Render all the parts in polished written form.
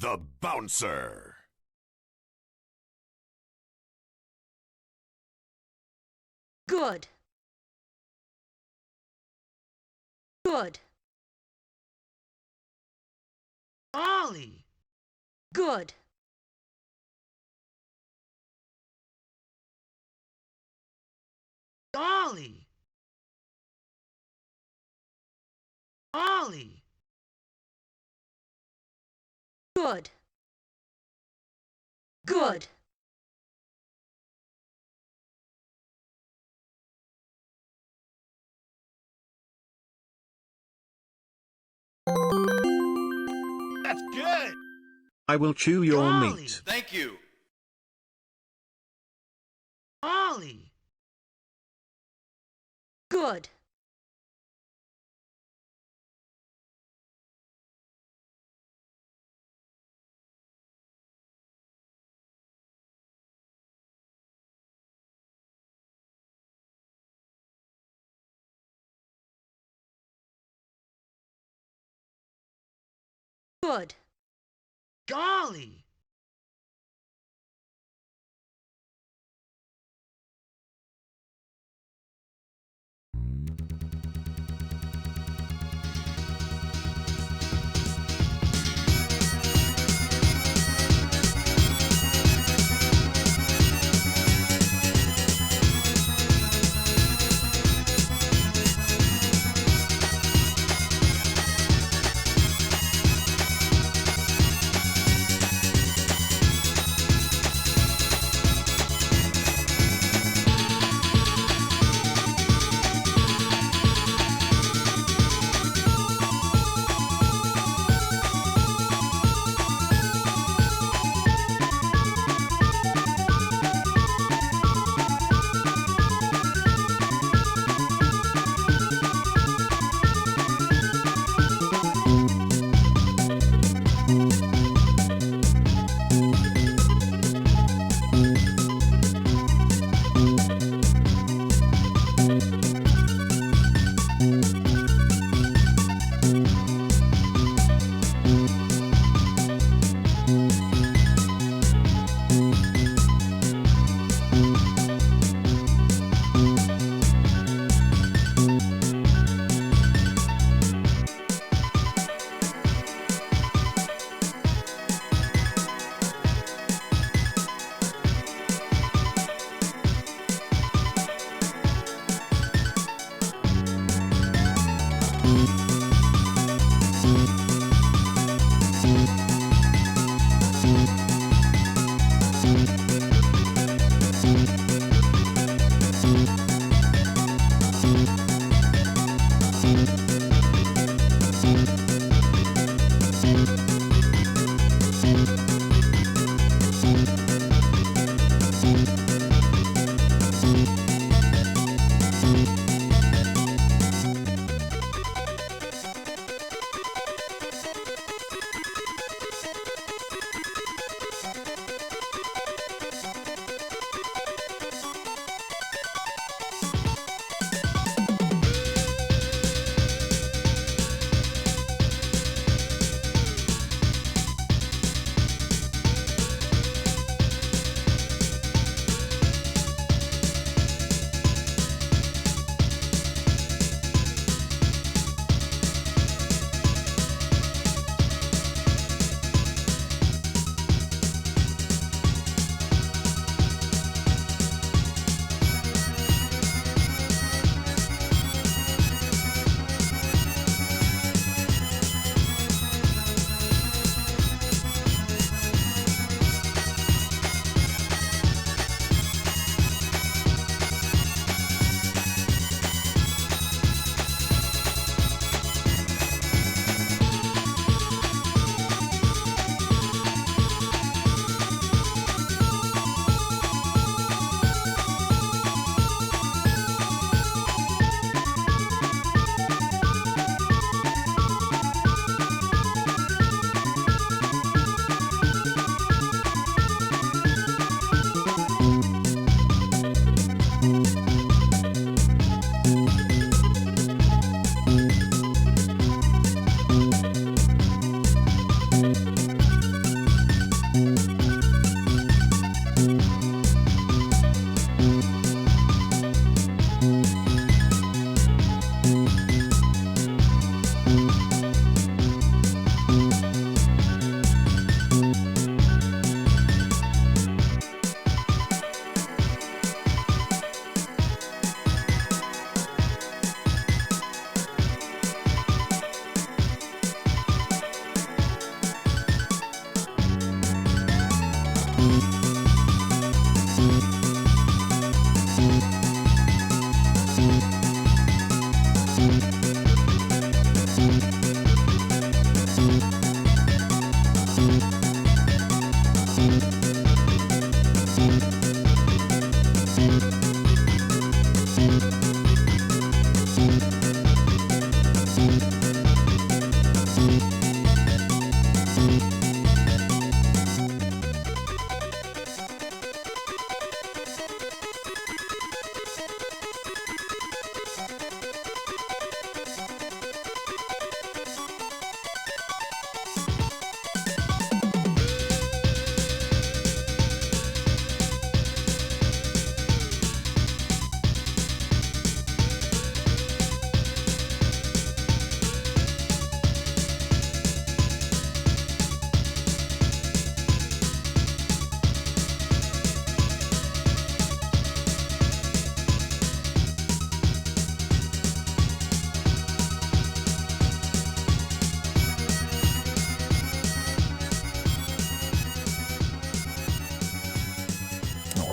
The Bouncer. Good. Good. Ollie. Good. Ollie. Ollie. Good. Good. That's good. I will chew your Golly. meat. Thank you. Ollie. Good. Good. Golly.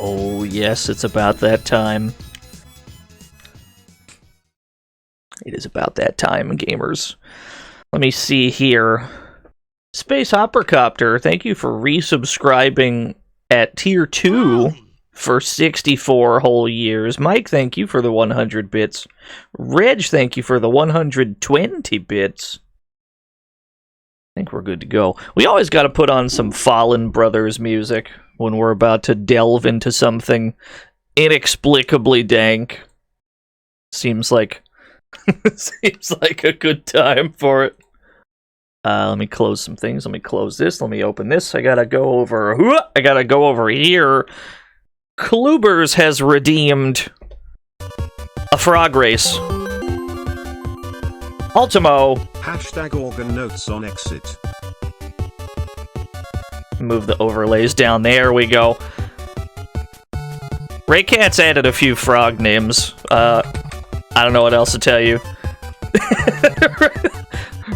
Oh, yes, it's about that time. It is about that time, gamers. Let me see here. Space Hoppercopter, thank you for resubscribing at Tier 2 for 64 whole years. Mike, thank you for the 100 bits. Reg, thank you for the 120 bits. I think we're good to go. We always got to put on some Fallen Brothers music when we're about to delve into something inexplicably dank. Seems like seems like a good time for it. Let me close some things. Let me close this. Let me open this. I gotta go over here. Klubers has redeemed a frog race. Ultimo. Hashtag organ notes on exit. Move the overlays down. There we go. Raycat's added a few frog names. I don't know what else to tell you.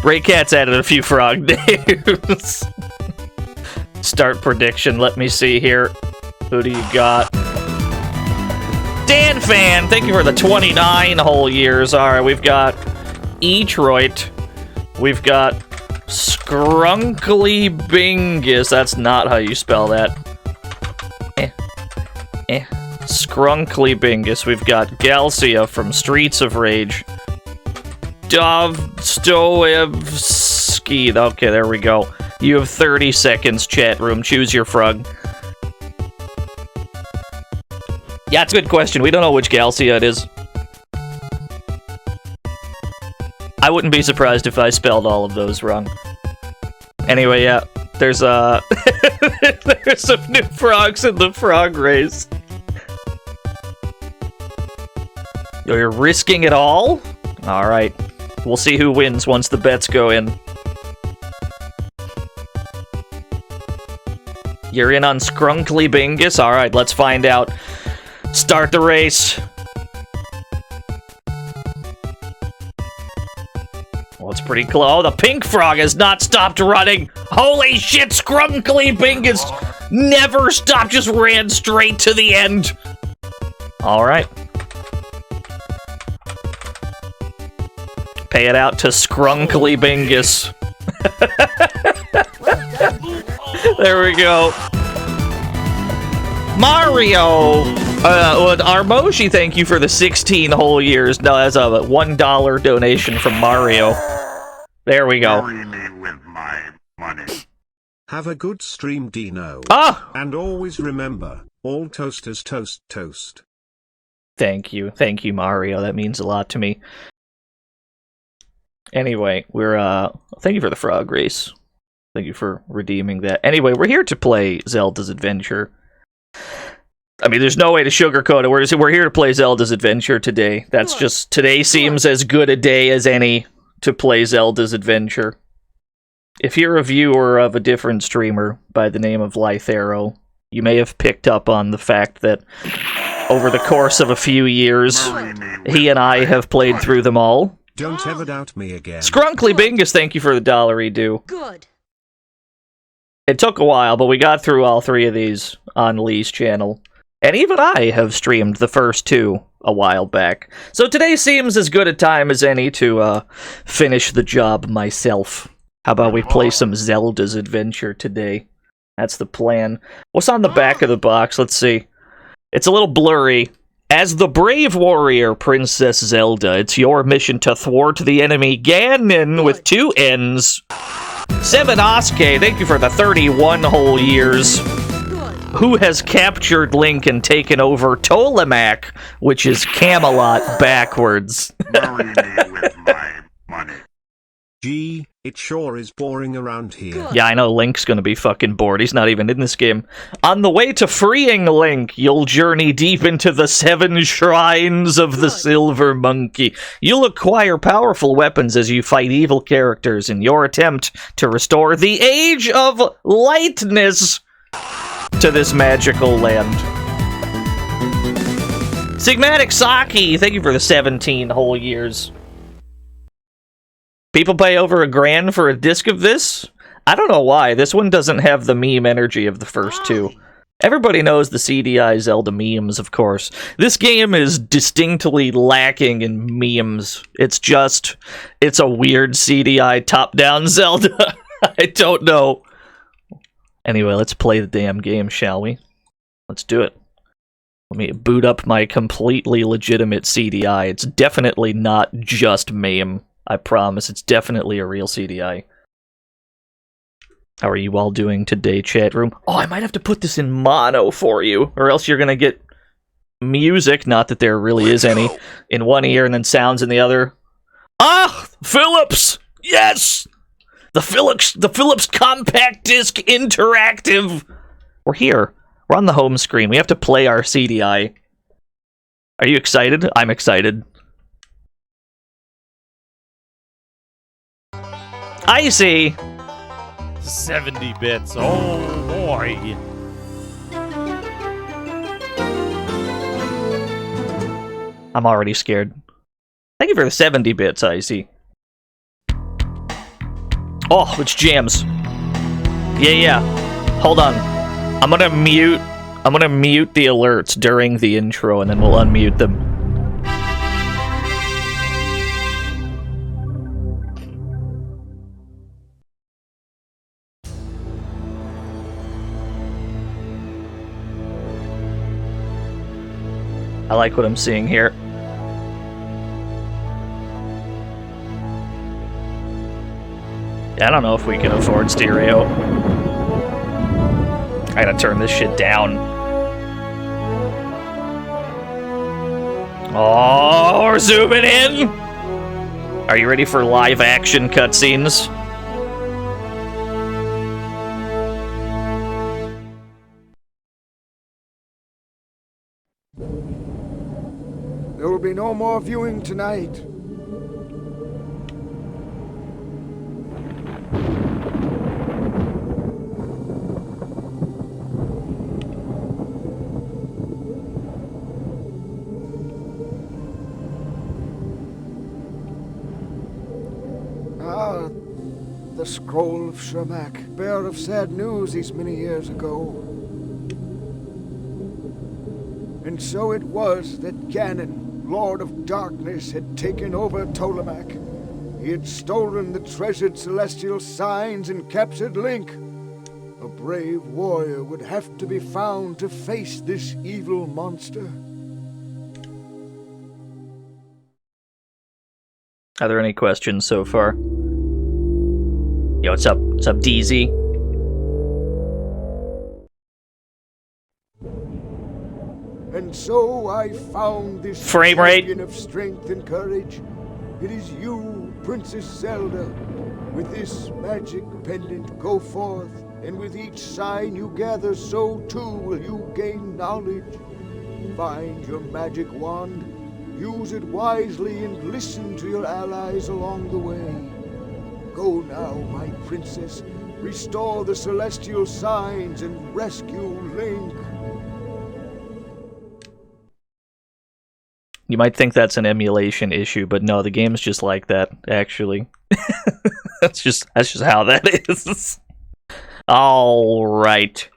Raycat's added a few frog names. Start prediction. Let me see here. Who do you got? Dan Fan, thank you for the 29 whole years. Alright, we've got Etroit. We've got Skrunkly Bingus. That's not how you spell that. Skrunkly Bingus. We've got Galcia from Streets of Rage. Dovstoevsky. Okay, there we go. You have 30 seconds, chat room. Choose your frog. Yeah, it's a good question. We don't know which Galcia it is. I wouldn't be surprised if I spelled all of those wrong. Anyway, yeah, there's there's some new frogs in the frog race. You're risking it all? Alright. We'll see who wins once the bets go in. You're in on Skrunkly Bingus? Alright, let's find out. Start the race. Well, it's pretty close. Oh, the pink frog has not stopped running. Holy shit, Skrunkly Bingus never stopped, just ran straight to the end. Alright. Pay it out to Skrunkly Bingus. There we go. Mario! Armoshi, thank you for the 16 whole years. No, that's a $1 donation from Mario. There we go. Bury me with my money. Have a good stream, Dino. Ah! And always remember, all toasters toast toast. Thank you, Mario. That means a lot to me. Anyway, we're thank you for the frog race. Thank you for redeeming that. Anyway, we're here to play Zelda's Adventure. I mean, there's no way to sugarcoat it. We're here to play Zelda's Adventure today. That's just, today seems as good a day as any to play Zelda's Adventure. If you're a viewer of a different streamer by the name of Lythero, you may have picked up on the fact that over the course of a few years, he and I have played through them all. Don't ever doubt me again. Scrunkly Bingus, thank you for the $1 redo. Good. It took a while, but we got through all 3 of these on Lee's channel. And even I have streamed the first 2 a while back. So today seems as good a time as any to finish the job myself. How about we play some Zelda's Adventure today? That's the plan. What's on the back of the box? Let's see. It's a little blurry. As the brave warrior, Princess Zelda, it's your mission to thwart the enemy Ganon with 2 N's. Sevenosuke, thank you for the 31 whole years. Who has captured Link and taken over Ptolemaic, which is Camelot backwards. Marry me with my money. Gee, it sure is boring around here. Yeah, I know Link's gonna be fucking bored. He's not even in this game. On the way to freeing Link, you'll journey deep into the 7 shrines of the Silver Monkey. You'll acquire powerful weapons as you fight evil characters in your attempt to restore the Age of Lightness to this magical land. Sigmatic Saki, thank you for the 17 whole years. People pay over $1,000 for a disc of this? I don't know why. This one doesn't have the meme energy of the first 2. Everybody knows the CDI Zelda memes, of course. This game is distinctly lacking in memes. It's a weird CDI top-down Zelda. I don't know. Anyway, let's play the damn game, shall we? Let's do it. Let me boot up my completely legitimate CDI. It's definitely not just meme. I promise, it's definitely a real CDI. How are you all doing today, chat room? Oh, I might have to put this in mono for you, or else you're gonna get music, not that there really is any, in one ear and then sounds in the other. Ah! Philips! Yes! The Philips Compact Disc Interactive! We're here. We're on the home screen. We have to play our CDI. Are you excited? I'm excited. I see. 70 bits. Oh boy. I'm already scared. Thank you for the 70 bits, I see. Oh, it's jams. Yeah. Hold on. I'm gonna mute the alerts during the intro and then we'll unmute them. I like what I'm seeing here. I don't know if we can afford stereo. I gotta turn this shit down. Oh, we're zooming in! Are you ready for live action cutscenes? There will be no more viewing tonight. Ah, the scroll of Shermak, bearer of sad news these many years ago. And so it was that Ganon, Lord of Darkness, had taken over Ptolemaic. He had stolen the treasured celestial signs and captured Link. A brave warrior would have to be found to face this evil monster. Are there any questions so far? Yo, what's up? What's up, DZ? And so I found this Frame rate. champion of strength and courage. It is you, Princess Zelda. With this magic pendant go forth, and with each sign you gather, so too will you gain knowledge. Find your magic wand, use it wisely, and listen to your allies along the way. Go now, my princess, restore the celestial signs and rescue Link. You might think that's an emulation issue, but no, the game's just like that, actually. That's just how that is. All right.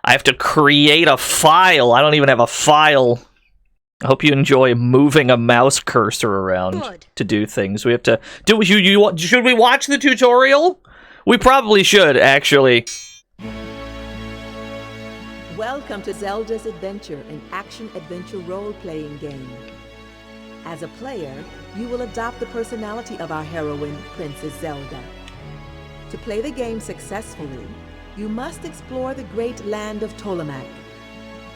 I have to create a file. I don't even have a file. I hope you enjoy moving a mouse cursor around Good. to do things. We have to do. Should we watch the tutorial? We probably should, actually. Welcome to Zelda's Adventure, an action-adventure role-playing game. As a player, you will adopt the personality of our heroine, Princess Zelda. To play the game successfully, you must explore the great land of Tolamac.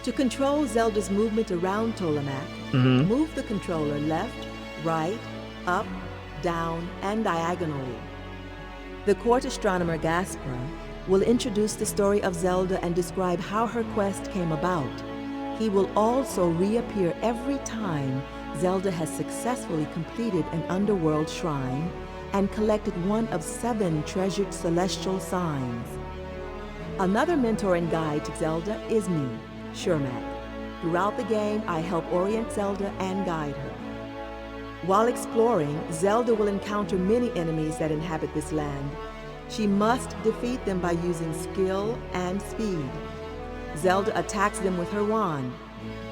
To control Zelda's movement around Tolamac, move the controller left, right, up, down, and diagonally. The court astronomer Gaspra will introduce the story of Zelda and describe how her quest came about. He will also reappear every time Zelda has successfully completed an underworld shrine and collected one of 7 treasured celestial signs. Another mentor and guide to Zelda is me, Shermac. Throughout the game, I help orient Zelda and guide her. While exploring, Zelda will encounter many enemies that inhabit this land. She must defeat them by using skill and speed. Zelda attacks them with her wand.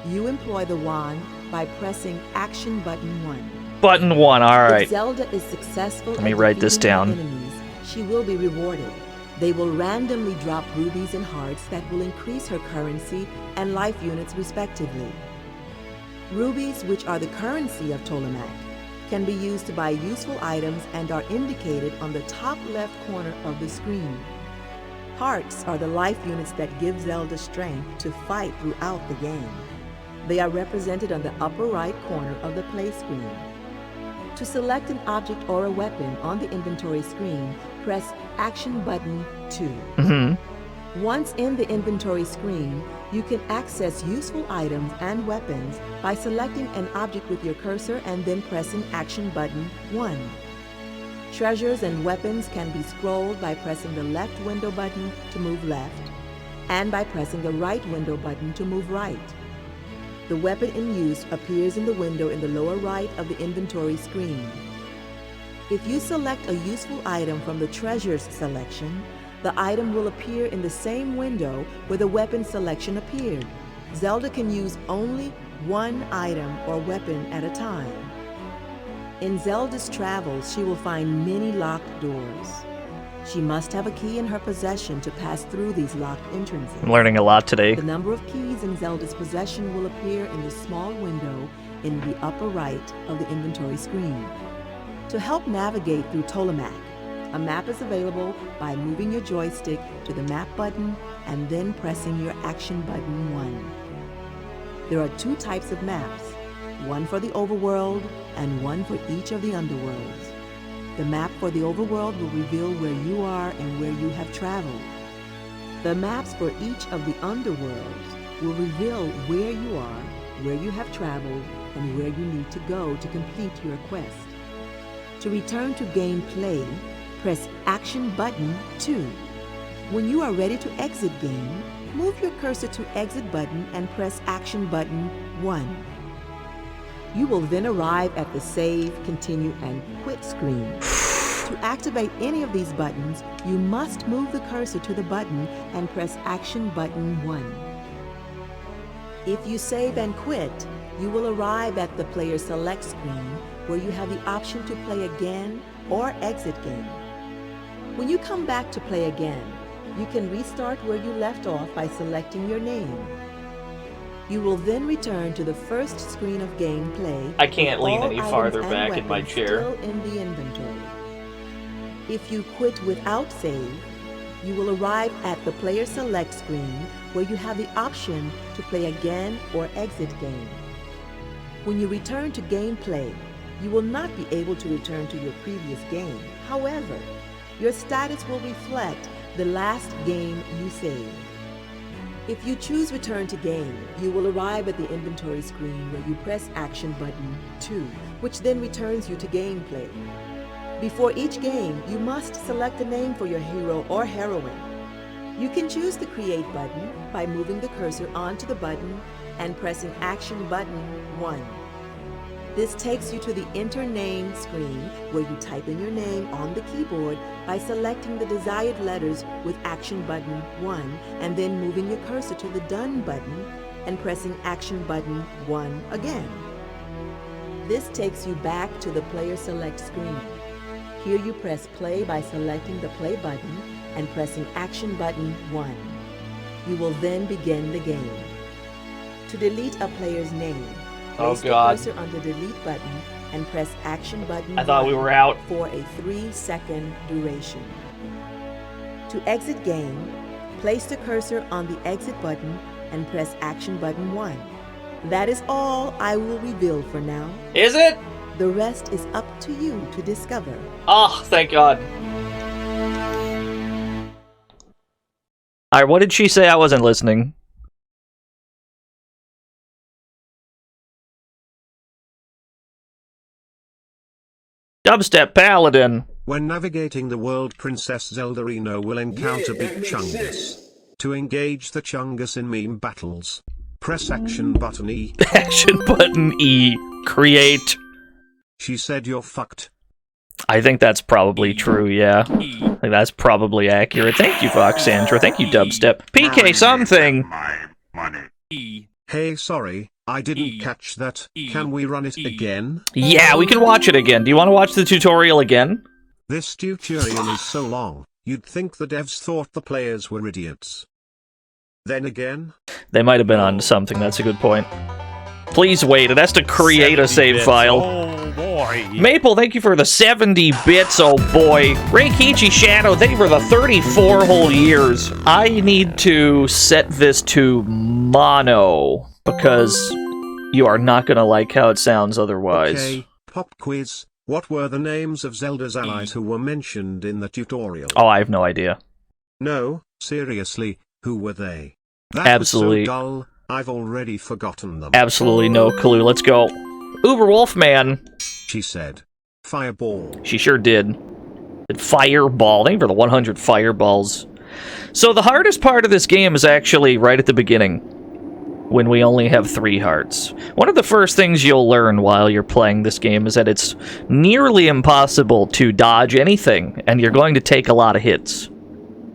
You employ the wand by pressing Action Button 1. Button 1, alright. If Zelda is successful Let me at write this defeating down. her enemies, she will be rewarded. They will randomly drop rubies and hearts that will increase her currency and life units respectively. Rubies, which are the currency of Tolamac, can be used to buy useful items and are indicated on the top left corner of the screen. Hearts are the life units that give Zelda strength to fight throughout the game. They are represented on the upper right corner of the play screen. To select an object or a weapon on the inventory screen, press Action Button 2. Once in the inventory screen, you can access useful items and weapons by selecting an object with your cursor and then pressing Action Button 1. Treasures and weapons can be scrolled by pressing the left window button to move left, and by pressing the right window button to move right. The weapon in use appears in the window in the lower right of the inventory screen. If you select a useful item from the Treasures selection, the item will appear in the same window where the weapon selection appeared. Zelda can use only one item or weapon at a time. In Zelda's travels, she will find many locked doors. She must have a key in her possession to pass through these locked entrances. I'm learning a lot today. The number of keys in Zelda's possession will appear in the small window in the upper right of the inventory screen. To help navigate through Tolamac, a map is available by moving your joystick to the map button and then pressing your Action Button 1. There are 2 types of maps, one for the overworld and one for each of the underworlds. The map for the overworld will reveal where you are and where you have traveled. The maps for each of the underworlds will reveal where you are, where you have traveled, and where you need to go to complete your quest. To return to gameplay, press Action Button 2. When you are ready to exit game, move your cursor to Exit button and press Action Button 1. You will then arrive at the Save, Continue, and Quit screen. To activate any of these buttons, you must move the cursor to the button and press Action Button 1. If you save and quit, you will arrive at the Player Select screen where you have the option to play again or exit game. When you come back to play again, you can restart where you left off by selecting your name. You will then return to the first screen of gameplay. I can't lean all any items farther and back in my weapons chair. Still in the inventory. If you quit without save, you will arrive at the Player Select screen where you have the option to play again or exit game. When you return to gameplay, you will not be able to return to your previous game. However, your status will reflect the last game you saved. If you choose Return to Game, you will arrive at the inventory screen where you press Action button 2, which then returns you to gameplay. Before each game, you must select a name for your hero or heroine. You can choose the Create button by moving the cursor onto the button and pressing Action button 1. This takes you to the Enter Name screen where you type in your name on the keyboard by selecting the desired letters with Action button 1 and then moving your cursor to the Done button and pressing Action button 1 again. This takes you back to the Player Select screen. Here you press Play by selecting the Play button and pressing Action button 1. You will then begin the game. To delete a player's name, place the cursor on the Delete button and press Action button I thought we were out. for a 3-second duration. To exit game, place the cursor on the Exit button and press Action button 1. That is all I will reveal for now. Is it? The rest is up to you to discover. Oh, thank God. Alright, what did she say? I wasn't listening. Dubstep Paladin. When navigating the world, Princess Zelda Reno will encounter Big Chungus. To engage the Chungus in meme battles, press Action button E. Action button E. Create. She said you're fucked. I think that's probably true, yeah. I think that's probably accurate. Thank you, Foxandra. Thank you, Dubstep. PK something! My money. Hey, sorry, I didn't catch that. Can we run it again? Yeah, we can watch it again. Do you want to watch the tutorial again? This tutorial is so long, you'd think the devs thought the players were idiots. Then again? They might have been on something, that's a good point. Please wait, it has to create a 70 save bits. file. Oh boy. Maple, thank you for the 70 bits, oh boy. Reikichi Shadow, thank you for the 34 whole years. I need to set this to mono, because you are not gonna like how it sounds otherwise. Okay, pop quiz. What were the names of Zelda's allies who were mentioned in the tutorial? Oh, I have no idea. No, seriously, who were they? That Absolutely. was so dull, I've already forgotten them. Absolutely no clue. Let's go. Uber Wolfman. She said. Fireball. She sure did. Fireball. Thank you for the 100 fireballs. So the hardest part of this game is actually right at the beginning, when we only have 3 hearts. One of the first things you'll learn while you're playing this game is that it's nearly impossible to dodge anything, and you're going to take a lot of hits.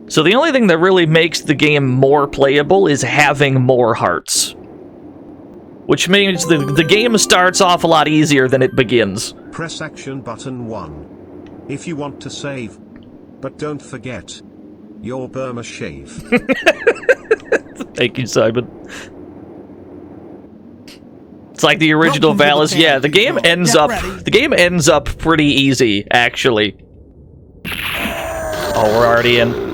So the only thing that really makes the game more playable is having more hearts. Which means the game starts off a lot easier than it begins. Press Action button 1. If you want to save. But don't forget. Your Burma shave. Thank you, Simon. It's like the original Valis. Yeah, the game ends up. The game ends up pretty easy, actually. Oh, we're already in.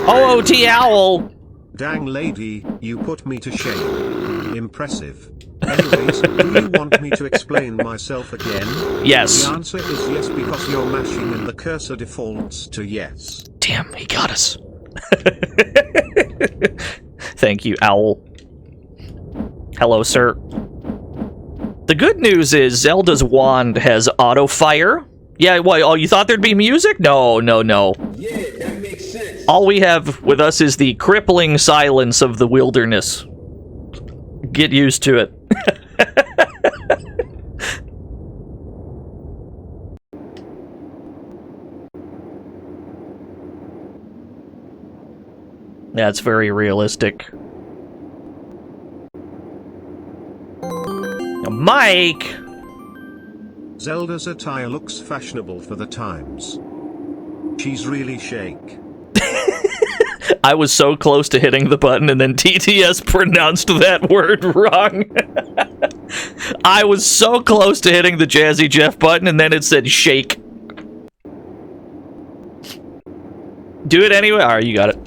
OOT Owl. Dang lady, you put me to shame. Impressive. Anyways, do you want me to explain myself again? Yes. The answer is yes, because you're mashing and the cursor defaults to yes. Damn, he got us. Thank you, Owl. Hello, sir. The good news is Zelda's wand has auto-fire. Yeah, what, oh, you thought there'd be music? No. Yeah, that makes sense. All we have with us is the crippling silence of the wilderness. Get used to it. That's very realistic. Mike! Zelda's attire looks fashionable for the times. She's really shake. I was so close to hitting the button and then TTS pronounced that word wrong. I was so close to hitting the Jazzy Jeff button and then it said shake. Do it anyway? Alright, you got it.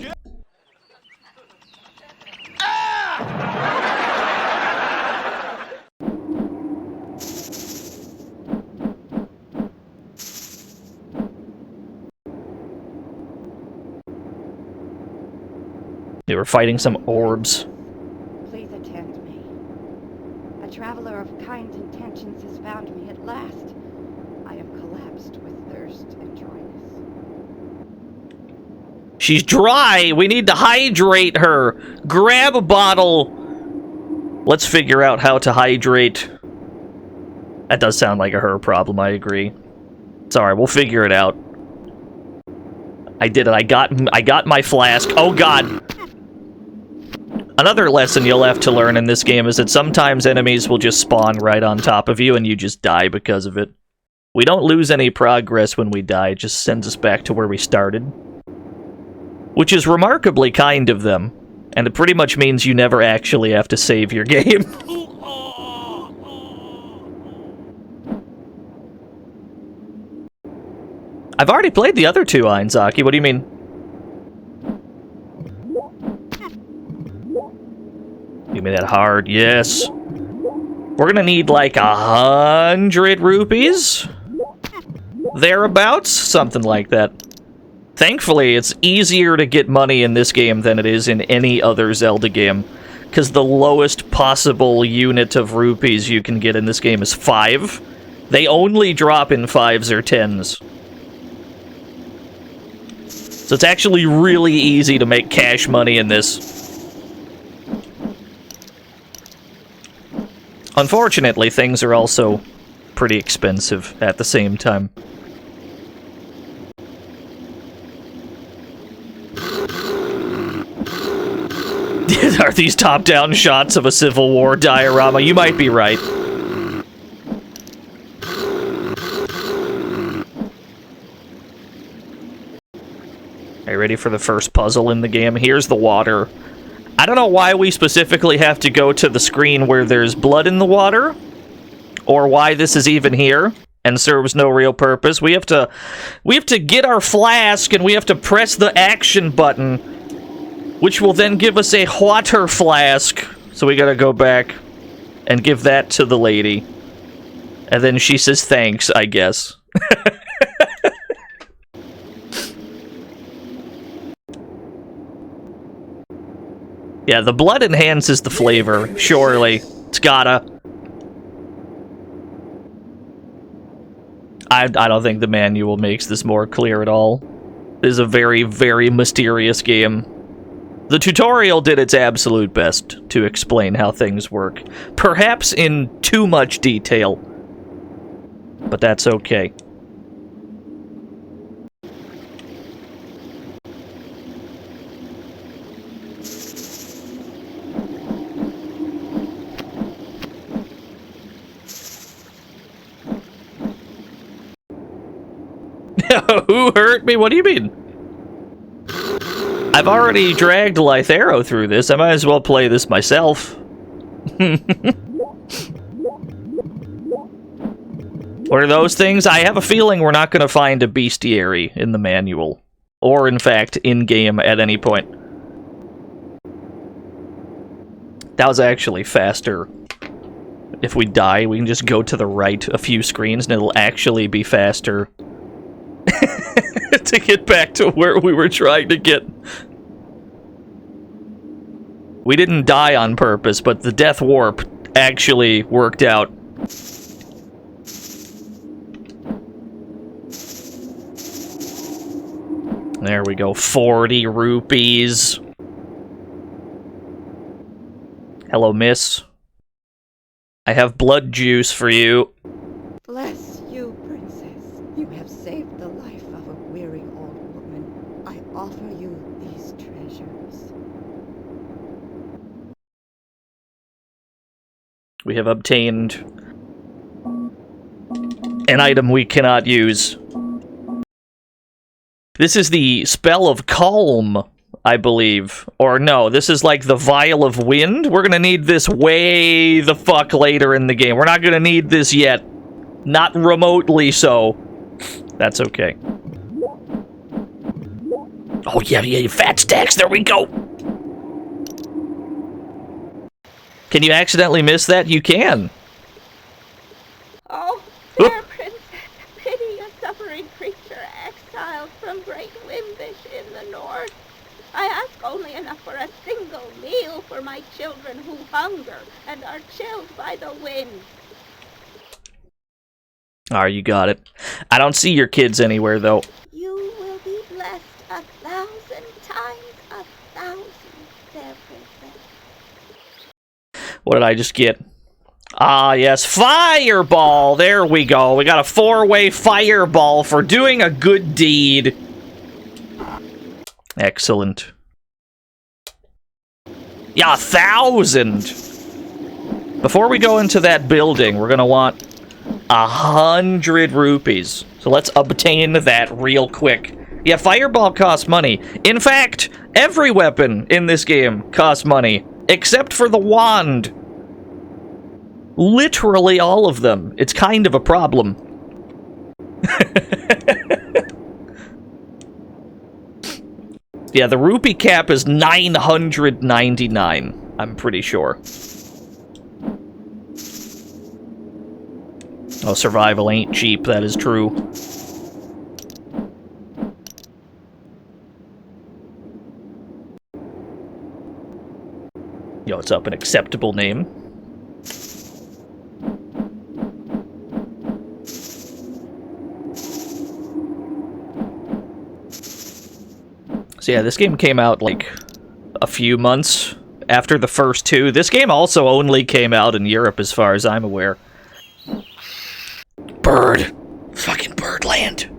They were fighting some orbs. Please attend me. A traveler of kind intentions has found me at last. I am collapsed with thirst and dryness. She's dry! We need to hydrate her! Grab a bottle! Let's figure out how to hydrate. That does sound like a her problem, I agree. It's alright, we'll figure it out. I did it, I got my flask. Oh god! Another lesson you'll have to learn in this game is that sometimes enemies will just spawn right on top of you and you just die because of it. We don't lose any progress when we die, it just sends us back to where we started. Which is remarkably kind of them, and it pretty much means you never actually have to save your game. I've already played the other two, Einzaki, what do you mean? Give me that hard, yes. We're gonna need like 100 rupees? Thereabouts? Something like that. Thankfully, it's easier to get money in this game than it is in any other Zelda game, because the lowest possible unit of rupees you can get in this game is 5. They only drop in 5s or 10s. So it's actually really easy to make cash money in this. Unfortunately, things are also pretty expensive at the same time. Are these top-down shots of a Civil War diorama? You might be right. Are you ready for the first puzzle in the game? Here's the water. I don't know why we specifically have to go to the screen where there's blood in the water, or why this is even here, and serves no real purpose. We have to get our flask, and we have to press the action button, which will then give us a water flask. So we gotta go back and give that to the lady. And then she says thanks, I guess. Yeah, the blood enhances the flavor, surely. It's gotta. I don't think the manual makes this more clear at all. This is a very, very mysterious game. The tutorial did its absolute best to explain how things work. Perhaps in too much detail. But that's okay. Who hurt me? What do you mean? I've already dragged Lythero through this. I might as well play this myself. What are those things? I have a feeling we're not going to find a bestiary in the manual. Or, in fact, in-game at any point. That was actually faster. If we die, we can just go to the right a few screens and it'll actually be faster. To get back to where we were trying to get. We didn't die on purpose, but the death warp actually worked out. There we go, 40 rupees. Hello, miss. I have blood juice for you. Bless you, princess. You have saved the life of a weary old woman. I offer you these treasures. We have obtained an item we cannot use. This is the Spell of Calm, I believe. Or no, this is like the Vial of Wind. We're gonna need this way the fuck later in the game. We're not gonna need this yet. Not remotely so. That's okay. Oh yeah, fat stacks, there we go! Can you accidentally miss that? You can. Oh, fair princess, pity a suffering creature exiled from great Wimbish in the north. I ask only enough for a single meal for my children who hunger and are chilled by the wind. Alright, you got it. I don't see your kids anywhere, though. You will be blessed 1,000 times 1,000, fair princess. What did I just get? Ah, yes, fireball! There we go. We got a 4-way fireball for doing a good deed. Excellent. Yeah, 1,000! Before we go into that building, we're gonna want 100 rupees. So let's obtain that real quick. Yeah, fireball costs money. In fact, every weapon in this game costs money, except for the wand. Literally all of them. It's kind of a problem. Yeah, the rupee cap is 999, I'm pretty sure. Oh, survival ain't cheap, that is true. Yo, what's up? An acceptable name? So yeah, this game came out, like, a few months after the first two. This game also only came out in Europe, as far as I'm aware. Bird! Fucking Birdland!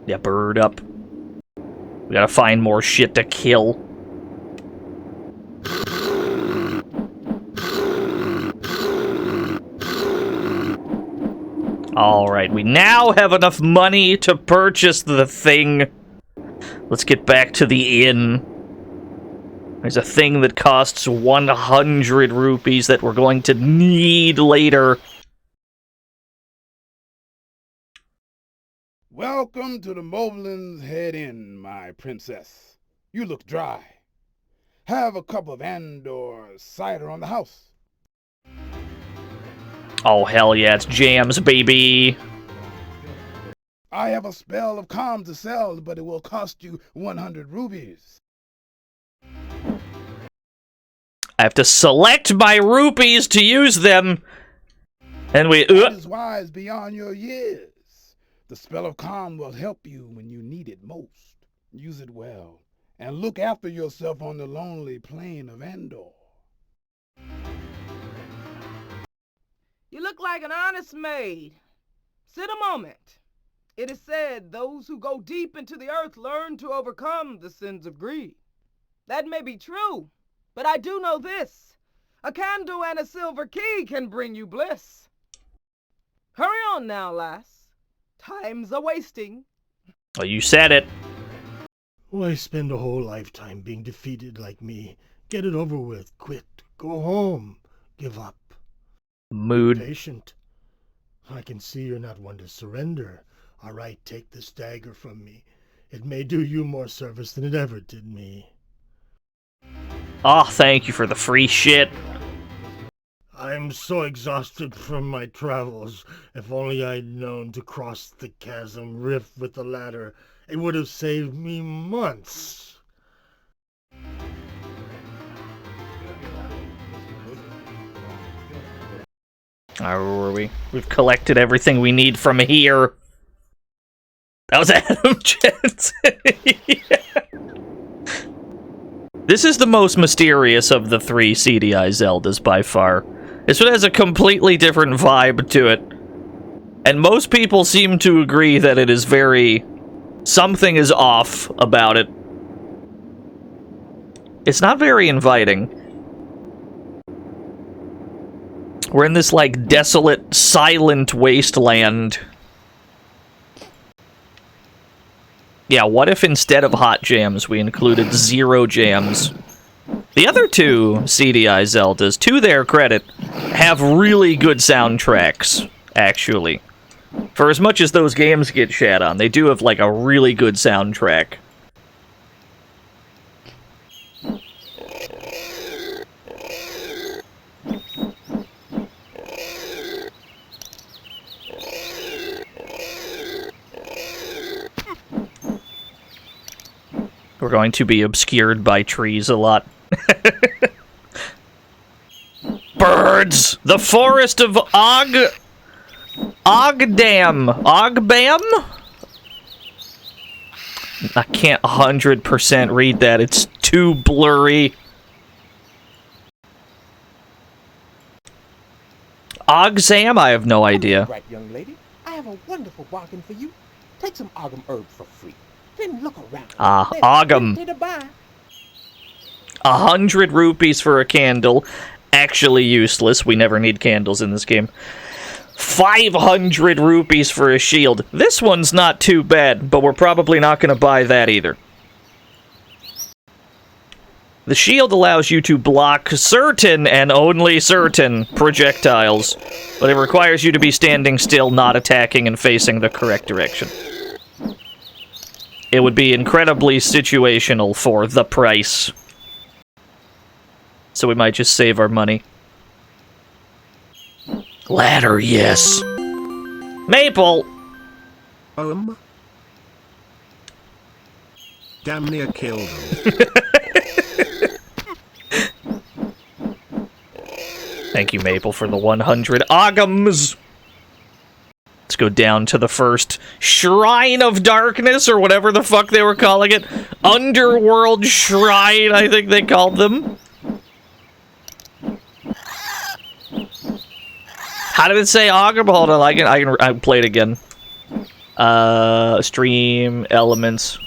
Yeah, bird up. We gotta find more shit to kill. Alright, we now have enough money to purchase the thing. Let's get back to the inn. There's a thing that costs 100 rupees that we're going to need later. Welcome to the Moblin's Head Inn, my princess. You look dry. Have a cup of Andor cider on the house. Oh, hell yeah, it's jams, baby. I have a spell of calm to sell, but it will cost you 100 rupees. I have to select my rupees to use them. And we... That is wise beyond your years. The spell of calm will help you when you need it most. Use it well, and look after yourself on the lonely plain of Andor. You look like an honest maid. Sit a moment. It is said those who go deep into the earth learn to overcome the sins of greed. That may be true, but I do know this. A candle and a silver key can bring you bliss. Hurry on now, lass. Time's a-wasting. Oh, you said it. Why spend a whole lifetime being defeated like me? Get it over with. Quit. Go home. Give up. Mood. Be patient. I can see you're not one to surrender. All right, take this dagger from me. It may do you more service than it ever did me. Oh, thank you for the free shit. I'm so exhausted from my travels. If only I'd known to cross the chasm rift with the ladder, it would have saved me months. Where were we? We've collected everything we need from here. That was Adam Jensen. Yeah. This is the most mysterious of the 3 CDI Zeldas by far. This one has a completely different vibe to it. And most people seem to agree that it is very... something is off about it. It's not very inviting. We're in this, like, desolate, silent wasteland. Yeah, what if instead of hot jams, we included 0 jams? The other 2 CDI Zeldas, to their credit, have really good soundtracks, actually. For as much as those games get shat on, they do have, like, a really good soundtrack. We're going to be obscured by trees a lot. Birds! The forest of Ogdam! Ogbam? I can't 100% read that. It's too blurry. Ogzam? I have no idea. Right, young lady. I have a wonderful bargain for you. Take some Ogam herb for free. Then look around. Ogam. 100 rupees for a candle. Actually useless. We never need candles in this game. 500 rupees for a shield. This one's not too bad, but we're probably not going to buy that either. The shield allows you to block certain and only certain projectiles, but it requires you to be standing still, not attacking, and facing the correct direction. It would be incredibly situational for the price. So we might just save our money. Ladder, yes. Maple! Damn near killed him. Thank you, Maple, for the 100 Ogams! Let's go down to the first Shrine of Darkness, or whatever the fuck they were calling it. Underworld Shrine, I think they called them. How did it say Ogam? Hold on, I can play it again. Stream elements.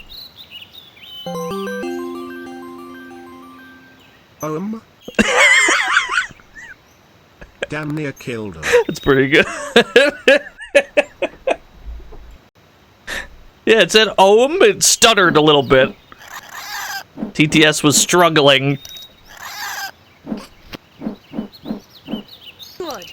Damn near killed him. It's pretty good. Yeah, it said Ohm. It stuttered a little bit. TTS was struggling. Good.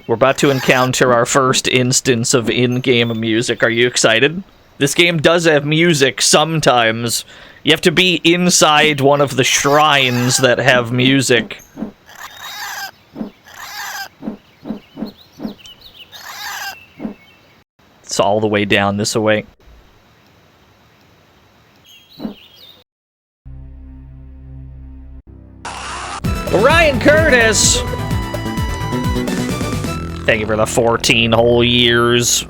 We're about to encounter our first instance of in-game music. Are you excited? This game does have music sometimes. You have to be inside one of the shrines that have music. It's all the way down this way. Ryan Curtis! Thank you for the 14 whole years.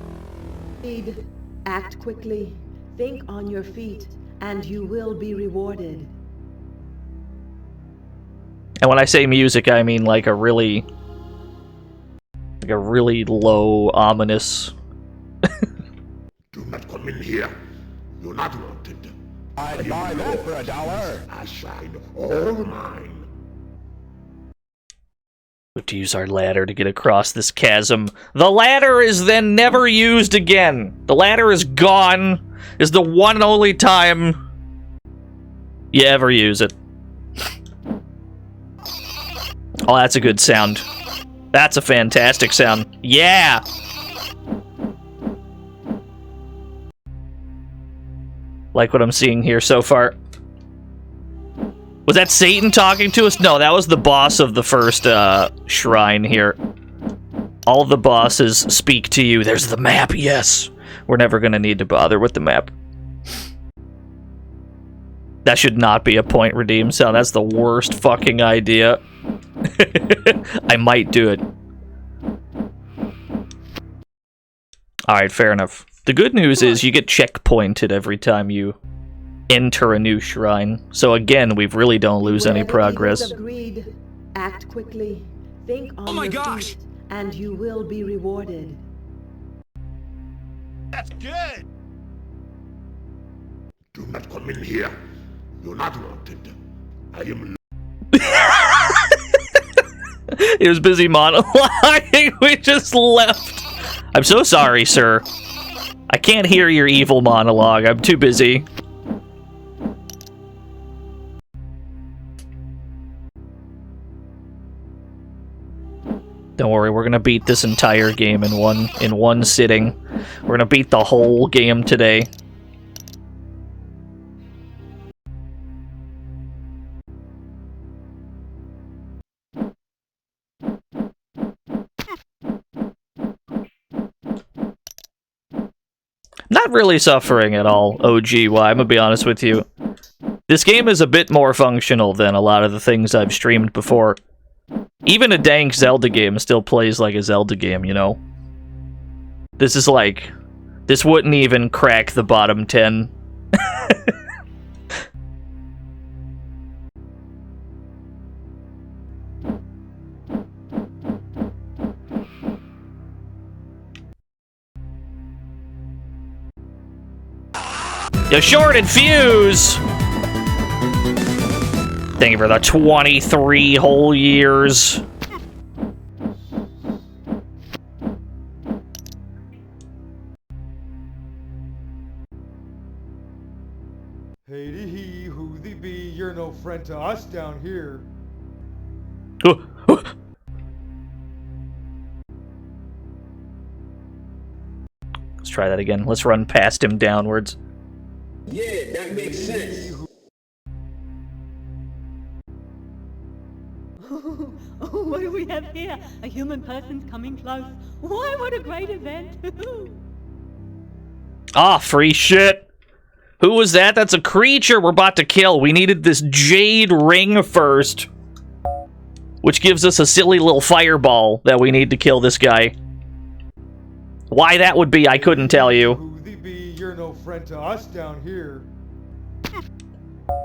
Act quickly. Think on your feet, and you will be rewarded. And when I say music, I mean like a really low, ominous. Do not come in here. You're not wanted. I'd buy that for $1. I shine all mine. We have to use our ladder to get across this chasm. The ladder is then never used again. The ladder is gone. Is the one and only time you ever use it. Oh, that's a good sound. That's a fantastic sound. Yeah! Like what I'm seeing here so far. Was that Satan talking to us? No, that was the boss of the first shrine here. All the bosses speak to you. There's the map, yes. We're never gonna need to bother with the map. That should not be a point redeem sound. That's the worst fucking idea. I might do it. Alright, fair enough. The good news is you get checkpointed every time you enter a new shrine. So again, we really don't lose any progress. Act quickly. Think on your feet, and you will be rewarded. That's good. Do not come in here. You're not wanted. I am. He was busy monologuing. We just left. I'm so sorry, sir. I can't hear your evil monologue. I'm too busy. Don't worry, we're gonna beat this entire game in one sitting. We're gonna beat the whole game today. Not really suffering at all, OGY, I'm gonna be honest with you. This game is a bit more functional than a lot of the things I've streamed before. Even a dank Zelda game still plays like a Zelda game, you know? This is like... This wouldn't even crack the bottom 10. You shorted fuse! Thank you for the 23 whole years. Hey he, who thee be, you're no friend to us down here. Let's try that again. Let's run past him downwards. Yeah, that makes sense. Oh, what do we have here? A human person's coming close. Why, what a great event! Ah, free shit! Who was that? That's a creature we're about to kill. We needed this jade ring first. Which gives us a silly little fireball that we need to kill this guy. Why that would be, I couldn't tell you. Who thee be, you're no friend to us down here.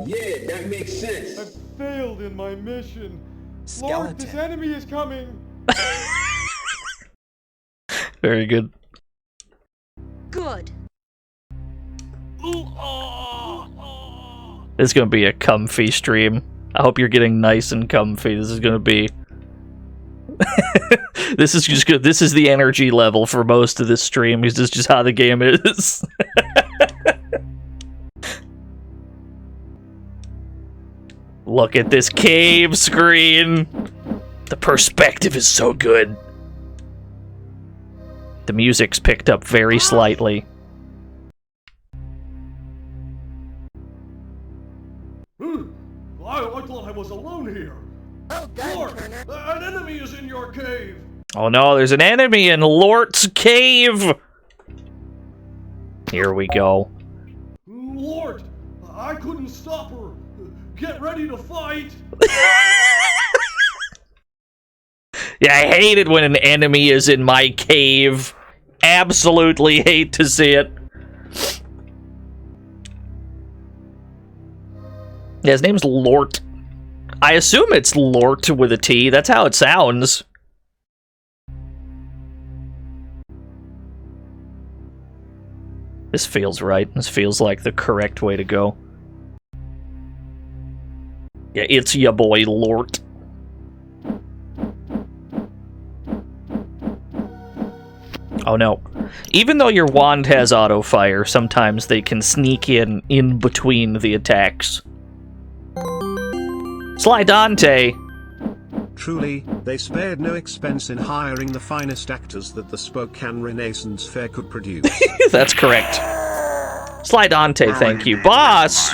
Yeah, that makes sense. I failed in my mission. Skeleton. Lord, this enemy is coming. Very good. Good. This is gonna be a comfy stream. I hope you're getting nice and comfy. This is gonna be... This is just good. This is the energy level for most of this stream. This is just how the game is. Look at this cave screen. The perspective is so good. The music's picked up very slightly. I thought I was alone here. Lord, an enemy is in your cave. Oh no, there's an enemy in Lort's cave! Here we go. Lord, I couldn't stop her. Get ready to fight. Yeah, I hate it when an enemy is in my cave. Absolutely hate to see it. Yeah, his name's Lort. I assume it's Lort with a T. That's how it sounds. This feels right. This feels like the correct way to go. Yeah, it's ya boy, Lort. Oh no. Even though your wand has auto-fire, sometimes they can sneak in between the attacks. Sly Dante! Truly, they spared no expense in hiring the finest actors that the Spokane Renaissance Fair could produce. That's correct. Sly Dante, thank you. Boss!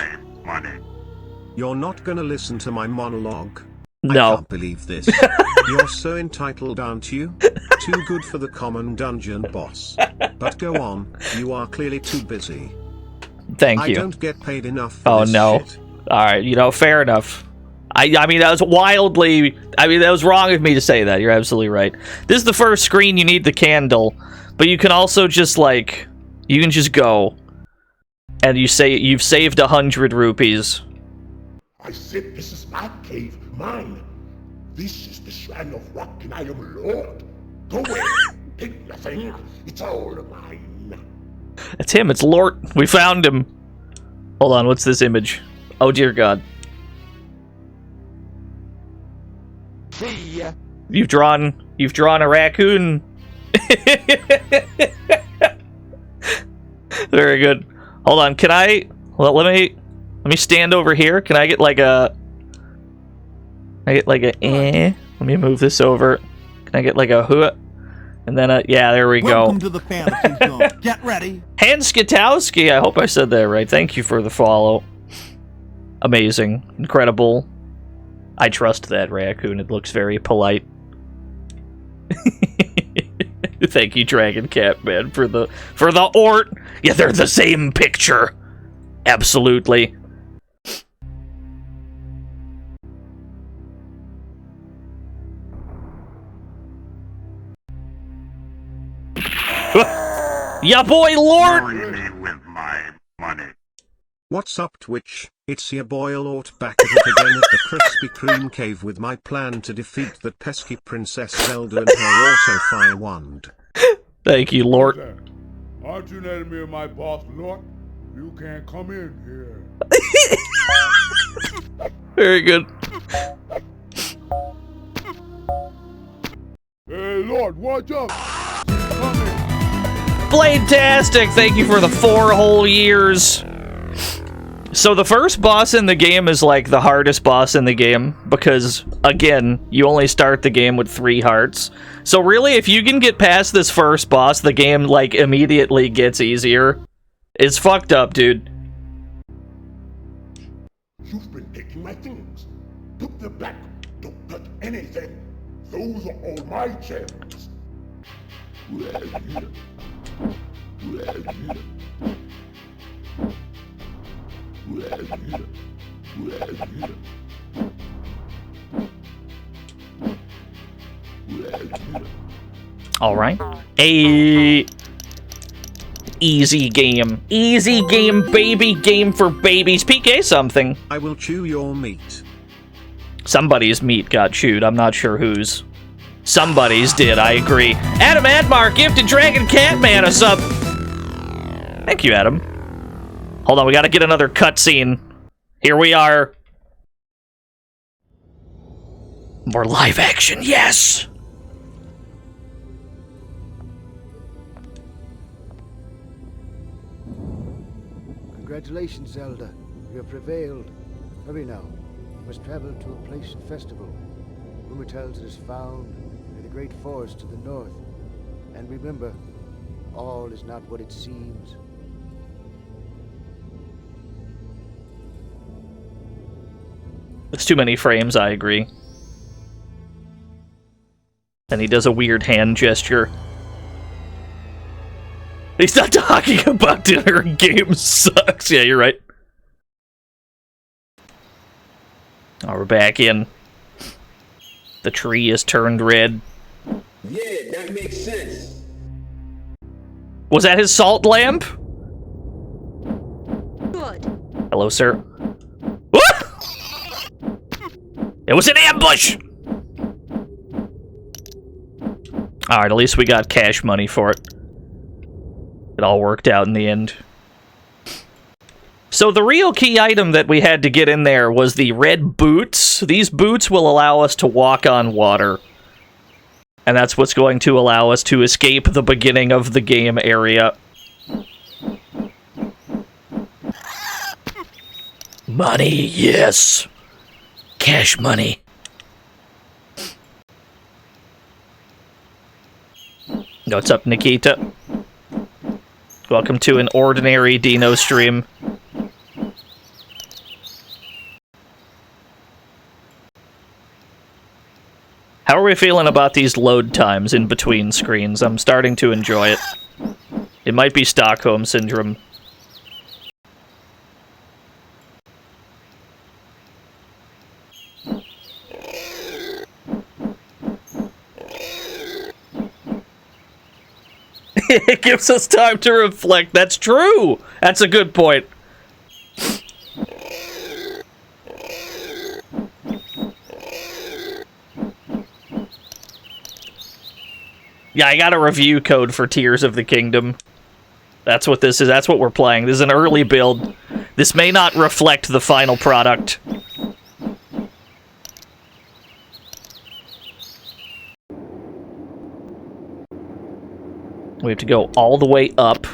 You're not gonna listen to my monologue? No. I can't believe this. You're so entitled, aren't you? Too good for the common dungeon boss. But go on, you are clearly too busy. Thank you. I don't get paid enough for Oh this no. shit. Alright, you know, fair enough. I mean, that was wildly... I mean, that was wrong of me to say that. You're absolutely right. This is the first screen, you need the candle. But you can also just, like... You can just go. And you say you've saved 100 rupees. I said this is my cave, mine. This is the shrine of rock and I am Lord. Go away, take nothing, it's all mine. It's him, it's Lort. We found him. Hold on, what's this image? Oh dear God. See ya. You've drawn a raccoon. Very good. Hold on, can I... Well, let me stand over here. Can I get like a... Let me move this over. Can I get like a hua? And then yeah, there we go. Welcome to the fantasy zone. Get ready. Hans Skitowski, I hope I said that right. Thank you for the follow. Amazing. Incredible. I trust that raccoon. It looks very polite. Thank you, Dragon Cat Man, for the ort. Yeah, they're the same picture. Absolutely. Ya boy, Lord! Marry me with my money. What's up, Twitch? It's your boy Lord back at it again at the Krispy Kreme cave with my plan to defeat that pesky Princess Zelda and her auto fire wand. Thank you, Lord. Aren't you an enemy of my boss, Lord? You can't come in here. Very good. Hey, Lord, watch out! Blade-tastic! Thank you for the 4 whole years. So the first boss in the game is like the hardest boss in the game because, again, you only start the game with 3 hearts. So really, if you can get past this first boss, the game, like, immediately gets easier. It's fucked up, dude. You've been taking my things. Put them back. Don't touch anything. Those are all my gems. Alright. Easy game. Easy game, baby. Game for babies. PK something. I will chew your meat. Somebody's meat got chewed. I'm not sure whose. Somebody's did, I agree. Adam Admar, gifted Dragon Catman, a sub. Thank you, Adam. Hold on, we gotta get another cutscene. Here we are. More live action, yes! Congratulations, Zelda. You have prevailed. Hurry now. You must travel to a place festival. Rumor tells it is found in the great forest to the north. And remember, all is not what it seems. It's too many frames, I agree. And he does a weird hand gesture. He's not talking about dinner. Game sucks. Yeah, you're right. Oh, we're back in. The tree is turned red. Yeah, that makes sense. Was that his salt lamp? Good. Hello, sir. It was an ambush! Alright, at least we got cash money for it. It all worked out in the end. So the real key item that we had to get in there was the red boots. These boots will allow us to walk on water. And that's what's going to allow us to escape the beginning of the game area. Money, yes! Cash money. What's up, Nikita? Welcome to an ordinary Dino stream. How are we feeling about these load times in between screens? I'm starting to enjoy it. It might be Stockholm Syndrome. It gives us time to reflect. That's true. That's a good point. Yeah, I got a review code for Tears of the Kingdom. That's what this is. That's what we're playing. This is an early build. This may not reflect the final product. We have to go all the way up.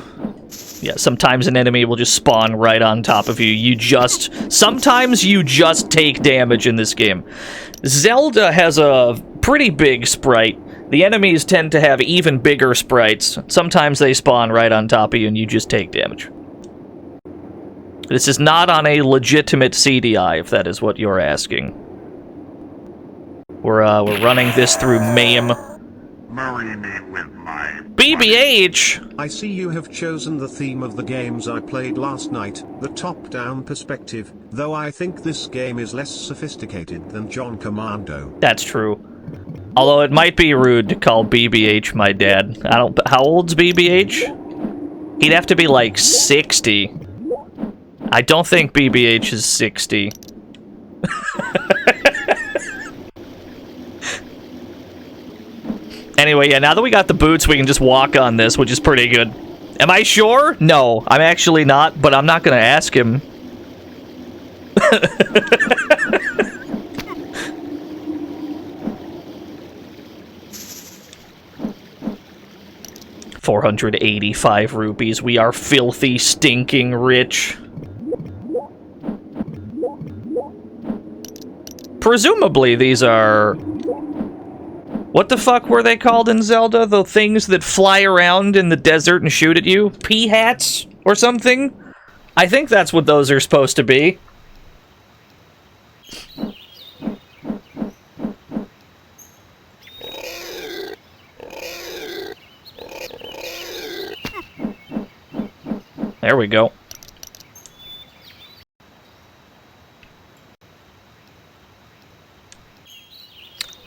Yeah, sometimes an enemy will just spawn right on top of you. Sometimes you just take damage in this game. Zelda has a pretty big sprite. The enemies tend to have even bigger sprites. Sometimes they spawn right on top of you and you just take damage. This is not on a legitimate CDI, if that is what you're asking. We're running this through MAME. Marry me with my BBH! I see you have chosen the theme of the games I played last night, the top-down perspective, though I think this game is less sophisticated than John Commando. That's true. Although it might be rude to call BBH my dad. I don't. How old's BBH? He'd have to be like 60. I don't think BBH is 60. Anyway, yeah, now that we got the boots, we can just walk on this, which is pretty good. Am I sure? No, I'm actually not, but I'm not gonna ask him. $485 rupees. We are filthy, stinking rich. Presumably, these are... What the fuck were they called in Zelda? The things that fly around in the desert and shoot at you? Pea-hats? Or something? I think that's what those are supposed to be. There we go.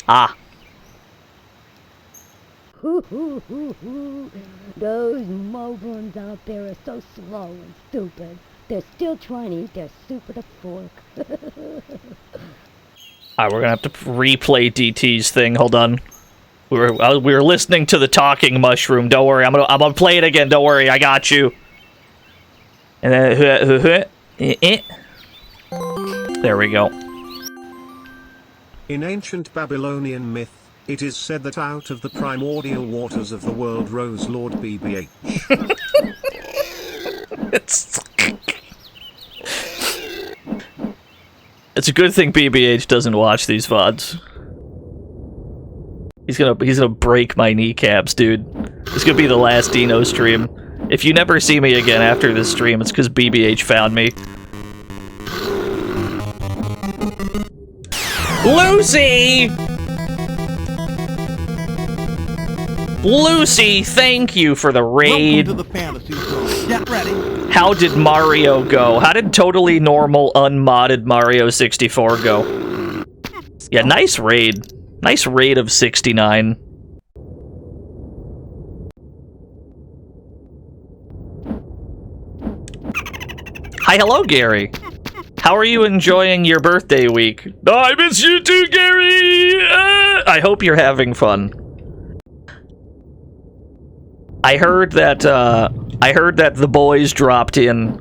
Ah. Those moguls out there are so slow and stupid. They're still trying to eat their soup with a fork. Alright, we're gonna have to replay DT's thing. Hold on. We were listening to the talking mushroom. Don't worry, I'm gonna play it again. Don't worry, I got you. And then there we go. In ancient Babylonian myth, it is said that out of the primordial waters of the world rose Lord BBH. It's a good thing BBH doesn't watch these VODs. He's gonna break my kneecaps, dude. It's gonna be the last Dino stream. If you never see me again after this stream, it's because BBH found me. Lucy! Lucy, thank you for the raid. Welcome to the fantasy zone. Get ready. How did Mario go? How did totally normal, unmodded Mario 64 go? Yeah, nice raid. Nice raid of 69. Hi, hello, Gary. How are you enjoying your birthday week? Oh, I miss you too, Gary! I hope you're having fun. I heard that the boys dropped in.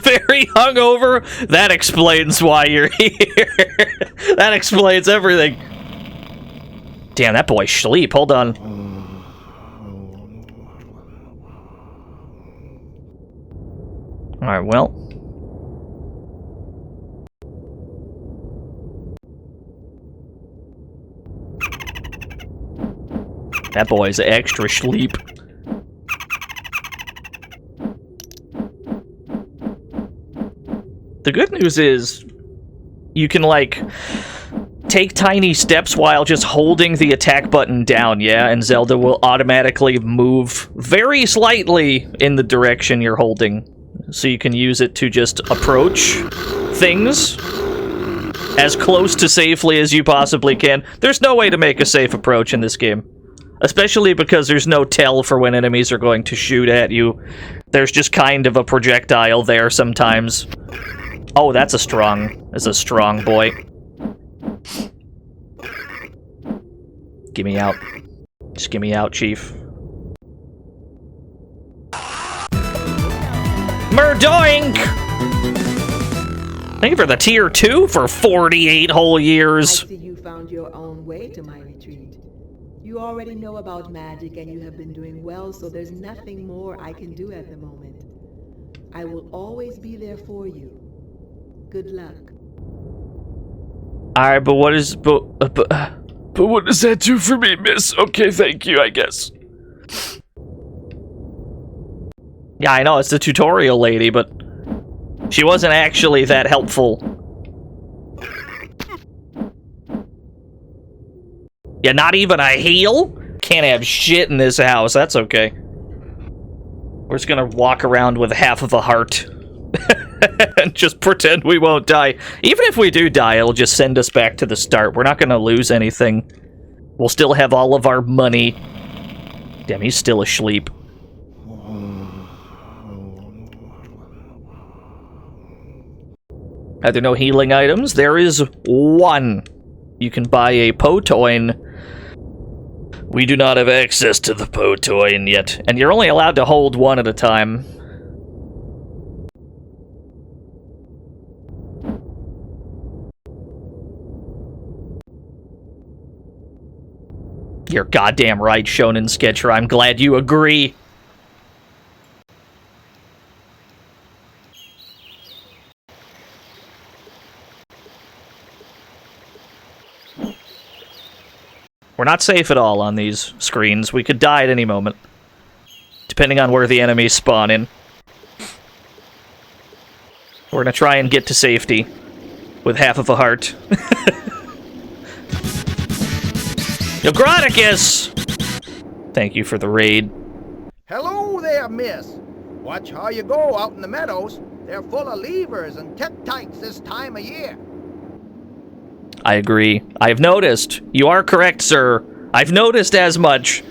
Very hungover? That explains why you're here. That explains everything. Damn, that boy's sleep. Hold on. Alright, well. That boy's extra sleep. The good news is, you can, like, take tiny steps while just holding the attack button down, yeah? And Zelda will automatically move very slightly in the direction you're holding. So you can use it to just approach things as close to safely as you possibly can. There's no way to make a safe approach in this game. Especially because there's no tell for when enemies are going to shoot at you. There's just kind of a projectile there sometimes. Oh, that's a strong boy. Get me out. Just get me out, Chief. Murdoink! Thank you for the tier 2 for 48 whole years. I see you found your own way to my retreat. You already know about magic and you have been doing well, so there's nothing more I can do at the moment. I will always be there for you. Good luck. Alright, but what is... But what does that do for me, miss? Okay, thank you, I guess. Yeah, I know, it's the tutorial lady, but... she wasn't actually that helpful. Yeah, not even a heal? Can't have shit in this house, that's okay. We're just gonna walk around with half of a heart. And just pretend we won't die. Even if we do die, it'll just send us back to the start. We're not going to lose anything. We'll still have all of our money. Damn, he's still asleep. Are there no healing items? There is one. You can buy a Potoin. We do not have access to the Potoin yet. And you're only allowed to hold one at a time. You're goddamn right, Shonen Sketcher. I'm glad you agree. We're not safe at all on these screens. We could die at any moment. Depending on where the enemies spawn in. We're gonna try and get to safety. With half of a heart. Yograticus! Thank you for the raid. Hello there, miss. Watch how you go out in the meadows. They're full of levers and tektites this time of year. I agree. I've noticed. You are correct, sir. I've noticed as much.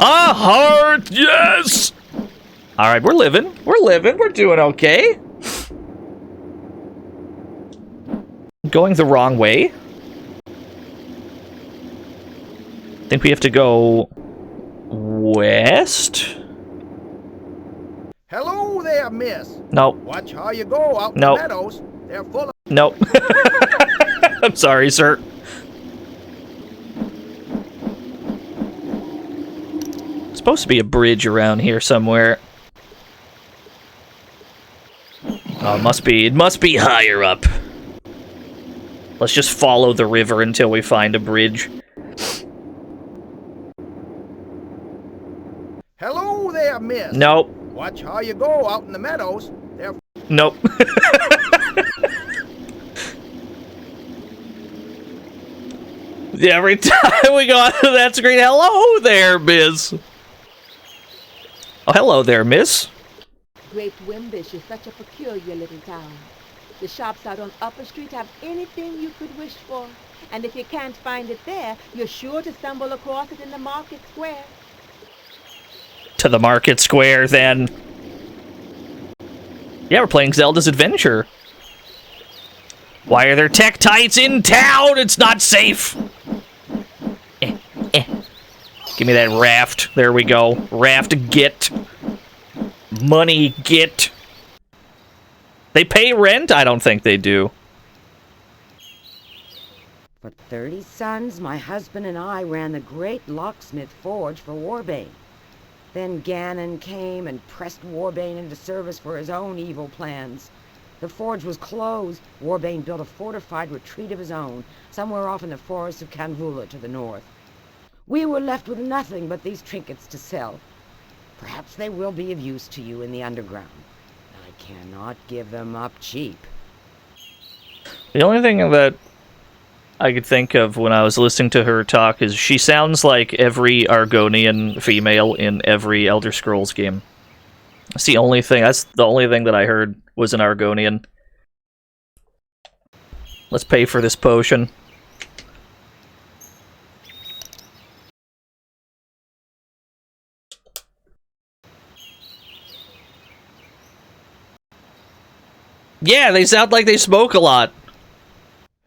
A heart, yes! Alright, we're living. We're living. We're doing okay. Going the wrong way. Think we have to go west? Hello there, miss. Nope. Watch how you go out in Nope. the meadows. They're full of... Nope. I'm sorry, sir. Supposed to be a bridge around here somewhere. Oh, it must be higher up. Let's just follow the river until we find a bridge. Hello there, miss. Nope. Watch how you go out in the meadows. They're... Nope. Every time we go out of that screen, hello there, miss. Oh, hello there, miss. Great Wimbish is such a peculiar little town. The shops out on Upper Street have anything you could wish for. And if you can't find it there, you're sure to stumble across it in the market square. To the market square, then. Yeah, we're playing Zelda's Adventure. Why are there tektites in town? It's not safe. Give me that raft. There we go. Raft, get. Money, get. They pay rent? I don't think they do. For 30 suns, my husband and I ran the great locksmith forge for Warbane. Then Ganon came and pressed Warbane into service for his own evil plans. The forge was closed. Warbane built a fortified retreat of his own, somewhere off in the forest of Kanhula to the north. We were left with nothing but these trinkets to sell. Perhaps they will be of use to you in the underground. I cannot give them up cheap. The only thing that I could think of when I was listening to her talk is she sounds like every Argonian female in every Elder Scrolls game. That's the only thing that I heard was an Argonian. Let's pay for this potion. Yeah, they sound like they smoke a lot.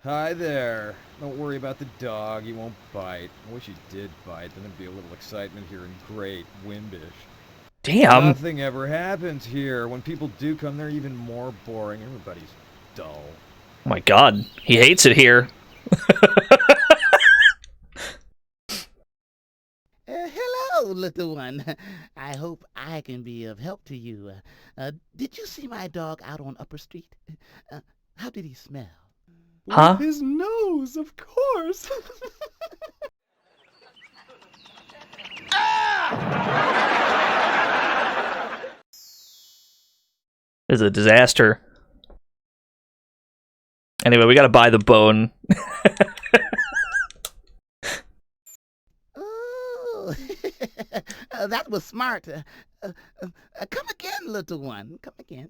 Hi there. Don't worry about the dog, he won't bite. I wish he did bite, then there'd be a little excitement here in Great Wimbish. Damn. Nothing ever happens here. When people do come, they're even more boring. Everybody's dull. Oh my god, he hates it here. Hello, little one. I hope I can be of help to you. Did you see my dog out on Upper Street? How did he smell? Huh? With his nose, of course. This is a disaster. Anyway, we gotta buy the bone. That was smart. Come again, little one. Come again.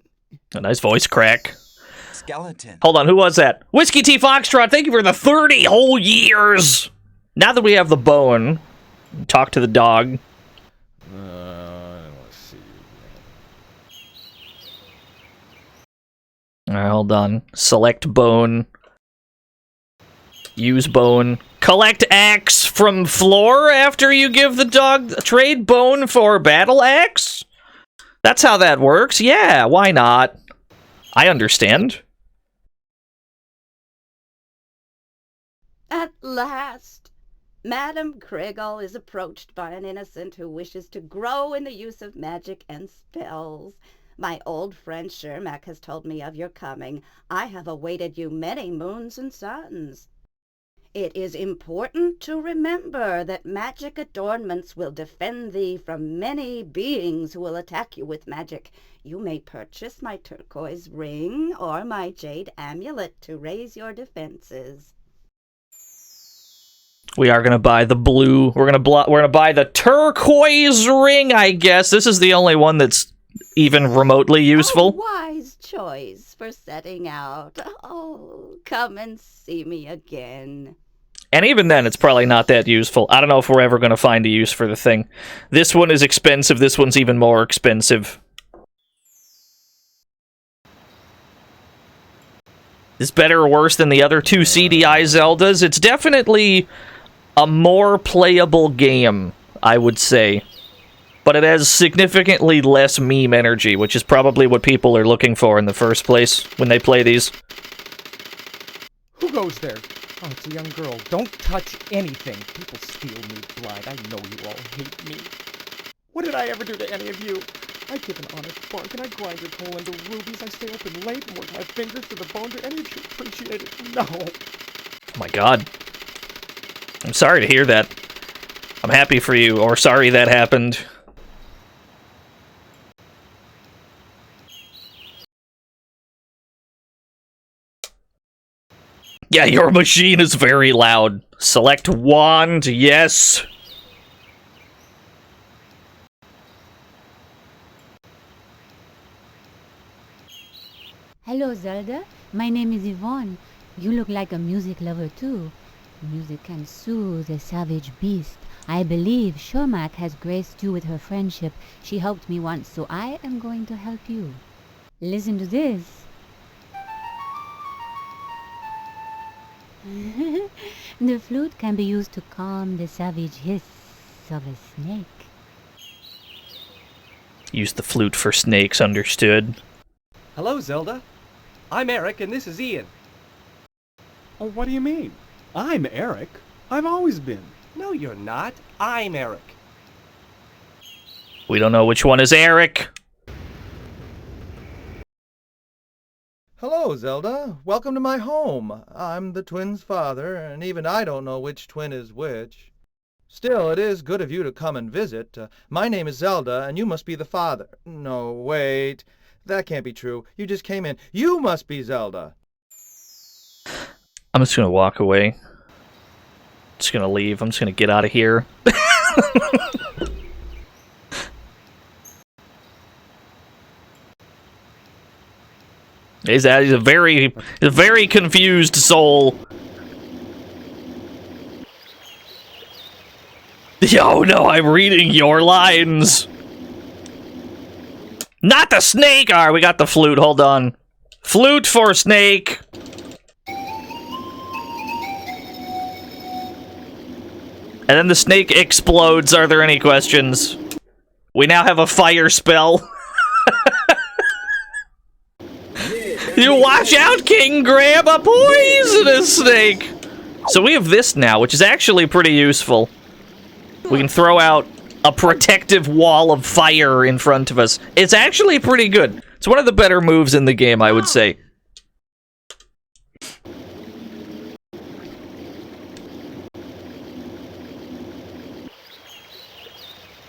A nice voice crack. Skeleton. Hold on, who was that? Whiskey T Foxtrot, thank you for the 30 whole years! Now that we have the bone, talk to the dog. Let's see. Alright, hold on. Select bone. Use bone. Collect axe from floor after you give the dog trade bone for battle axe? That's how that works. Yeah, why not? I understand. At last, Madame Kriegel is approached by an innocent who wishes to grow in the use of magic and spells. My old friend Shermack has told me of your coming. I have awaited you many moons and suns. It is important to remember that magic adornments will defend thee from many beings who will attack you with magic. You may purchase my turquoise ring or my jade amulet to raise your defenses. We are gonna buy the blue. We're gonna buy the turquoise ring, I guess. This is the only one that's even remotely useful. A wise choice for setting out. Oh, come and see me again. And even then, it's probably not that useful. I don't know if we're ever gonna find a use for the thing. This one is expensive. This one's even more expensive. Is better or worse than the other two CDI Zeldas? It's definitely a more playable game, I would say. But it has significantly less meme energy, which is probably what people are looking for in the first place when they play these. Who goes there? Oh, it's a young girl. Don't touch anything. People steal me blind. I know you all hate me. What did I ever do to any of you? I give an honest bark and I grind your coal into rubies. I stay open late and work my fingers to the bone. Do any of you appreciate it? No. Oh my god. I'm sorry to hear that. I'm happy for you, or sorry that happened. Yeah, your machine is very loud. Select wand, yes. Hello, Zelda. My name is Yvonne. You look like a music lover, too. Music can soothe a savage beast. I believe Shomak has graced you with her friendship. She helped me once, so I am going to help you. Listen to this. The flute can be used to calm the savage hiss of a snake. Use the flute for snakes, understood. Hello, Zelda. I'm Eric, and this is Ian. Oh, what do you mean? I'm Eric. I've always been. No, you're not. I'm Eric. We don't know which one is Eric. Hello, Zelda. Welcome to my home. I'm the twins' father, and even I don't know which twin is which. Still, it is good of you to come and visit. My name is Zelda, and you must be the father. No, wait. That can't be true. You just came in. You must be Zelda. I'm just gonna walk away. Just gonna leave. I'm just gonna get out of here. He's a very confused soul. Oh no, I'm reading your lines. Not the snake! Alright, we got the flute, hold on. Flute for snake! And then the snake explodes, are there any questions? We now have a fire spell. You watch out, King Grab, a poisonous snake! So we have this now, which is actually pretty useful. We can throw out a protective wall of fire in front of us. It's actually pretty good. It's one of the better moves in the game, I would say.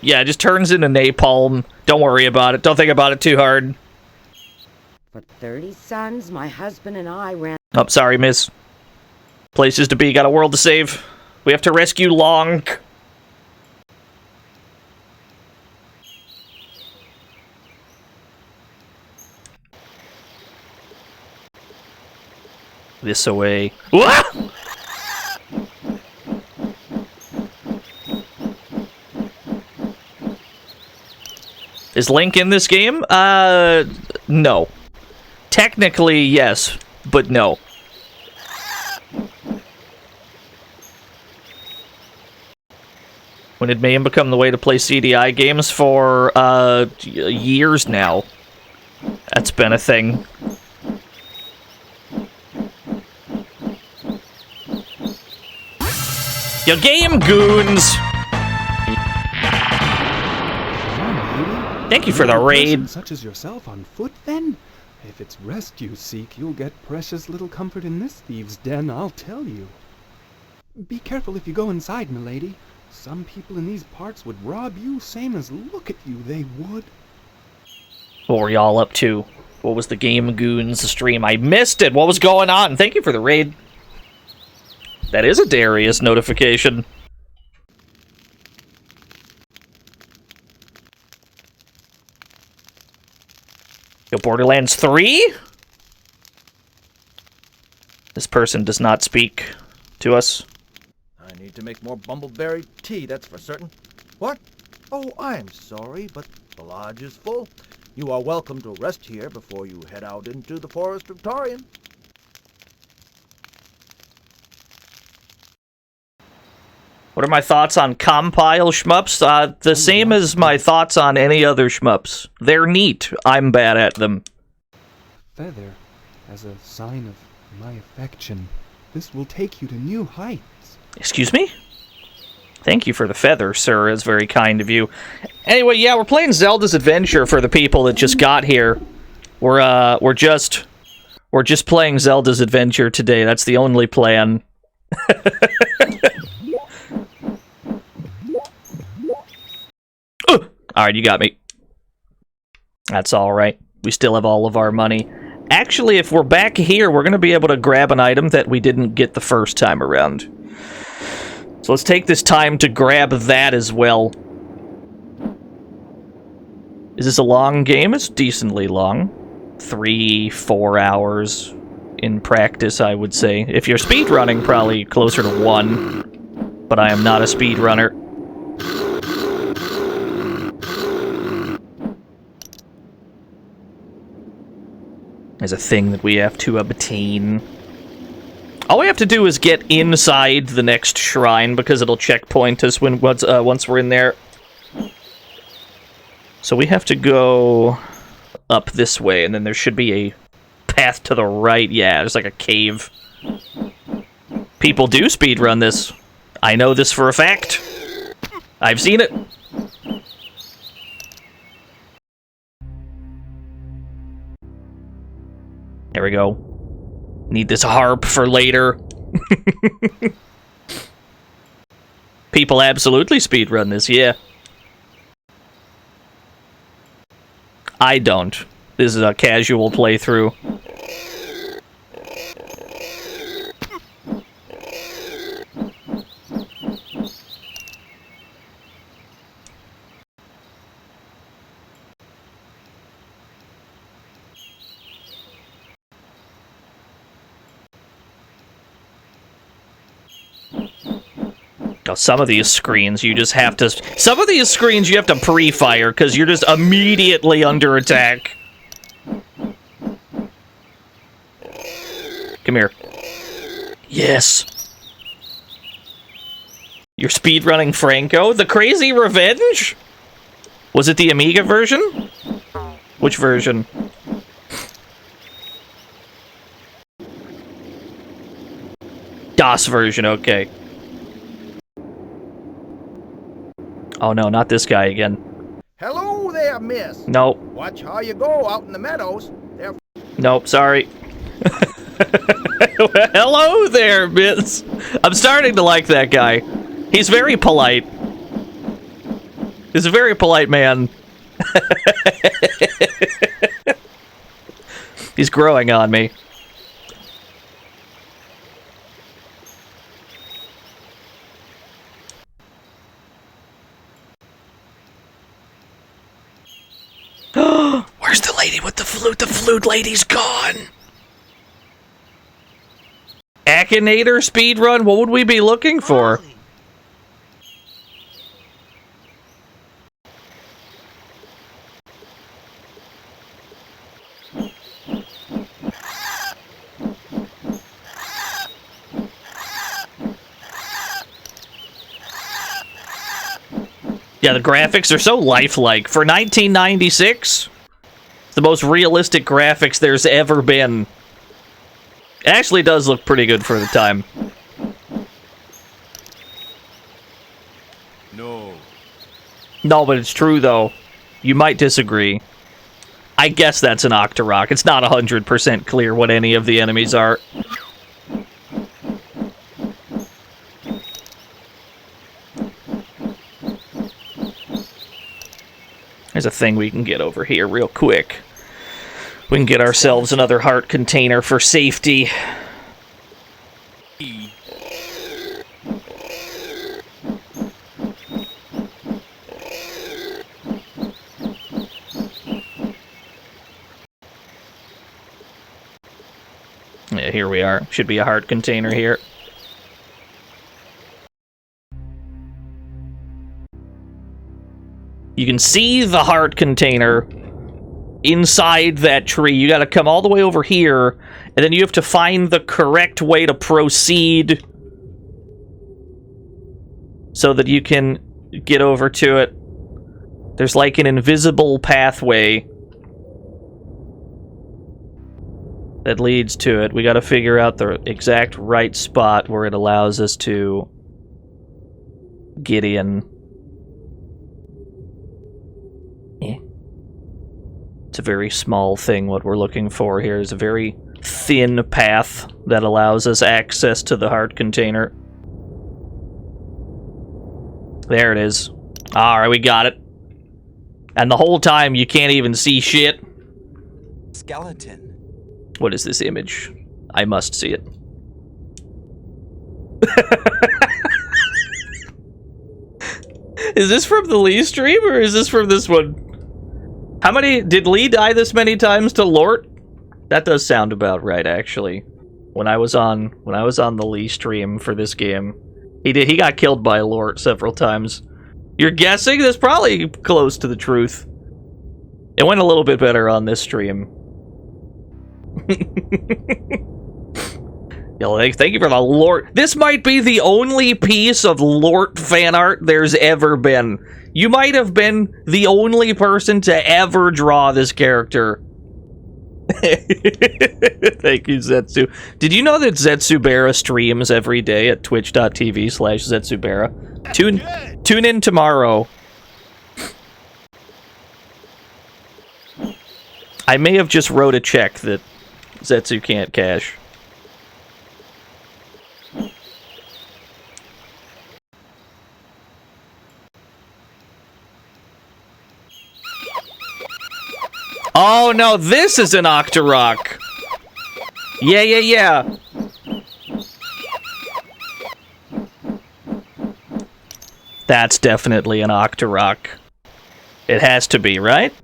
Yeah, it just turns into napalm. Don't worry about it. Don't think about it too hard. For 30 suns, my husband and I ran... Oh, sorry, miss. Places to be, got a world to save. We have to rescue Long. this away. Wah! Is Link in this game? No. Technically, yes, but no. When did MAME become the way to play CDI games? For, years now. That's been a thing. Your game goons! Thank you for the raid. Such as yourself on foot, then? If it's rest you seek, you'll get precious little comfort in this thieves' den, I'll tell you. Be careful if you go inside, milady. Some people in these parts would rob you, same as look at you, they would. What were y'all up to? What was the Game Goons stream? I missed it! What was going on? Thank you for the raid. That is a Darius notification. Yo, Borderlands 3? This person does not speak to us. I need to make more bumbleberry tea, that's for certain. What? Oh, I'm sorry, but the lodge is full. You are welcome to rest here before you head out into the forest of Tarian. What are my thoughts on compile shmups? The same as my thoughts on any other shmups. They're neat. I'm bad at them. Feather, as a sign of my affection, this will take you to new heights. Excuse me? Thank you for the feather, sir. It's very kind of you. Anyway, yeah, we're playing Zelda's Adventure for the people that just got here. We're just playing Zelda's Adventure today. That's the only plan. Alright, you got me. That's alright. We still have all of our money. Actually, if we're back here, we're going to be able to grab an item that we didn't get the first time around. So let's take this time to grab that as well. Is this a long game? It's decently long. 3-4 hours in practice, I would say. If you're speedrunning, probably closer to 1. But I am not a speedrunner. There's a thing that we have to obtain. All we have to do is get inside the next shrine, because it'll checkpoint us once we're in there. So we have to go up this way, and then there should be a path to the right. Yeah, there's like a cave. People do speedrun this. I know this for a fact. I've seen it. There we go. Need this harp for later. People absolutely speedrun this, yeah. I don't. This is a casual playthrough. Some of these screens you just have to... Some of these screens you have to pre-fire because you're just immediately under attack. Come here. Yes. You're speedrunning Franco? The Crazy Revenge? Was it the Amiga version? Which version? DOS version, okay. Oh no, not this guy again. Hello there, miss. Nope. Watch how you go out in the meadows. They're... Nope, sorry. Hello there, miss. I'm starting to like that guy. He's very polite. He's a very polite man. He's growing on me. Where's the lady with the flute? The flute lady's gone. Akinator speedrun? What would we be looking for? Yeah, the graphics are so lifelike. For 1996, the most realistic graphics there's ever been. It actually does look pretty good for the time. No, but it's true, though. You might disagree. I guess that's an Octorok. It's not 100% clear what any of the enemies are. There's a thing we can get over here real quick. We can get ourselves another heart container for safety. Yeah, here we are. Should be a heart container here. You can see the heart container inside that tree. You gotta come all the way over here, and then you have to find the correct way to proceed so that you can get over to it. There's like an invisible pathway that leads to it. We gotta figure out the exact right spot where it allows us to get in. It's a very small thing. What we're looking for here is a very thin path that allows us access to the heart container. There it is. Alright, we got it. And the whole time you can't even see shit. Skeleton. What is this image? I must see it. Is this from the Lee stream or is this from this one? How many did Lee die this many times to Lort? That does sound about right, actually. When I was on the Lee stream for this game, he got killed by Lort several times. You're guessing? That's probably close to the truth. It went a little bit better on this stream. Yo, thank you for the Lort. This might be the only piece of Lort fan art there's ever been. You might have been the only person to ever draw this character. Thank you, Zetsu. Did you know that Zetsubera streams every day at twitch.tv/Zetsubera? Tune in tomorrow. I may have just wrote a check that Zetsu can't cash. Oh no, this is an Octorok. Yeah. That's definitely an Octorok. It has to be, right?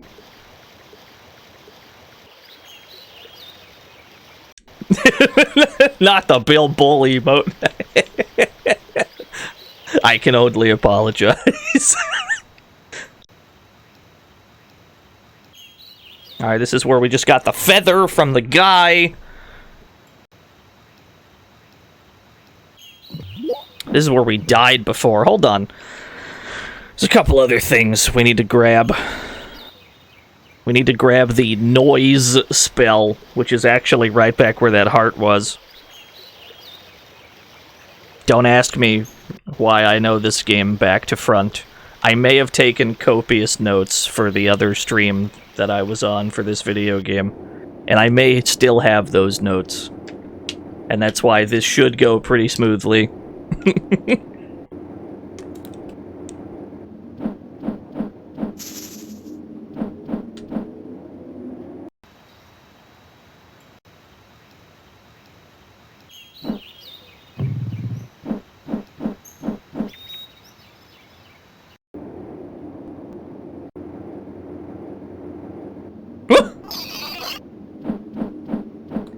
Not the Bill Bull emote. I can only apologize. Alright, this is where we just got the feather from the guy. This is where we died before. Hold on. There's a couple other things we need to grab. We need to grab the noise spell, which is actually right back where that heart was. Don't ask me why I know this game back to front. I may have taken copious notes for the other stream that I was on for this video game, and I may still have those notes. And that's why this should go pretty smoothly.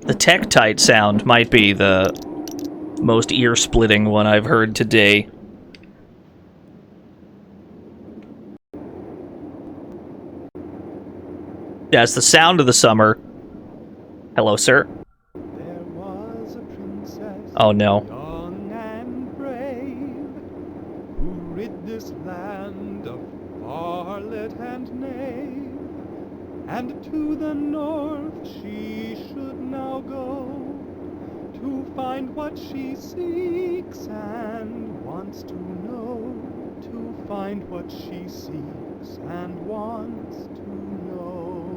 The Tektite sound might be the most ear-splitting one I've heard today. Yeah, it's the sound of the summer. Hello, sir. Oh, no. Young and brave, who rid this land of varlet and knave, and to the north she should now go, to find what she seeks and wants to know, to find what she seeks and wants to know.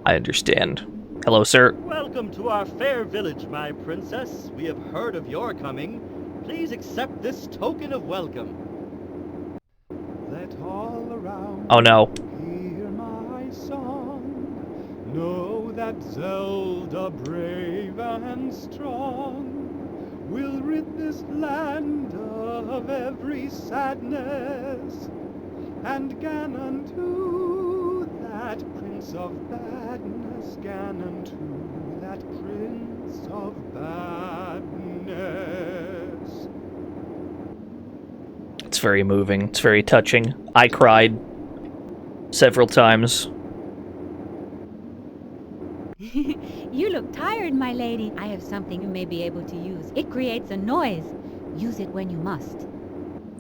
I understand. Hello, sir. Welcome to our fair village, my princess. We have heard of your coming. Please accept this token of welcome. Let all around Oh, no. hear my song. Know that Zelda, brave and strong, will rid this land of every sadness. And Ganon too, that prince of badness, Ganon too, that prince of badness. It's very moving. It's very touching. I cried several times. You look tired, my lady. I have something you may be able to use. It creates a noise. Use it when you must.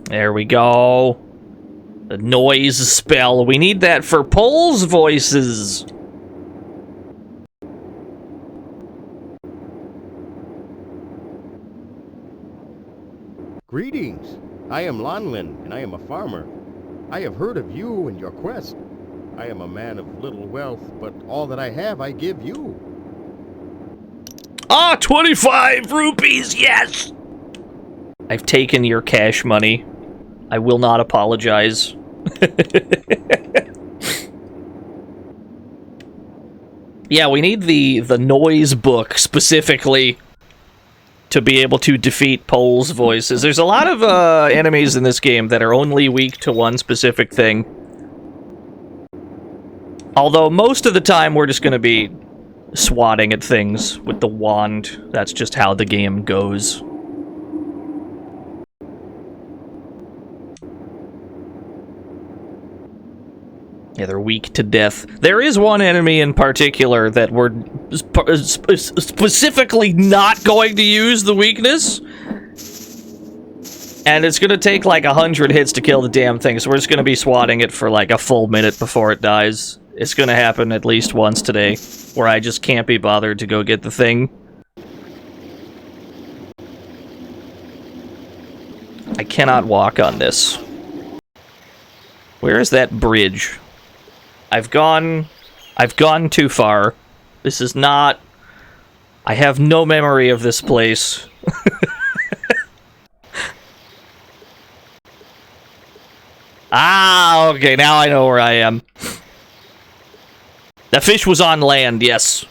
There we go. The noise spell. We need that for Pole's voices. Greetings. I am Lonlin, and I am a farmer. I have heard of you and your quest. I am a man of little wealth, but all that I have I give you. Ah, 25 rupees, yes! I've taken your cash money. I will not apologize. Yeah, we need the noise book specifically to be able to defeat Pole's voices. There's a lot of enemies in this game that are only weak to one specific thing. Although most of the time we're just going to be swatting at things with the wand. That's just how the game goes. Yeah, they're weak to death. There is one enemy in particular that we're specifically not going to use the weakness. And it's gonna take like 100 hits to kill the damn thing, so we're just gonna be swatting it for like a full minute before it dies. It's gonna happen at least once today, where I just can't be bothered to go get the thing. I cannot walk on this. Where is that bridge? I've gone too far. This is not... I have no memory of this place. Ah, okay, now I know where I am. That fish was on land, yes.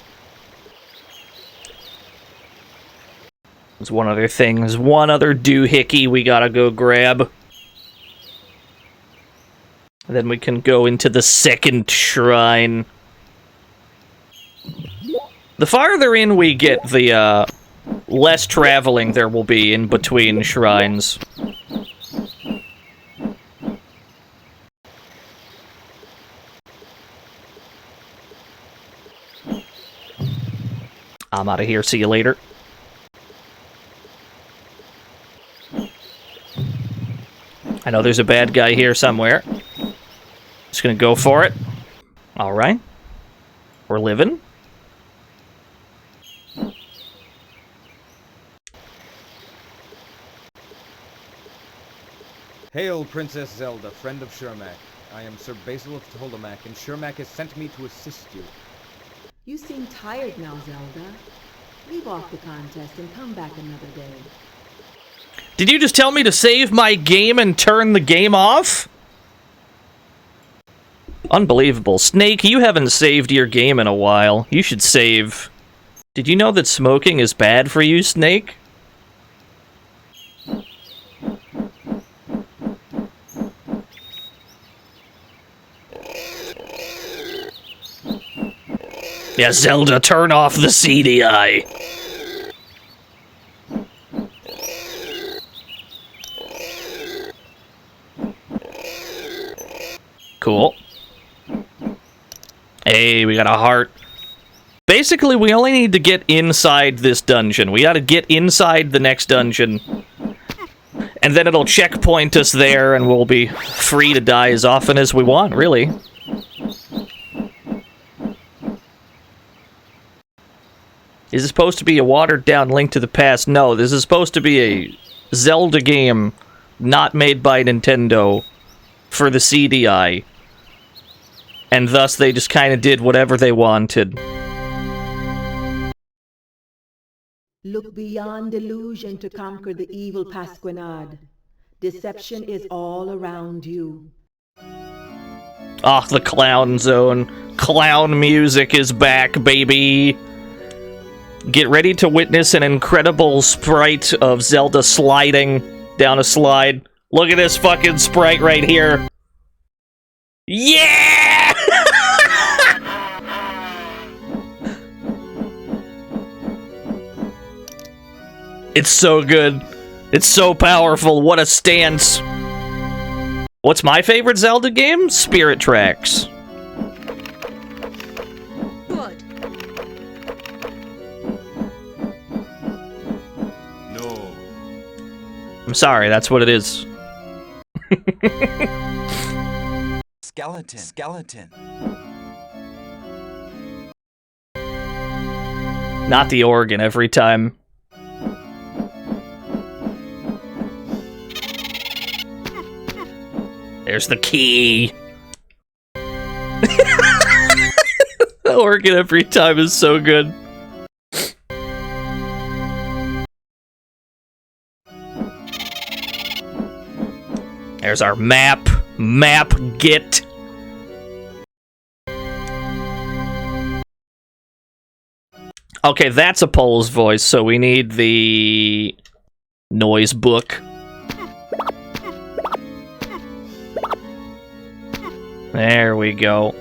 There's one other thing. There's one other doohickey we gotta go grab. And then we can go into the second shrine. The farther in we get, the less traveling there will be in between shrines. I'm out of here. See you later. I know there's a bad guy here somewhere. Just gonna go for it. Alright. We're living. Hail, Princess Zelda, friend of Shermac. I am Sir Basil of Tolemac, and Shermac has sent me to assist you. You seem tired now, Zelda. Leave off the contest and come back another day. Did you just tell me to save my game and turn the game off? Unbelievable. Snake, you haven't saved your game in a while. You should save. Did you know that smoking is bad for you, Snake? Yeah, Zelda, turn off the CDI. Cool. Hey, we got a heart. Basically, we only need to get inside this dungeon. We gotta get inside the next dungeon. And then it'll checkpoint us there, and we'll be free to die as often as we want, really. Is this supposed to be a watered-down Link to the Past? No, this is supposed to be a Zelda game not made by Nintendo for the CDI. And thus, they just kind of did whatever they wanted. Look beyond illusion to conquer the evil Pasquinade. Deception is all around you. Ah, the clown zone. Clown music is back, baby. Get ready to witness an incredible sprite of Zelda sliding down a slide. Look at this fucking sprite right here. Yeah! It's so good. It's so powerful. What a stance. What's my favorite Zelda game? Spirit Tracks. Good. No. I'm sorry, that's what it is. Skeleton. Not the organ every time. There's the key. The organ every time is so good. There's our map. Map get. Okay, that's a Pole's voice, so we need the noise book. There we go.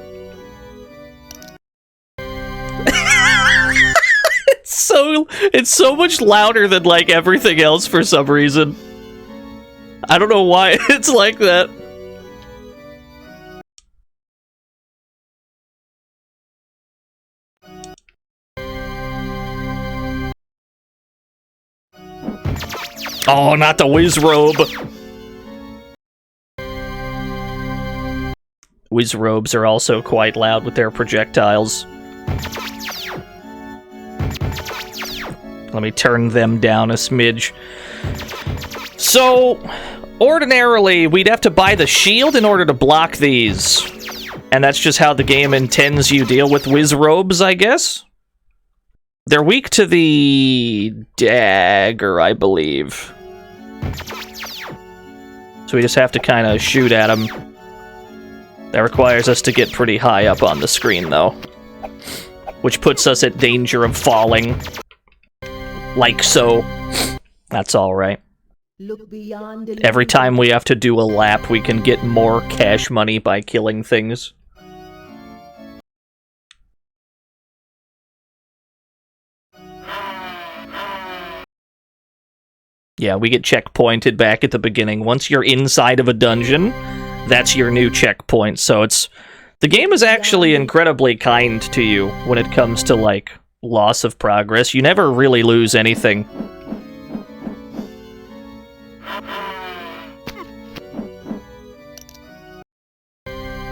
It's so much louder than like everything else for some reason. I don't know why it's like that. Oh, not the whiz robe. Whiz robes are also quite loud with their projectiles. Let me turn them down a smidge. So, ordinarily, we'd have to buy the shield in order to block these. And that's just how the game intends you deal with whiz robes, I guess? They're weak to the dagger, I believe. So we just have to kind of shoot at them. That requires us to get pretty high up on the screen, though. Which puts us at danger of falling. Like so. That's alright. Every time we have to do a lap, we can get more cash money by killing things. Yeah, we get checkpointed back at the beginning. Once you're inside of a dungeon, that's your new checkpoint. So the game is actually incredibly kind to you when it comes to, like, loss of progress. You never really lose anything.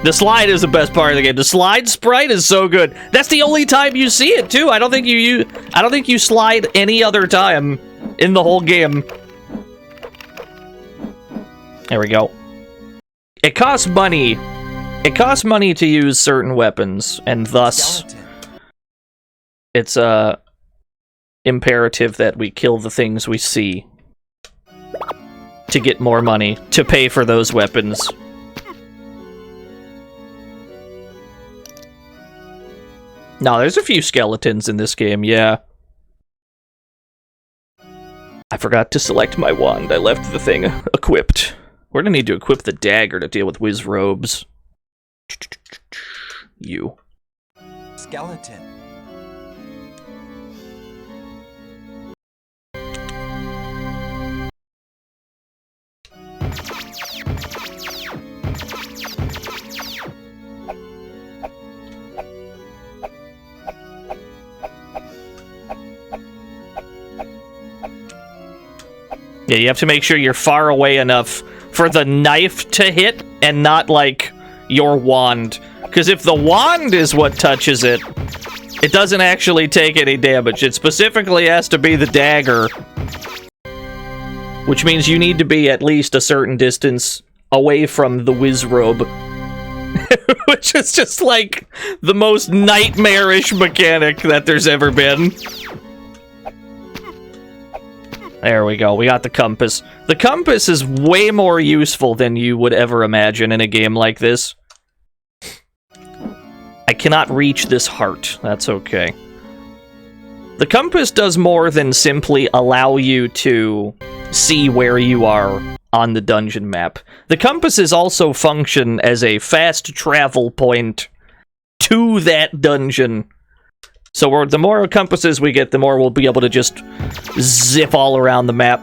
The slide is the best part of the game. The slide sprite is so good. That's the only time you see it, too. I don't think you slide any other time in the whole game. There we go. It costs money. It costs money to use certain weapons, and thus it's imperative that we kill the things we see to get more money to pay for those weapons. No, there's a few skeletons in this game, yeah. I forgot to select my wand. I left the thing equipped. We're gonna need to equip the dagger to deal with whiz robes. You. Skeleton. Yeah, you have to make sure you're far away enough for the knife to hit and not, like, your wand. Because if the wand is what touches it, it doesn't actually take any damage. It specifically has to be the dagger. Which means you need to be at least a certain distance away from the Wizrobe. Which is just, like, the most nightmarish mechanic that there's ever been. There we go, we got the compass. The compass is way more useful than you would ever imagine in a game like this. I cannot reach this heart, that's okay. The compass does more than simply allow you to see where you are on the dungeon map. The compasses also function as a fast travel point to that dungeon. So the more compasses we get, the more we'll be able to just zip all around the map.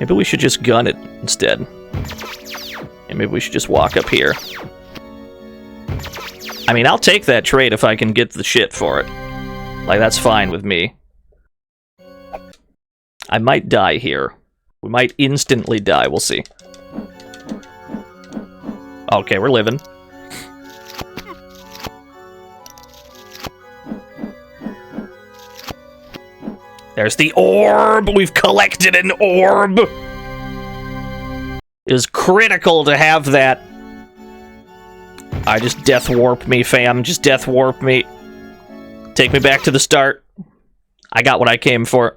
Maybe we should just gun it instead. And maybe we should just walk up here. I mean, I'll take that trade if I can get the shit for it. Like, that's fine with me. I might die here. We might instantly die, we'll see. Okay, we're living. There's the orb! We've collected an orb! It is critical to have that. I just death warp me, fam. Just death warp me. Take me back to the start. I got what I came for.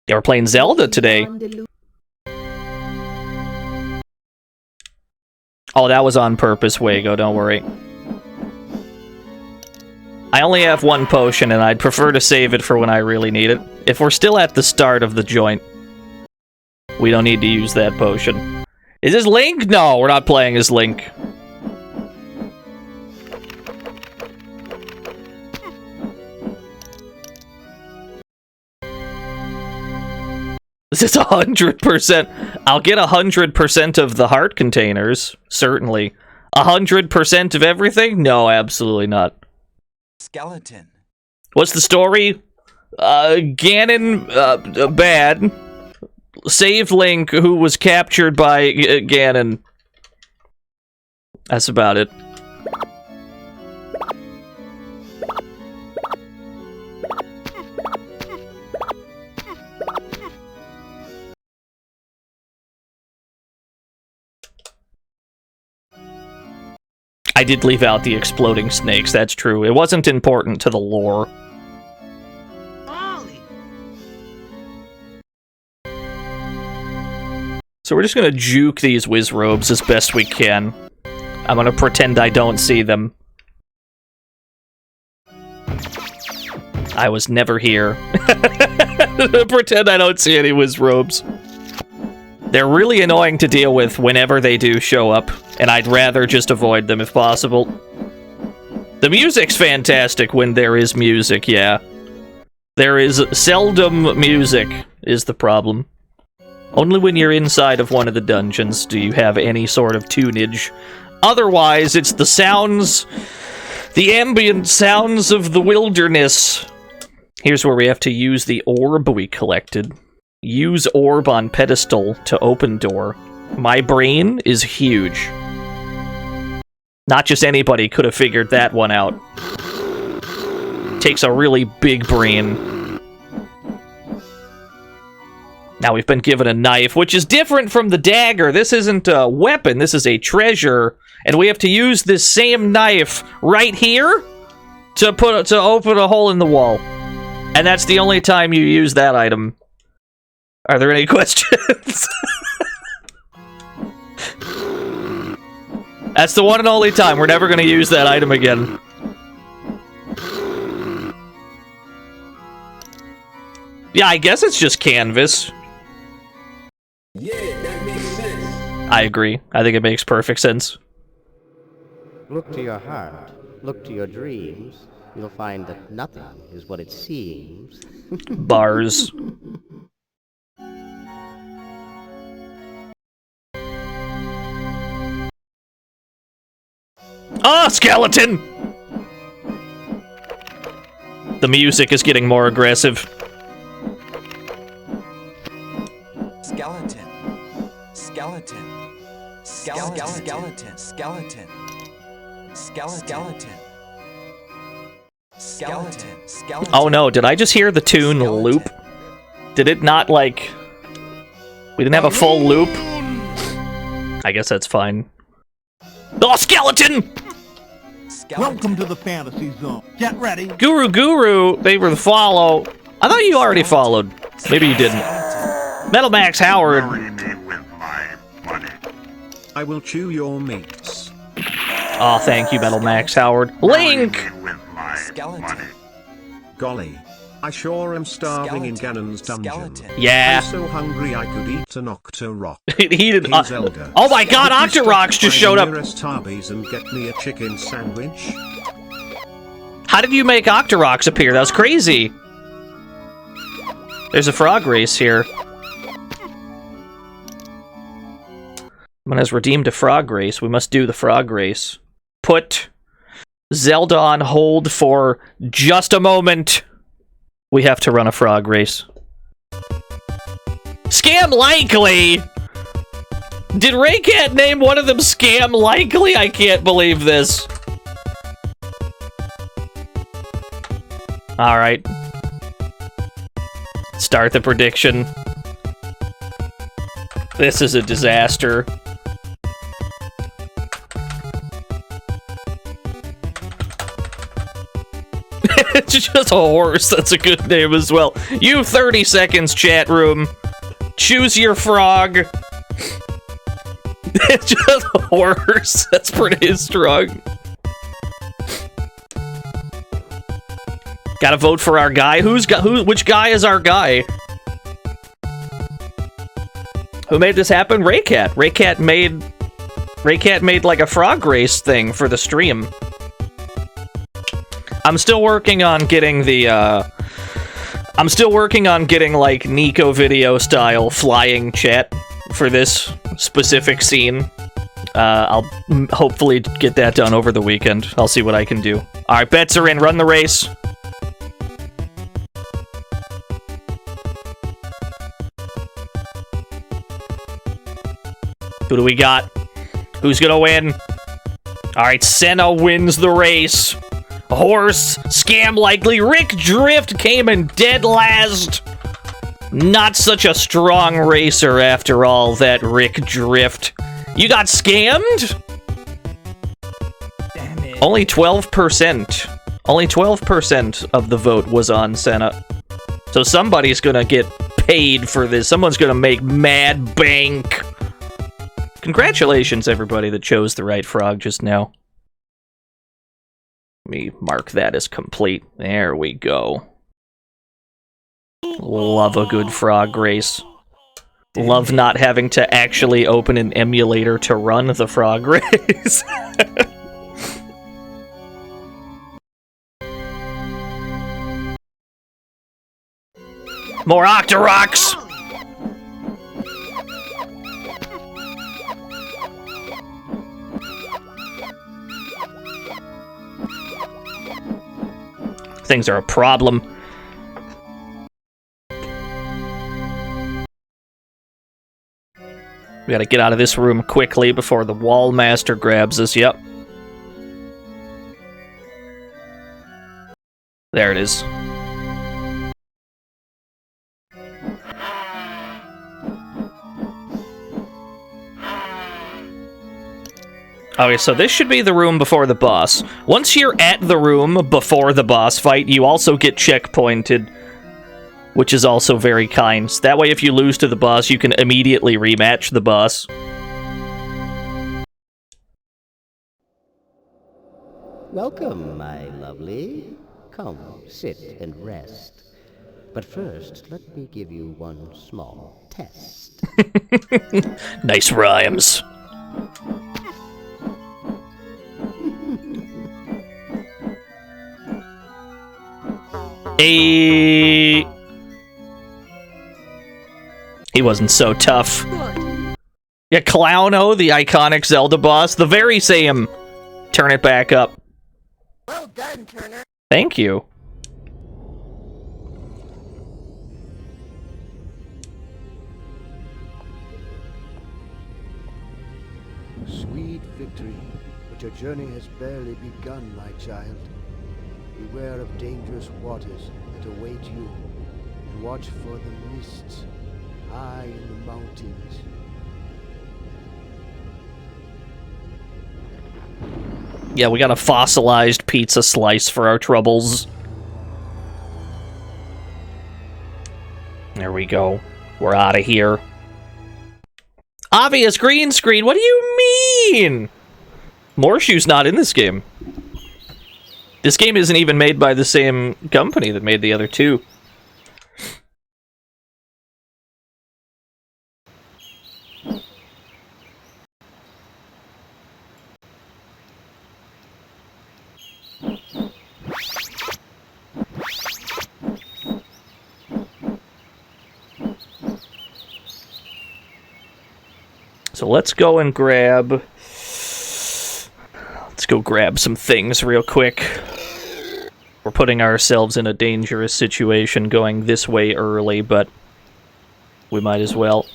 Yeah, we're playing Zelda today. Oh, that was on purpose, Wago, don't worry. I only have one potion, and I'd prefer to save it for when I really need it. If we're still at the start of the joint, we don't need to use that potion. Is this Link? No, we're not playing as Link. This is 100%. I'll get 100% of the heart containers, certainly. 100% of everything? No, absolutely not. Skeleton. What's the story? Ganon, bad. Save Link, who was captured by Ganon. That's about it. I did leave out the exploding snakes, that's true. It wasn't important to the lore. So we're just gonna juke these Wizrobes as best we can. I'm gonna pretend I don't see them. I was never here. Pretend I don't see any Wizrobes. They're really annoying to deal with whenever they do show up, and I'd rather just avoid them if possible. The music's fantastic when there is music, yeah. There is seldom music, is the problem. Only when you're inside of one of the dungeons do you have any sort of tunage. Otherwise, it's the sounds, the ambient sounds of the wilderness. Here's where we have to use the orb we collected. Use orb on pedestal to open door. My brain is huge. Not just anybody could have figured that one out. Takes a really big brain. Now we've been given a knife, which is different from the dagger. This isn't a weapon, this is a treasure. And we have to use this same knife right here to open a hole in the wall. And that's the only time you use that item. Are there any questions? That's the one and only time. We're never going to use that item again. Yeah, I guess it's just canvas. Yeah, that makes sense. I agree. I think it makes perfect sense. Look to your heart. Look to your dreams. You'll find that nothing is what it seems. Bars. Oh, skeleton! The music is getting more aggressive. Skeleton. Skeleton. Skeleton. Skeleton. Skeleton. Skeleton. Skeleton. Skeleton. Oh no, did I just hear the tune loop? Did it not, like... We didn't have a full loop? I guess that's fine. Oh, skeleton! Welcome to the fantasy zone. Get ready. Guru, they were the follow. I thought you already followed. Maybe you didn't. Metal Max Howard. I will chew your meats. Oh, thank you, Metal Max Howard. Link! Golly. I sure am starving in Ganon's dungeon. Yeah. I'm so hungry I could eat an Octorok. Hey, Zelda. Oh my god, Octoroks just showed up! Nearest Tarby's and get me a chicken sandwich. How did you make Octoroks appear? That was crazy. There's a frog race here. Someone has redeemed a frog race. We must do the frog race. Put Zelda on hold for just a moment. We have to run a frog race. Scam Likely! Did Raycat name one of them Scam Likely? I can't believe this. Alright. Start the prediction. This is a disaster. It's just a horse. That's a good name as well. You 30 seconds, chat room. Choose your frog. It's just a horse. That's pretty strong. Gotta vote for our guy. Which guy is our guy? Who made this happen? Raycat. Raycat made like a frog race thing for the stream. I'm still working on getting the, like, Nico video style flying chat for this specific scene. I'll hopefully get that done over the weekend. I'll see what I can do. Alright, bets are in. Run the race. Who do we got? Who's gonna win? Alright, Senna wins the race. Horse, Scam Likely, Rick Drift came in dead last. Not such a strong racer after all, that Rick Drift. You got scammed? Damn it. Only 12%. Only 12% of the vote was on Senna. So somebody's gonna get paid for this. Someone's gonna make mad bank. Congratulations, everybody that chose the right frog just now. Let me mark that as complete. There we go. Love a good frog race. Love not having to actually open an emulator to run the frog race. More Octoroks! Things are a problem. We gotta get out of this room quickly before the wall master grabs us. Yep. There it is. Okay, so this should be the room before the boss. Once you're at the room before the boss fight, you also get checkpointed, which is also very kind. So that way, if you lose to the boss, you can immediately rematch the boss. Welcome, my lovely. Come, sit and rest. But first, let me give you one small test. Nice rhymes. He wasn't so tough. Yeah, Clowno, the iconic Zelda boss, the very same. turn it back up. Well done, Turner. Thank you. Sweet victory, but your journey has barely begun, my child. Beware of dangerous waters that await you, and watch for the mists high in the mountains. Yeah, we got a fossilized pizza slice for our troubles. There we go. We're out of here. Obvious green screen, what do you mean? Morshu's not in this game. This game isn't even made by the same company that made the other two. So let's go and grab... Let's go grab some things real quick. We're putting ourselves in a dangerous situation going this way early, but we might as well.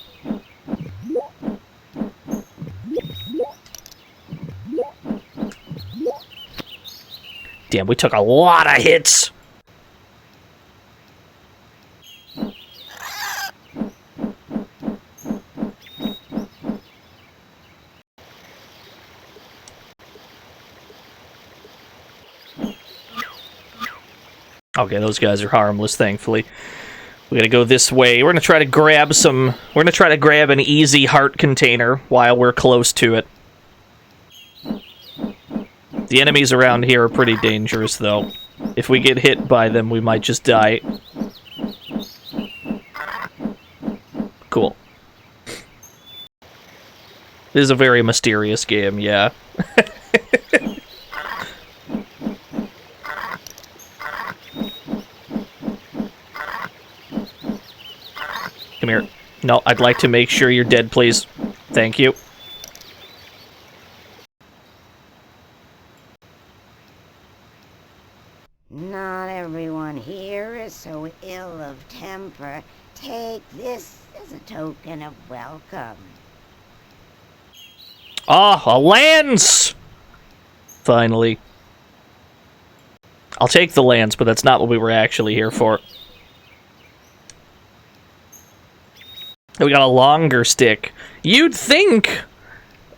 Damn, we took a lot of hits! Okay, those guys are harmless, thankfully. We gotta go this way. We're gonna try to grab some... We're gonna try to grab an easy heart container while we're close to it. The enemies around here are pretty dangerous, though. If we get hit by them, we might just die. Cool. This is a very mysterious game, yeah. Come here. No, I'd like to make sure you're dead, please. Thank you. Not everyone here is so ill of temper. Take this as a token of welcome. Ah, a lance! Finally. I'll take the lance, but that's not what we were actually here for. We got a longer stick. You'd think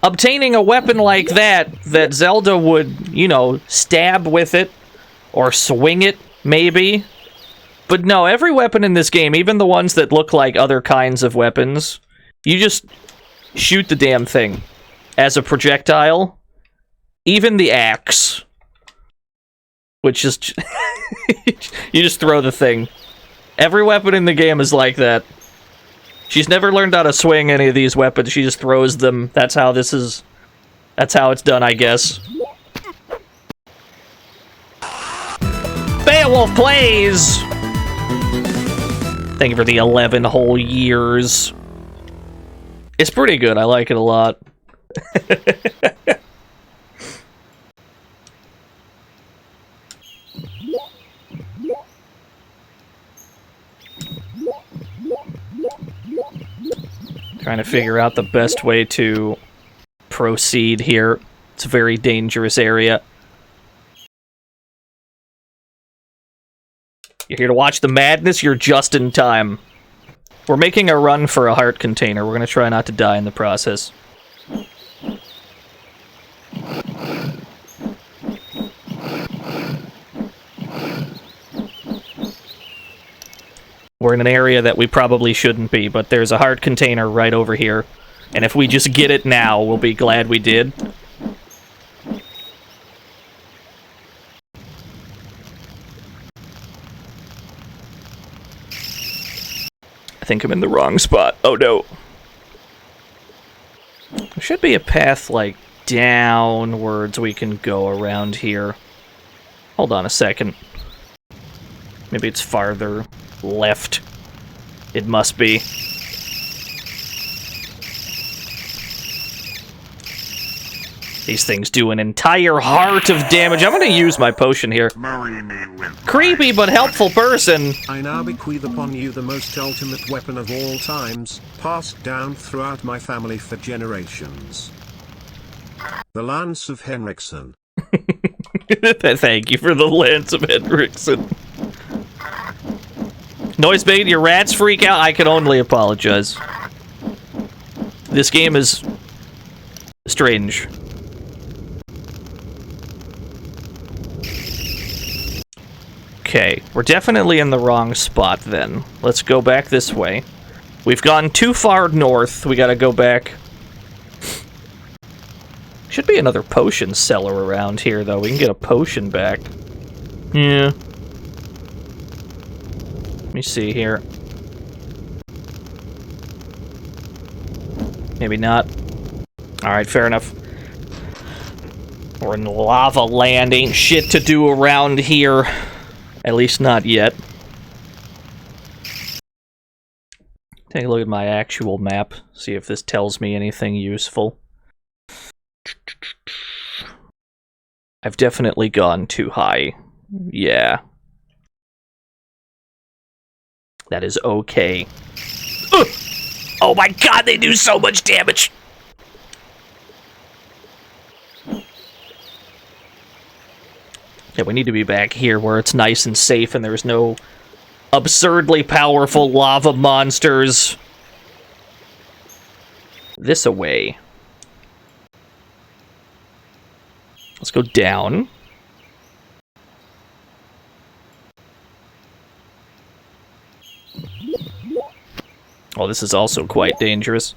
obtaining a weapon like that Zelda would, you know, stab with it or swing it, maybe. But no, every weapon in this game, even the ones that look like other kinds of weapons, you just shoot the damn thing as a projectile. Even the axe, which is you just throw the thing. Every weapon in the game is like that. She's never learned how to swing any of these weapons. She just throws them. That's how this is. That's how it's done, I guess. Beowulf Plays! Thank you for the 11 whole years. It's pretty good. I like it a lot. Trying to figure out the best way to proceed here. It's a very dangerous area. You're here to watch the madness? You're just in time. We're making a run for a heart container. We're gonna try not to die in the process. We're in an area that we probably shouldn't be, but there's a heart container right over here. And if we just get it now, we'll be glad we did. I think I'm in the wrong spot. Oh no. There should be a path, like, downwards we can go around here. Hold on a second. Maybe it's farther left. It must be. These things do an entire heart of damage. I'm gonna use my potion here. Creepy but helpful person. I now bequeath upon you the most ultimate weapon of all times, passed down throughout my family for generations. The Lance of Henriksen. Thank you for the Lance of Henriksen. Noise making your rats freak out? I can only apologize. This game is strange. Okay, we're definitely in the wrong spot then. Let's go back this way. We've gone too far north. We gotta go back. Should be another potion seller around here, though. We can get a potion back. Yeah. Let me see here. Maybe not. Alright, fair enough. We're in lava land. Ain't shit to do around here. At least not yet. Take a look at my actual map. See if this tells me anything useful. I've definitely gone too high. Yeah. That is okay. Ugh! Oh my god, they do so much damage! Yeah, we need to be back here where it's nice and safe and there's no absurdly powerful lava monsters. This away. Let's go down. Oh, this is also quite dangerous.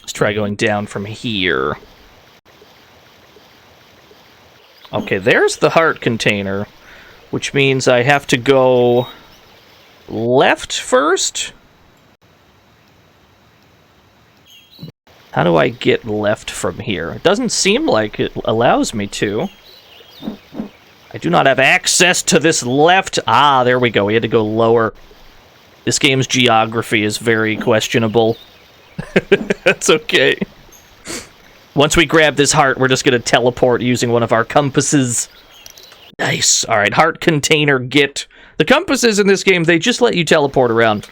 Let's try going down from here. Okay, there's the heart container, which means I have to go left first? How do I get left from here? It doesn't seem like it allows me to. I do not have access to this left. Ah, there we go. We had to go lower. This game's geography is very questionable. That's okay. Once we grab this heart, we're just going to teleport using one of our compasses. Nice. Alright, heart container get. The compasses in this game, they just let you teleport around.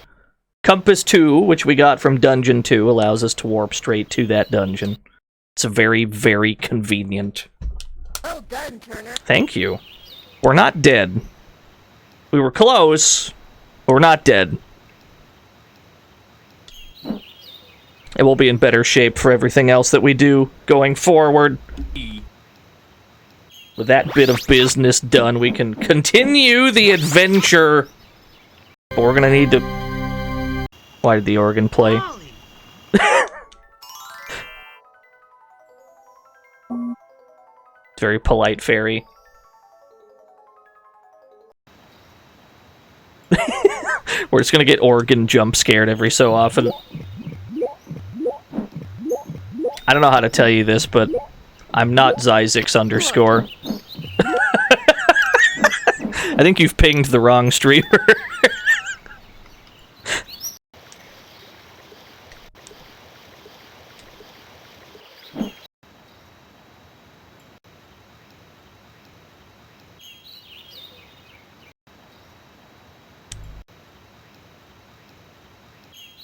Compass 2, which we got from Dungeon 2, allows us to warp straight to that dungeon. It's very, very convenient. Well done, Turner. Thank you. We're not dead. We were close, but we're not dead. And we'll be in better shape for everything else that we do going forward. With that bit of business done, we can continue the adventure. But we're gonna need to... Why did the organ play? Very polite fairy. We're just gonna get organ jump scared every so often. I don't know how to tell you this, but I'm not Zyzix _. I think you've pinged the wrong streamer.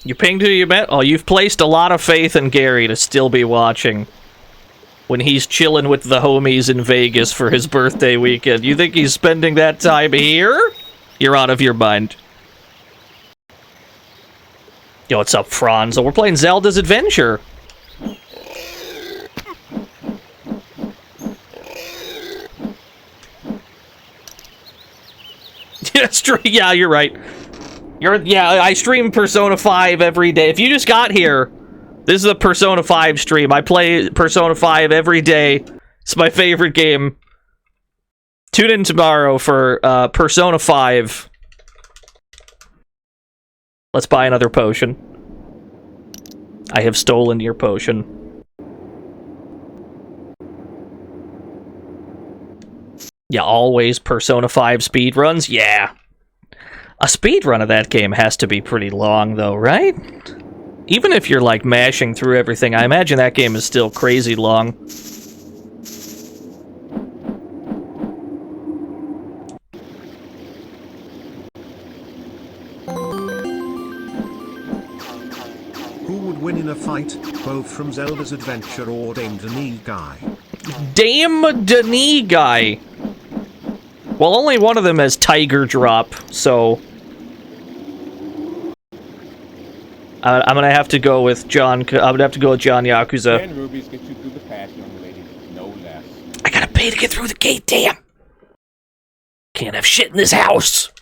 You pinged who you met? Oh, you've placed a lot of faith in Gary to still be watching. When he's chilling with the homies in Vegas for his birthday weekend. You think he's spending that time here? You're out of your mind. Yo, what's up, Franzo? We're playing Zelda's Adventure. Yeah, you're right. Yeah, I stream Persona 5 every day. If you just got here, this is a Persona 5 stream. I play Persona 5 every day. It's my favorite game. Tune in tomorrow for Persona 5. Let's buy another potion. I have stolen your potion. Yeah, always Persona 5 speedruns? Yeah. A speed run of that game has to be pretty long, though, right? Even if you're, like, mashing through everything, I imagine that game is still crazy long. Who would win in a fight, both from Zelda's Adventure or Dame Denis Guy? Dame Denis Guy! Well, only one of them has Tiger Drop, so... I'm gonna have to go with John. I'm gonna have to go with John Yakuza. 10 rubies get you through the pass, young lady. No less. I gotta pay to get through the gate, damn! Can't have shit in this house!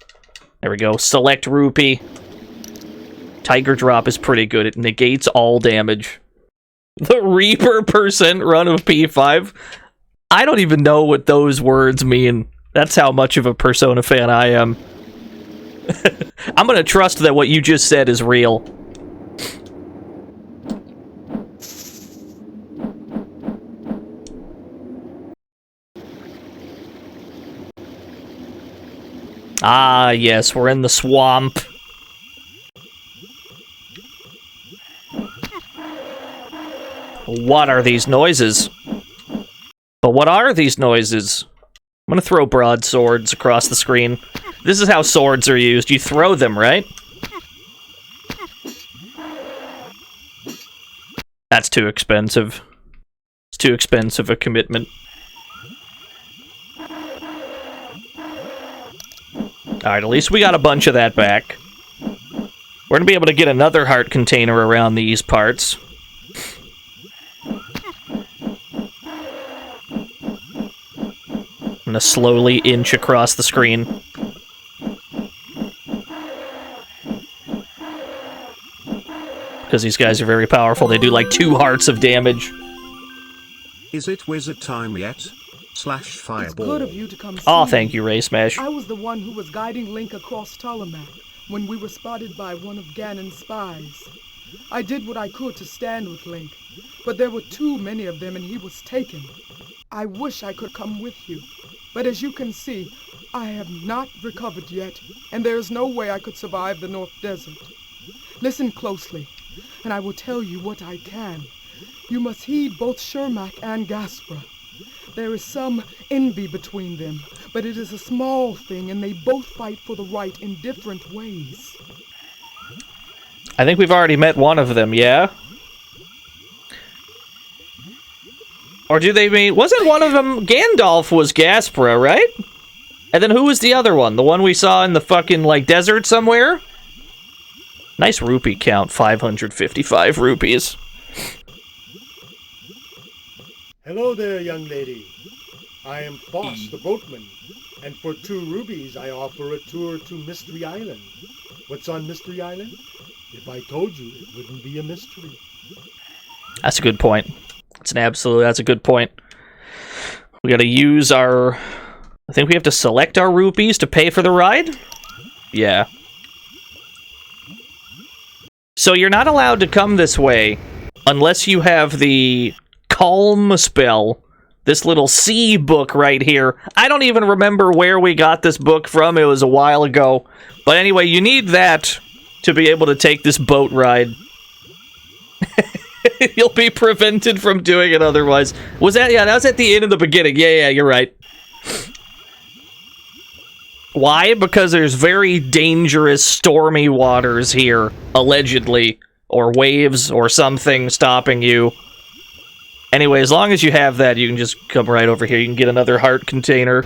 There we go. Select rupee. Tiger Drop is pretty good. It negates all damage. The Reaper % run of P5. I don't even know what those words mean. That's how much of a Persona fan I am. I'm gonna trust that what you just said is real. Ah, yes, we're in the swamp. What are these noises? But what are these noises? I'm gonna throw broadswords across the screen. This is how swords are used. You throw them, right? That's too expensive. It's too expensive a commitment. Alright, at least we got a bunch of that back. We're gonna be able to get another heart container around these parts. I'm gonna slowly inch across the screen. Because these guys are very powerful. They do like 2 hearts of damage. Is it wizard time yet? Slash fireball. It's good of you to come see Oh, me. thank you, Ray Smash. I was the one who was guiding Link across Tolomak when we were spotted by one of Ganon's spies. I did what I could to stand with Link, but there were too many of them and he was taken. I wish I could come with you, but as you can see, I have not recovered yet, and there is no way I could survive the North Desert. Listen closely, and I will tell you what I can. You must heed both Shermak and Gaspra. There is some envy between them, but it is a small thing, and they both fight for the right in different ways. I think we've already met one of them, yeah? Or do they mean... Wasn't one of them... Gandalf was Gaspra, right? And then who was the other one? The one we saw in the fucking, like, desert somewhere? Nice rupee count, 555 rupees. Hello there, young lady. I am Foss, the boatman, and for 2 rubies I offer a tour to Mystery Island. What's on Mystery Island? If I told you, it wouldn't be a mystery. That's a good point. That's a good point. We gotta use our... I think we have to select our rupees to pay for the ride? Yeah. So you're not allowed to come this way unless you have the Calm spell. This little sea book right here. I don't even remember where we got this book from. It was a while ago. But anyway, you need that to be able to take this boat ride. You'll be prevented from doing it otherwise. Was that... Yeah, that was at the end of the beginning. Yeah, you're right. Why? Because there's very dangerous stormy waters here, allegedly. Or waves or something stopping you. Anyway, as long as you have that, you can just come right over here. You can get another heart container.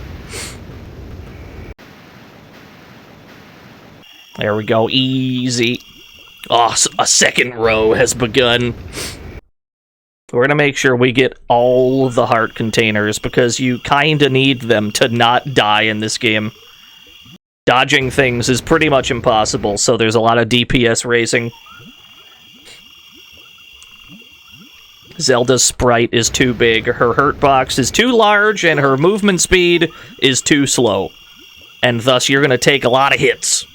There we go. Easy. Oh, a second row has begun. We're going to make sure we get all the heart containers, because you kind of need them to not die in this game. Dodging things is pretty much impossible, so there's a lot of DPS racing. Zelda's sprite is too big, her hurt box is too large, and her movement speed is too slow. And thus, you're going to take a lot of hits.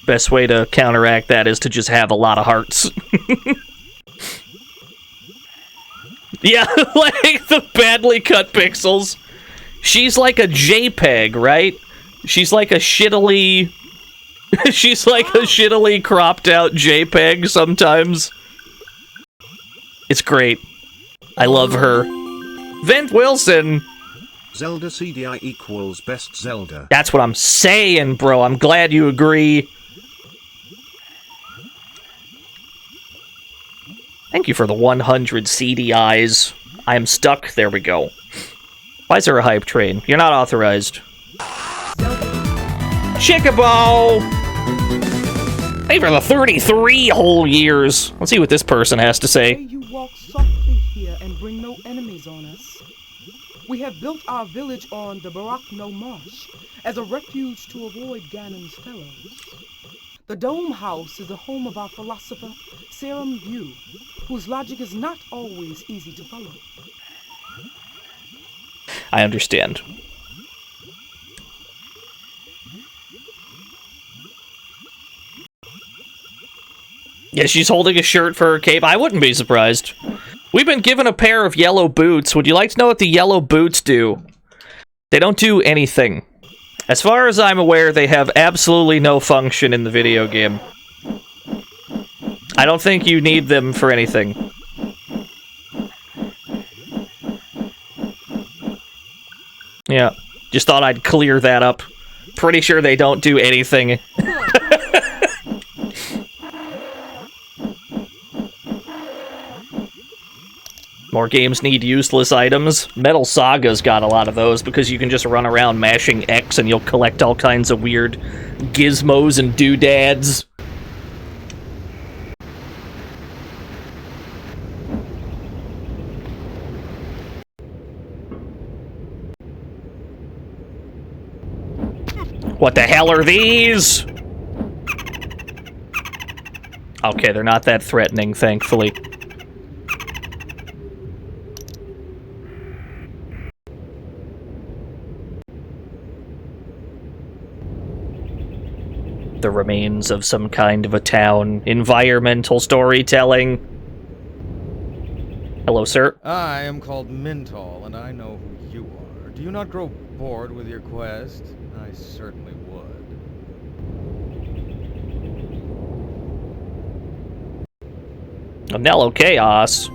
Best way to counteract that is to just have a lot of hearts. Yeah, like the badly cut pixels. She's like a JPEG, right? She's like a shittily She's like a shittily cropped out JPEG sometimes. It's great. I love her. Vent Wilson! Zelda CDI equals best Zelda. That's what I'm saying, bro. I'm glad you agree. Thank you for the 100 CDIs. I am stuck. There we go. Why is there a hype train? You're not authorized. Chickabow! Thank you for the 33 whole years. Let's see what this person has to say. You walk softly here and bring no enemies on us. We have built our village on the Barakno Marsh as a refuge to avoid Ganon's fellows. The Dome House is the home of our philosopher, Serum View, whose logic is not always easy to follow. I understand. Yeah, she's holding a shirt for her cape. I wouldn't be surprised. We've been given a pair of yellow boots. Would you like to know what the yellow boots do? They don't do anything. As far as I'm aware, they have absolutely no function in the video game. I don't think you need them for anything. Yeah, just thought I'd clear that up. Pretty sure they don't do anything. More games need useless items. Metal Saga's got a lot of those because you can just run around mashing X and you'll collect all kinds of weird gizmos and doodads. What the hell are these? Okay, they're not that threatening, thankfully. The remains of some kind of a town. Environmental storytelling. Hello, sir. I am called Mintal, and I know who you are. Do you not grow bored with your quest? I certainly would. Nello Chaos.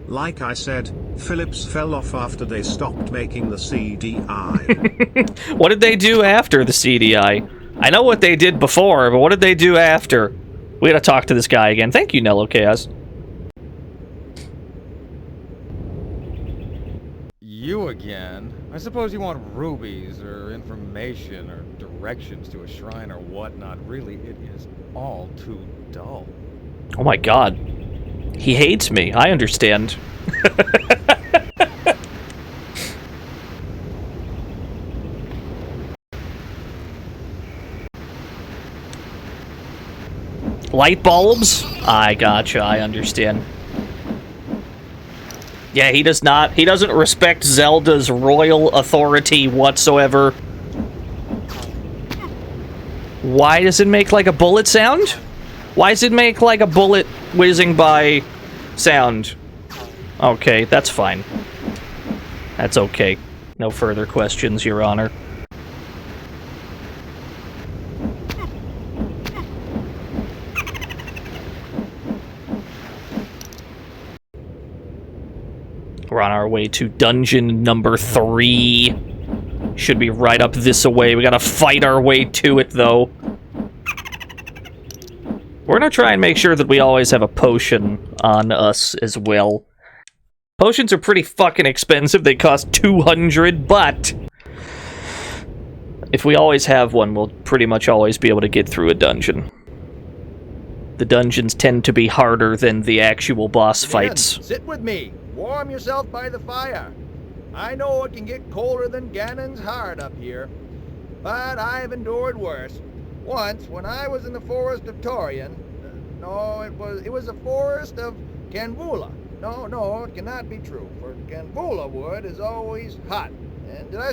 Like I said, Philips fell off after they stopped making the CDI. What did they do after the CDI? I know what they did before, but what did they do after? We gotta talk to this guy again. Thank you, Nello Chaos. You again? I suppose you want rubies, or information, or directions to a shrine, or whatnot. Really, it is all too dull. Oh my god. He hates me. I understand. Light bulbs? I gotcha, I understand. Yeah, he doesn't respect Zelda's royal authority whatsoever. Why does it make like a bullet sound? Why does it make like a bullet whizzing by sound? Okay, that's fine. That's okay. No further questions, Your Honor. We're on our way to dungeon number 3. Should be right up this way. We gotta fight our way to it, though. We're gonna try and make sure that we always have a potion on us as well. Potions are pretty fucking expensive. They cost 200, but if we always have one, we'll pretty much always be able to get through a dungeon. The dungeons tend to be harder than the actual boss fights. Sit with me. Warm yourself by the fire. I know it can get colder than Ganon's heart up here, but I have endured worse. Once, when I was in the forest of Torian, no, it was the forest of Canvula. No, it cannot be true, for Canvula wood is always hot. And I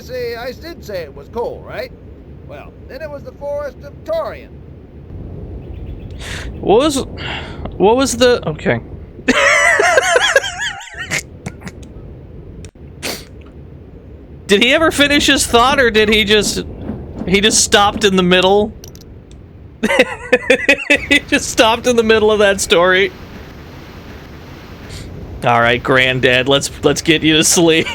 did say it was cold, right? Well, then it was the forest of Torian. What was the... Okay. Did he ever finish his thought, or did he just stopped in the middle? He just stopped in the middle of that story. All right, Granddad, let's get you to sleep.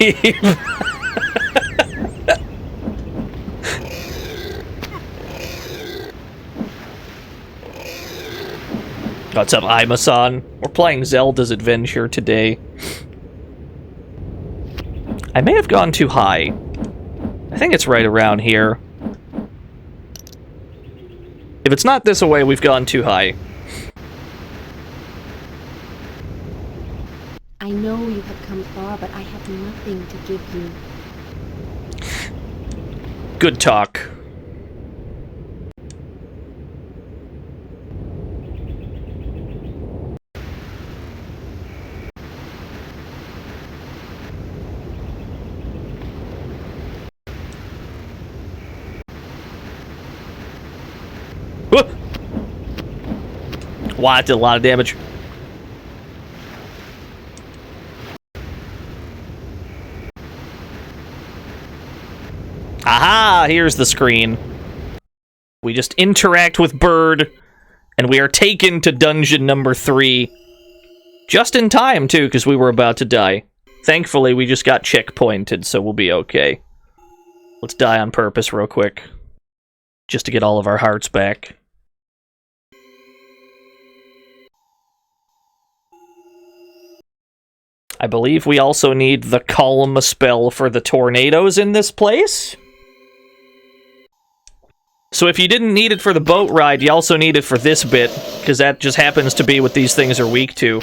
What's up, Ima-san? We're playing Zelda's Adventure today. I may have gone too high. I think it's right around here. If it's not this away, we've gone too high. I know you have come far, but I have nothing to give you. Good talk. Wow, it did a lot of damage. Aha! Here's the screen. We just interact with Bird, and we are taken to dungeon number 3. Just in time, too, because we were about to die. Thankfully, we just got checkpointed, so we'll be okay. Let's die on purpose real quick. Just to get all of our hearts back. I believe we also need the Calm spell for the tornadoes in this place. So if you didn't need it for the boat ride, you also need it for this bit, because that just happens to be what these things are weak to.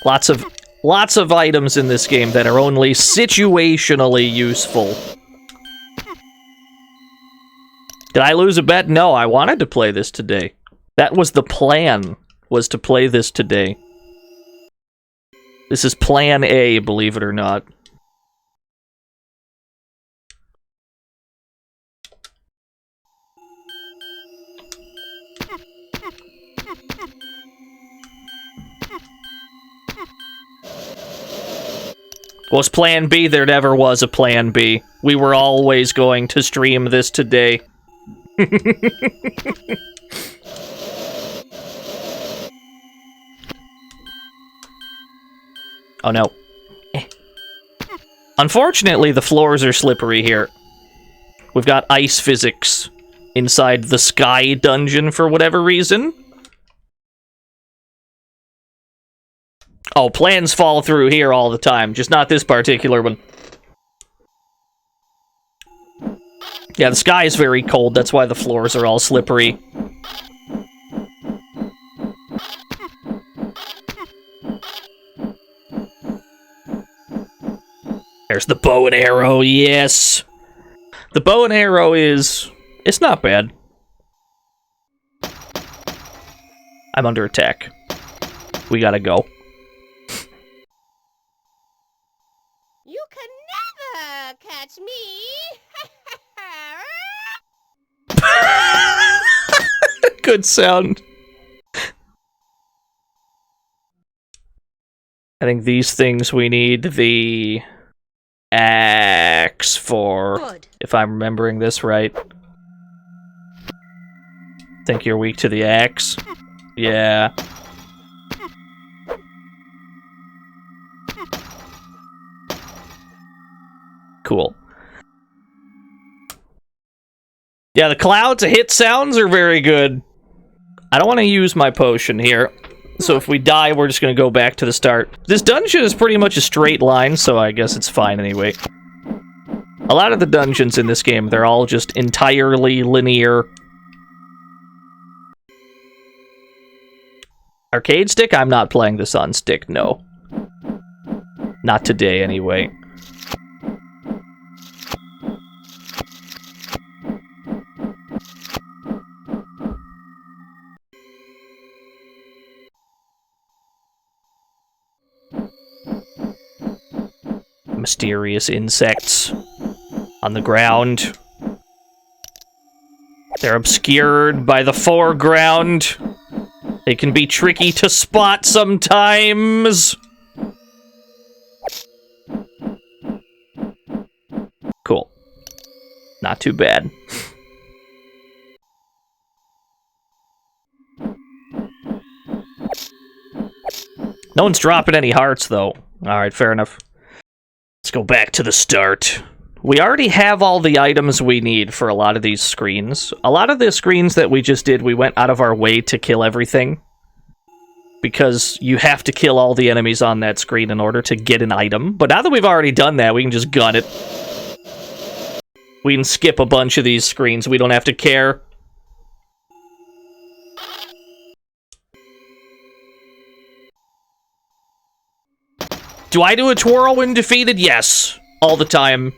Lots of items in this game that are only situationally useful. Did I lose a bet? No, I wanted to play this today. That was the plan, was to play this today. This is plan A, believe it or not. Was plan B? There never was a plan B. We were always going to stream this today. Oh no. Unfortunately, the floors are slippery here. We've got ice physics inside the sky dungeon for whatever reason. Oh, plans fall through here all the time, just not this particular one. Yeah, the sky is very cold, that's why the floors are all slippery. There's the bow and arrow, yes! The bow and arrow is... it's not bad. I'm under attack. We gotta go. You can never catch me. Good sound. I think these things we need the axe for, if I'm remembering this right. Think you're weak to the axe? Yeah. Cool. Yeah, the clouds hit sounds are very good. I don't want to use my potion here. So if we die, we're just going to go back to the start. This dungeon is pretty much a straight line, so I guess it's fine anyway. A lot of the dungeons in this game, they're all just entirely linear. Arcade stick? I'm not playing this on stick, no. Not today, anyway. Mysterious insects on the ground. They're obscured by the foreground. They can be tricky to spot sometimes. Not too bad. No one's dropping any hearts, though. Alright, fair enough. Let's go back to the start. We already have all the items we need for a lot of these screens. A lot of the screens that we just did, we went out of our way to kill everything. Because you have to kill all the enemies on that screen in order to get an item. But now that we've already done that, we can just gun it. We can skip a bunch of these screens. We don't have to care. Do I do a twirl when defeated? Yes. All the time.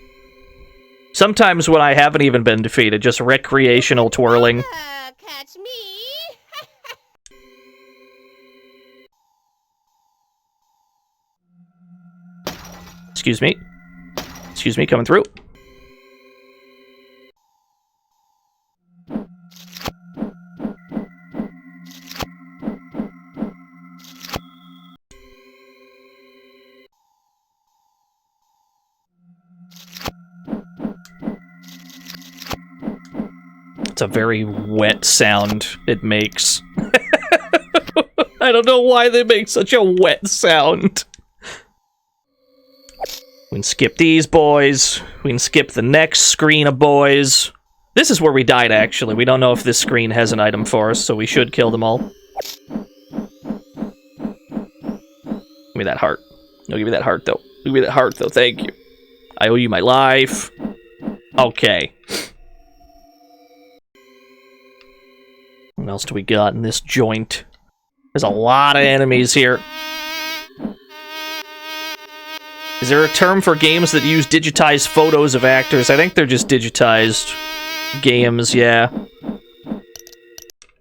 Sometimes when I haven't even been defeated, just recreational twirling. Catch me. Excuse me. Excuse me, coming through. It's a very wet sound it makes. I don't know why they make such a wet sound. We can skip these boys. We can skip the next screen of boys. This is where we died, actually. We don't know if this screen has an item for us, so we should kill them all. Give me that heart. No, give me that heart, though. Give me that heart, though. Thank you. I owe you my life. Okay. What else do we got in this joint? There's a lot of enemies here. Is there a term for games that use digitized photos of actors? I think they're just digitized games, yeah.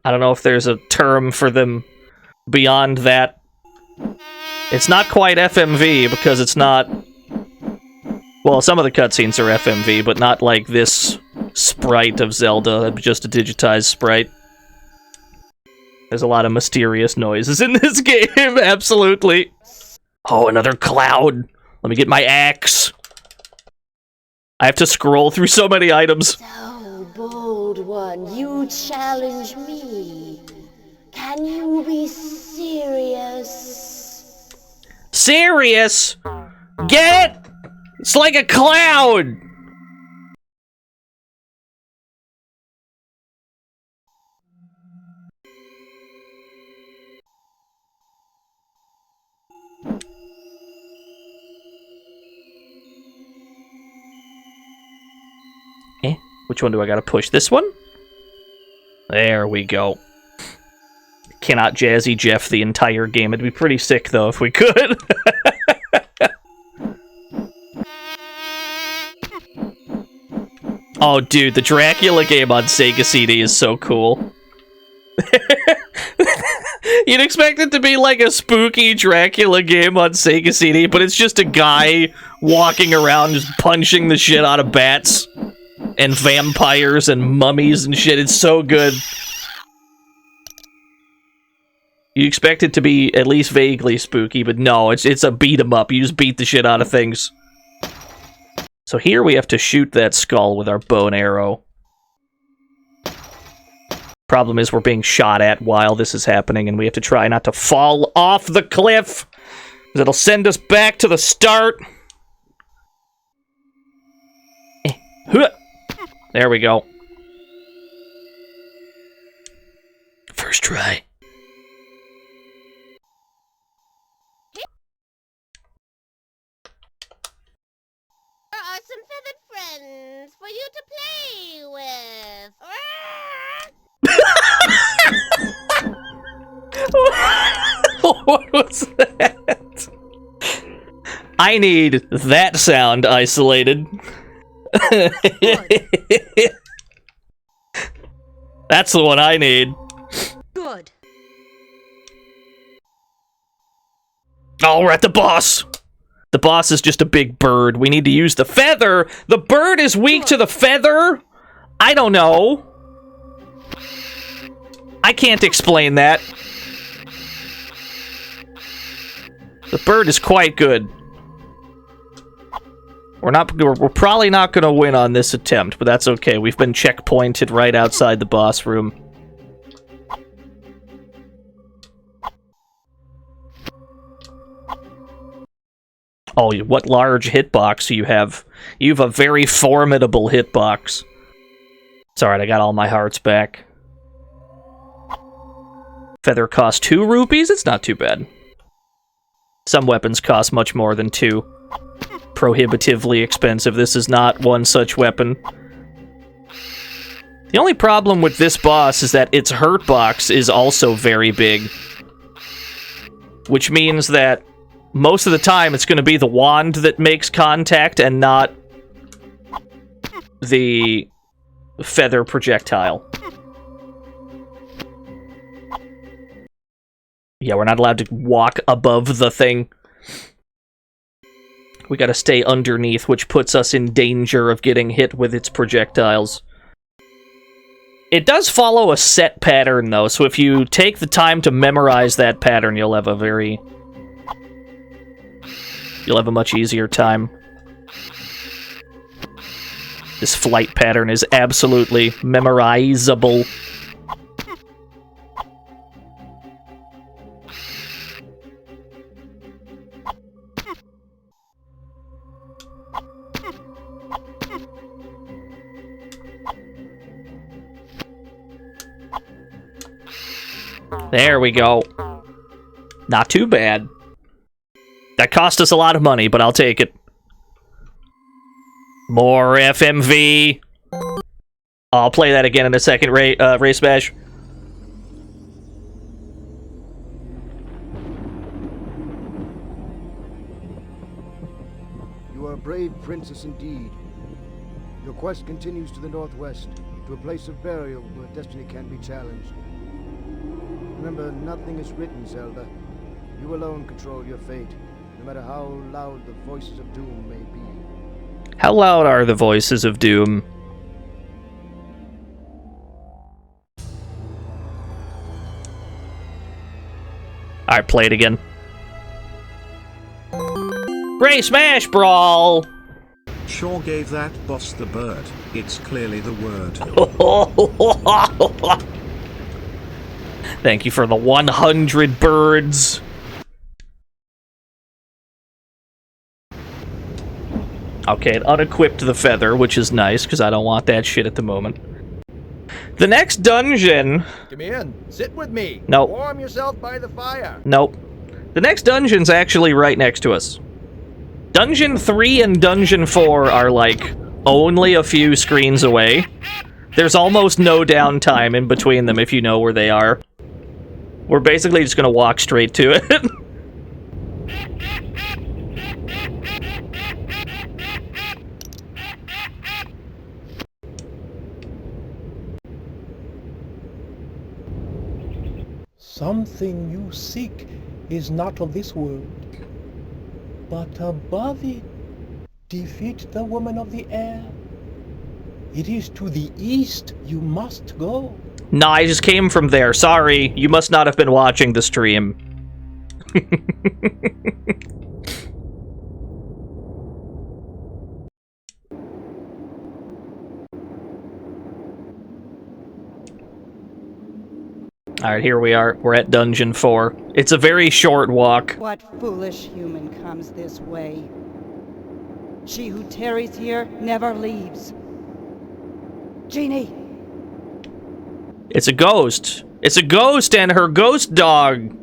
I don't know if there's a term for them beyond that. It's not quite FMV because it's not... Well, some of the cutscenes are FMV, but not like this sprite of Zelda, just a digitized sprite. There's a lot of mysterious noises in this game, absolutely. Oh, another cloud. Let me get my axe. I have to scroll through so many items. So, bold one, you challenge me. Can you be serious? Serious? Get it? It's like a cloud. Which one do I gotta push? This one? There we go. Cannot Jazzy Jeff the entire game. It'd be pretty sick, though, if we could. Oh, dude, the Dracula game on Sega CD is so cool. You'd expect it to be like a spooky Dracula game on Sega CD, but it's just a guy walking around just punching the shit out of bats. And vampires and mummies and shit. It's so good. You expect it to be at least vaguely spooky, but no, it's a beat 'em up. You just beat the shit out of things. So here we have to shoot that skull with our bow and arrow. Problem is we're being shot at while this is happening, and we have to try not to fall off the cliff. It'll send us back to the start. There we go. First try. There are some feathered friends for you to play with. What was that? I need that sound isolated. That's the one I need. Good. Oh, we're at the boss. The boss is just a big bird. We need to use the feather. The bird is weak to the feather? I don't know. I can't explain that. The bird is quite good. We're probably not gonna win on this attempt, but that's okay. We've been checkpointed right outside the boss room. Oh, what large hitbox you have. You have a very formidable hitbox. It's alright, I got all my hearts back. Feather cost 2 rupees? It's not too bad. Some weapons cost much more than 2. Prohibitively expensive. This is not one such weapon. The only problem with this boss is that its hurt box is also very big. Which means that most of the time it's going to be the wand that makes contact and not the feather projectile. Yeah, we're not allowed to walk above the thing. We gotta stay underneath, which puts us in danger of getting hit with its projectiles. It does follow a set pattern, though, so if you take the time to memorize that pattern, you'll have a much easier time. This flight pattern is absolutely memorizable. There we go. Not too bad. That cost us a lot of money, but I'll take it. More FMV. I'll play that again in a second, Race Bash. You are a brave princess indeed. Your quest continues to the northwest, to a place of burial where destiny can be challenged. Remember, nothing is written, Zelda. You alone control your fate, no matter how loud the voices of doom may be. How loud are the voices of doom? Alright, play it again. Ray Smash Brawl! Sure gave that boss the bird. It's clearly the word. Thank you for the 100 birds. Okay, it unequipped the feather, which is nice, because I don't want that shit at the moment. The next dungeon... Come in. Sit with me. Nope. Warm yourself by the fire. Nope. The next dungeon's actually right next to us. Dungeon 3 and Dungeon 4 are, like, only a few screens away. There's almost no downtime in between them if you know where they are. We're basically just gonna walk straight to it. Something you seek is not of this world, but above it. Defeat the woman of the air. It is to the east you must go. Nah, I just came from there. Sorry, you must not have been watching the stream. Alright, here we are. We're at Dungeon 4. It's a very short walk. What foolish human comes this way? She who tarries here never leaves. Genie! It's a ghost. It's a ghost and her ghost dog.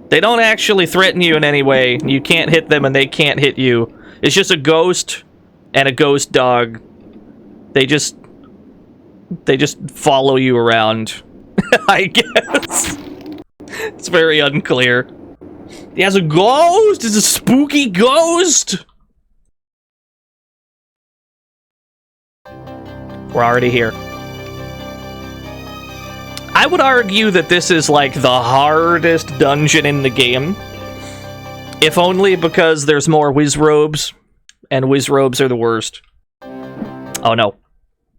They don't actually threaten you in any way. You can't hit them and they can't hit you. It's just a ghost and a ghost dog. They just follow you around. I guess. It's very unclear. He has a ghost? It's a spooky ghost? We're already here. I would argue that this is like the hardest dungeon in the game. If only because there's more Wizrobes, and Wizrobes are the worst. Oh no.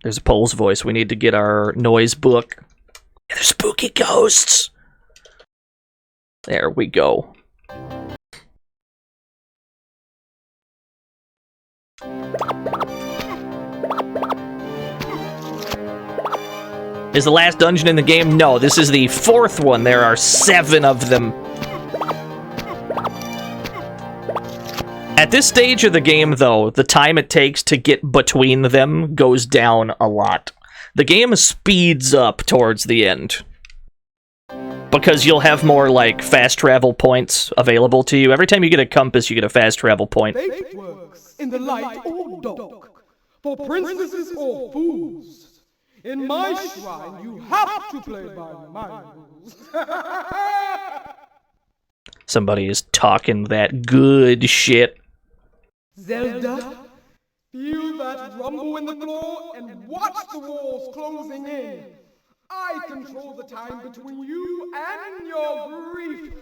There's a Pole's voice. We need to get our noise book. They're spooky ghosts! There we go. Is the last dungeon in the game? No, this is the 4th one. There are 7 of them. At this stage of the game, though, the time it takes to get between them goes down a lot. The game speeds up towards the end. Because you'll have more, like, fast travel points available to you. Every time you get a compass, you get a fast travel point. Fate works in the light or dark, for princesses or fools. In my shrine, you have to play by my rules. Somebody is talking that good shit. Zelda, feel that rumble in the floor and watch the walls closing in. I control the time between you and your grief.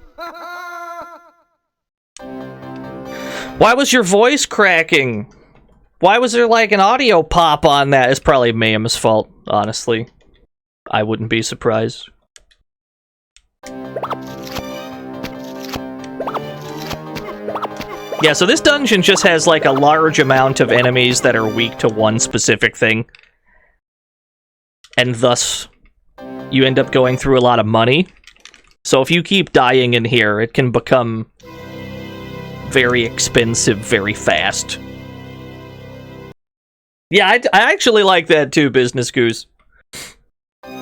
Why was your voice cracking? Why was there like an audio pop on that? It's probably Mayhem's fault, honestly. I wouldn't be surprised. Yeah, so this dungeon just has like a large amount of enemies that are weak to one specific thing. And thus, you end up going through a lot of money. So if you keep dying in here, it can become very expensive very fast. Yeah, I actually like that too, Business Goose. These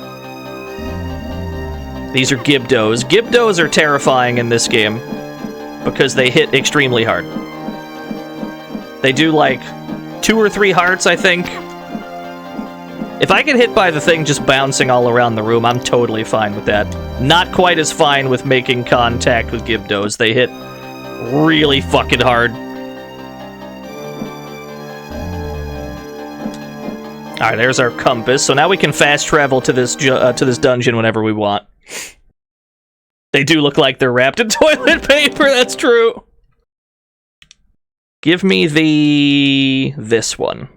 are Gibdos. Gibdos are terrifying in this game because they hit extremely hard. They do like 2 or 3 hearts, I think. If I get hit by the thing just bouncing all around the room, I'm totally fine with that. Not quite as fine with making contact with Gibdos. They hit really fucking hard. Alright, there's our compass. So now we can fast travel to this dungeon whenever we want. They do look like they're wrapped in toilet paper, that's true. Give me this one.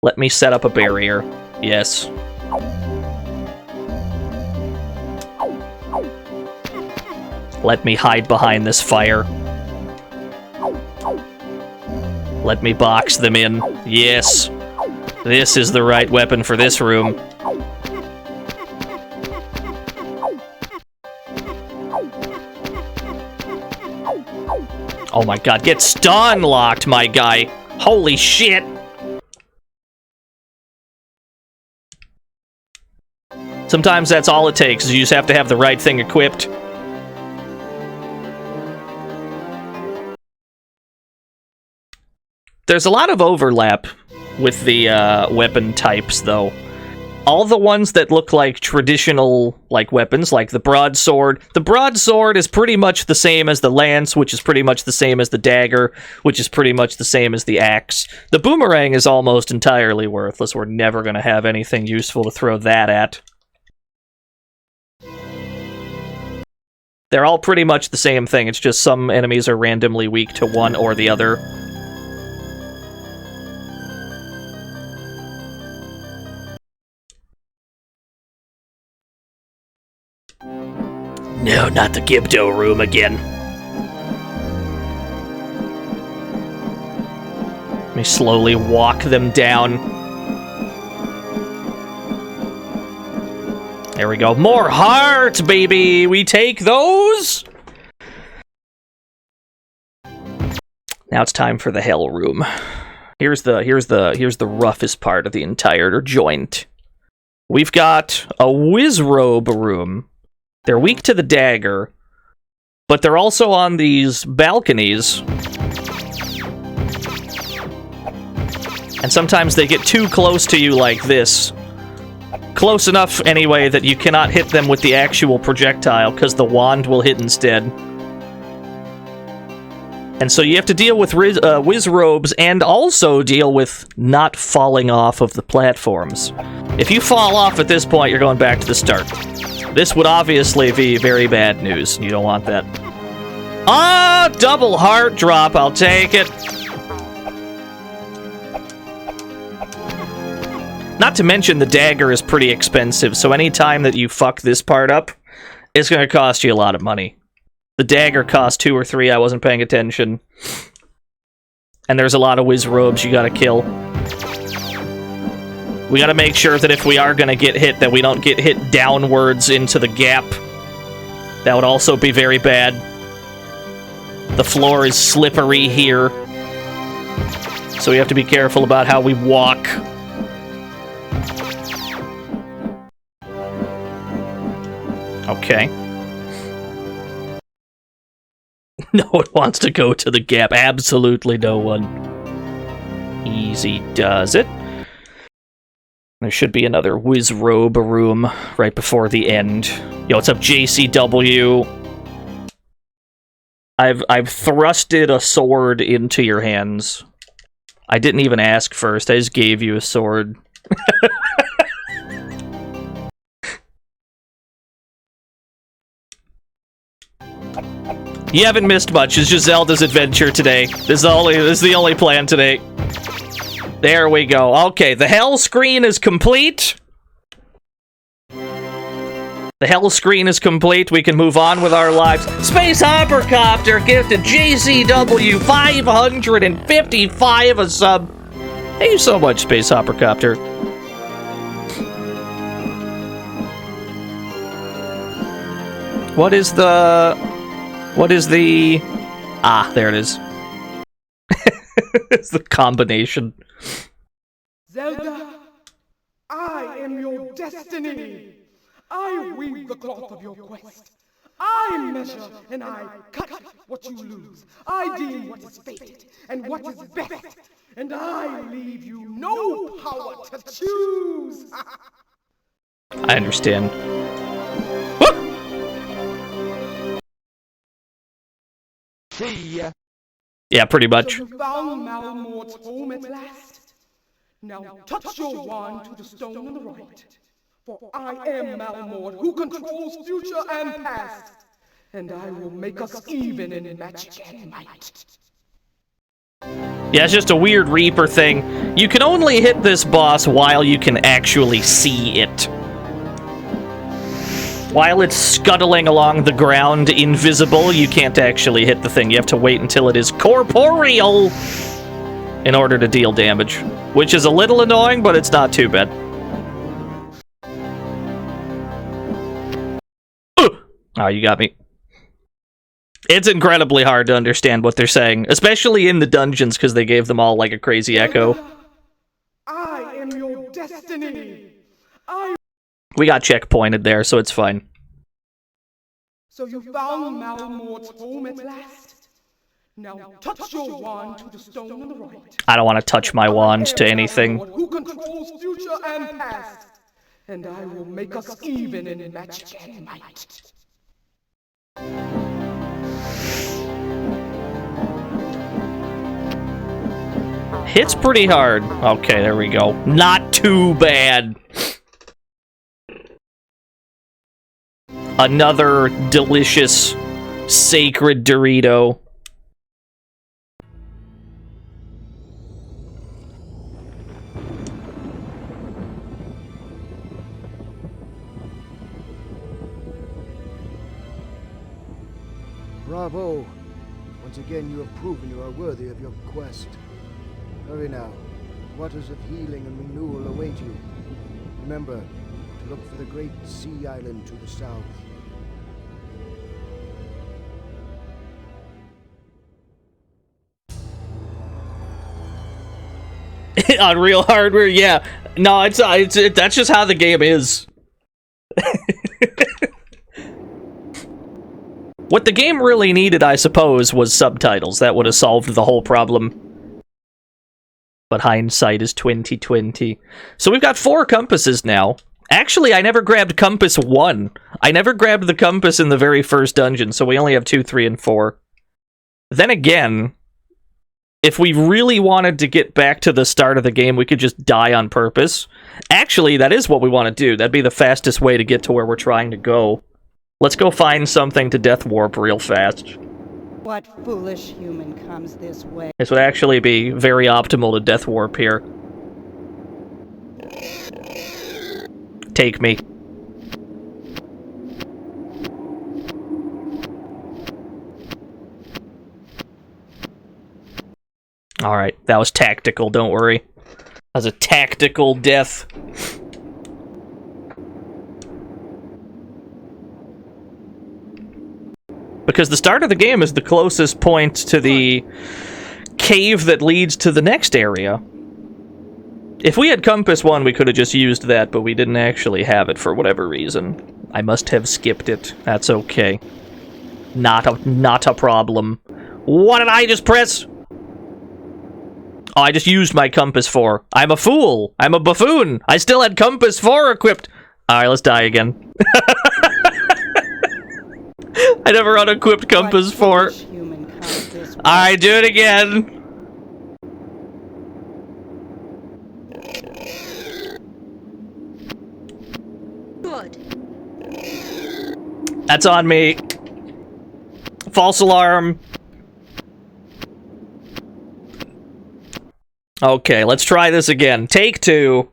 Let me set up a barrier. Yes. Let me hide behind this fire. Let me box them in. Yes. This is the right weapon for this room. Oh my god, get stun locked, my guy. Holy shit. Sometimes that's all it takes, is you just have to have the right thing equipped. There's a lot of overlap with the weapon types, though. All the ones that look like traditional like weapons, like the broadsword. The broadsword is pretty much the same as the lance, which is pretty much the same as the dagger, which is pretty much the same as the axe. The boomerang is almost entirely worthless. We're never going to have anything useful to throw that at. They're all pretty much the same thing. It's just some enemies are randomly weak to one or the other. No, not the Gibdo room again. Let me slowly walk them down. There we go. More hearts, baby! We take those! Now it's time for the hell room. Here's the roughest part of the entire joint. We've got a Wizrobe room. They're weak to the dagger, but they're also on these balconies. And sometimes they get too close to you like this. Close enough, anyway, that you cannot hit them with the actual projectile, because the wand will hit instead. And so you have to deal with Wizrobes, and also deal with not falling off of the platforms. If you fall off at this point, you're going back to the start. This would obviously be very bad news. You don't want that. Ah, double heart drop. I'll take it. Not to mention the dagger is pretty expensive, so any time that you fuck this part up, it's going to cost you a lot of money. The dagger cost 2 or 3, I wasn't paying attention. And there's a lot of Wizrobes you gotta kill. We gotta make sure that if we are gonna get hit, that we don't get hit downwards into the gap. That would also be very bad. The floor is slippery here, so we have to be careful about how we walk. Okay. No one wants to go to the gap. Absolutely no one. Easy does it. There should be another Wizrobe room right before the end. Yo, what's up, JCW? I've thrusted a sword into your hands. I didn't even ask first. I just gave you a sword. You haven't missed much. It's just Zelda's adventure today. This is the only plan today. There we go. Okay, the hell screen is complete. The hell screen is complete. We can move on with our lives. Space Hypercopter gifted JCW 555 a sub. Thank you so much, Space Hypercopter. What is the... Ah, there it is. It's the combination. Zelda, I am your destiny. I weave the cloth of your quest. I measure and I cut what you lose. I deem what is fated and what is best. And I leave you no power to choose. I understand. See ya. Yeah, pretty much. So you found Malmort's home at last. Now touch your wand to the stone on the right. For I am Malmort, who controls future and past. And I will make us even in magic and might. Yeah, it's just a weird Reaper thing. You can only hit this boss while you can actually see it. While it's scuttling along the ground invisible, you can't actually hit the thing. You have to wait until it is corporeal in order to deal damage. Which is a little annoying, but it's not too bad. Oh, you got me. It's incredibly hard to understand what they're saying, especially in the dungeons, because they gave them all like a crazy echo. I am your destiny. We got checkpointed there, so it's fine. So you found Malmort's home at last. Now touch your wand to the stone on the right. I don't want to touch my wand to anything. Who controls future and past. And I will make us even in magic and might. Hits pretty hard. Okay, there we go. Not too bad. Another delicious, sacred Dorito. Bravo! Once again you have proven you are worthy of your quest. Hurry now. Waters of healing and renewal await you. Remember to look for the great sea island to the south. On real hardware, yeah. No, it's that's just how the game is. What the game really needed, I suppose, was subtitles. That would have solved the whole problem. But hindsight is 2020. So we've got 4 compasses now. Actually, I never grabbed compass 1. I never grabbed the compass in the very first dungeon, so we only have 2, 3, and 4. Then again, if we really wanted to get back to the start of the game, we could just die on purpose. Actually, that is what we want to do. That'd be the fastest way to get to where we're trying to go. Let's go find something to death warp real fast. What foolish human comes this way? This would actually be very optimal to death warp here. Take me. Alright, that was tactical, don't worry. As a tactical death. Because the start of the game is the closest point to the cave that leads to the next area. If we had Compass 1, we could have just used that, but we didn't actually have it for whatever reason. I must have skipped it. That's okay. Not a problem. What did I just press? Oh, I just used my Compass 4. I'm a fool. I'm a buffoon. I still had Compass 4 equipped. Alright, let's die again. I never unequipped Compass 4. Alright, do it again. Good. That's on me. False alarm. Okay, let's try this again. Take 2.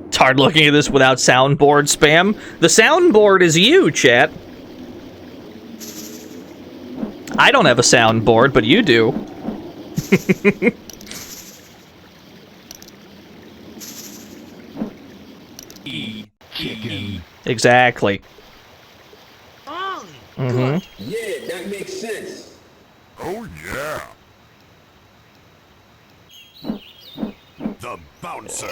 It's hard looking at this without soundboard spam. The soundboard is you, chat. I don't have a soundboard, but you do. Chicken. Exactly. Yeah, that makes sense. Oh, yeah. The bouncer.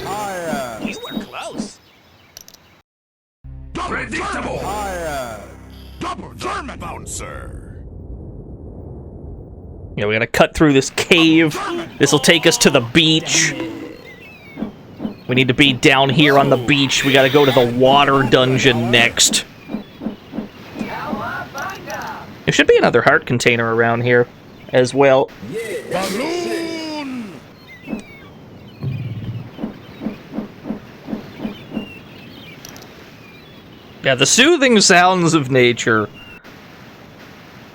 Higher. You were close. Predictable. Higher. Double German bouncer. Yeah, we gotta cut through this cave. This'll take us to the beach. We need to be down here on the beach. We gotta go to the water dungeon next. There should be another heart container around here as well. Balloon. Yeah, the soothing sounds of nature.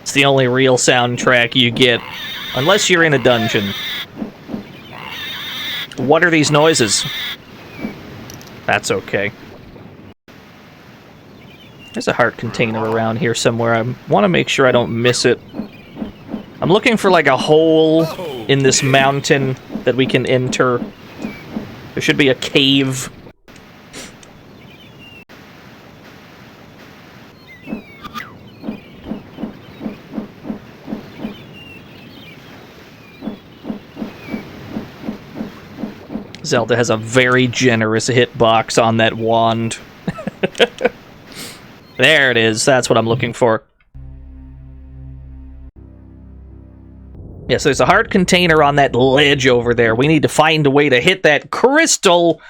It's the only real soundtrack you get, unless you're in a dungeon. What are these noises? That's okay. There's a heart container around here somewhere. I want to make sure I don't miss it. I'm looking for like a hole in this mountain that we can enter. There should be a cave. Zelda has a very generous hitbox on that wand. There it is. That's what I'm looking for. Yes, there's a heart container on that ledge over there. We need to find a way to hit that crystal.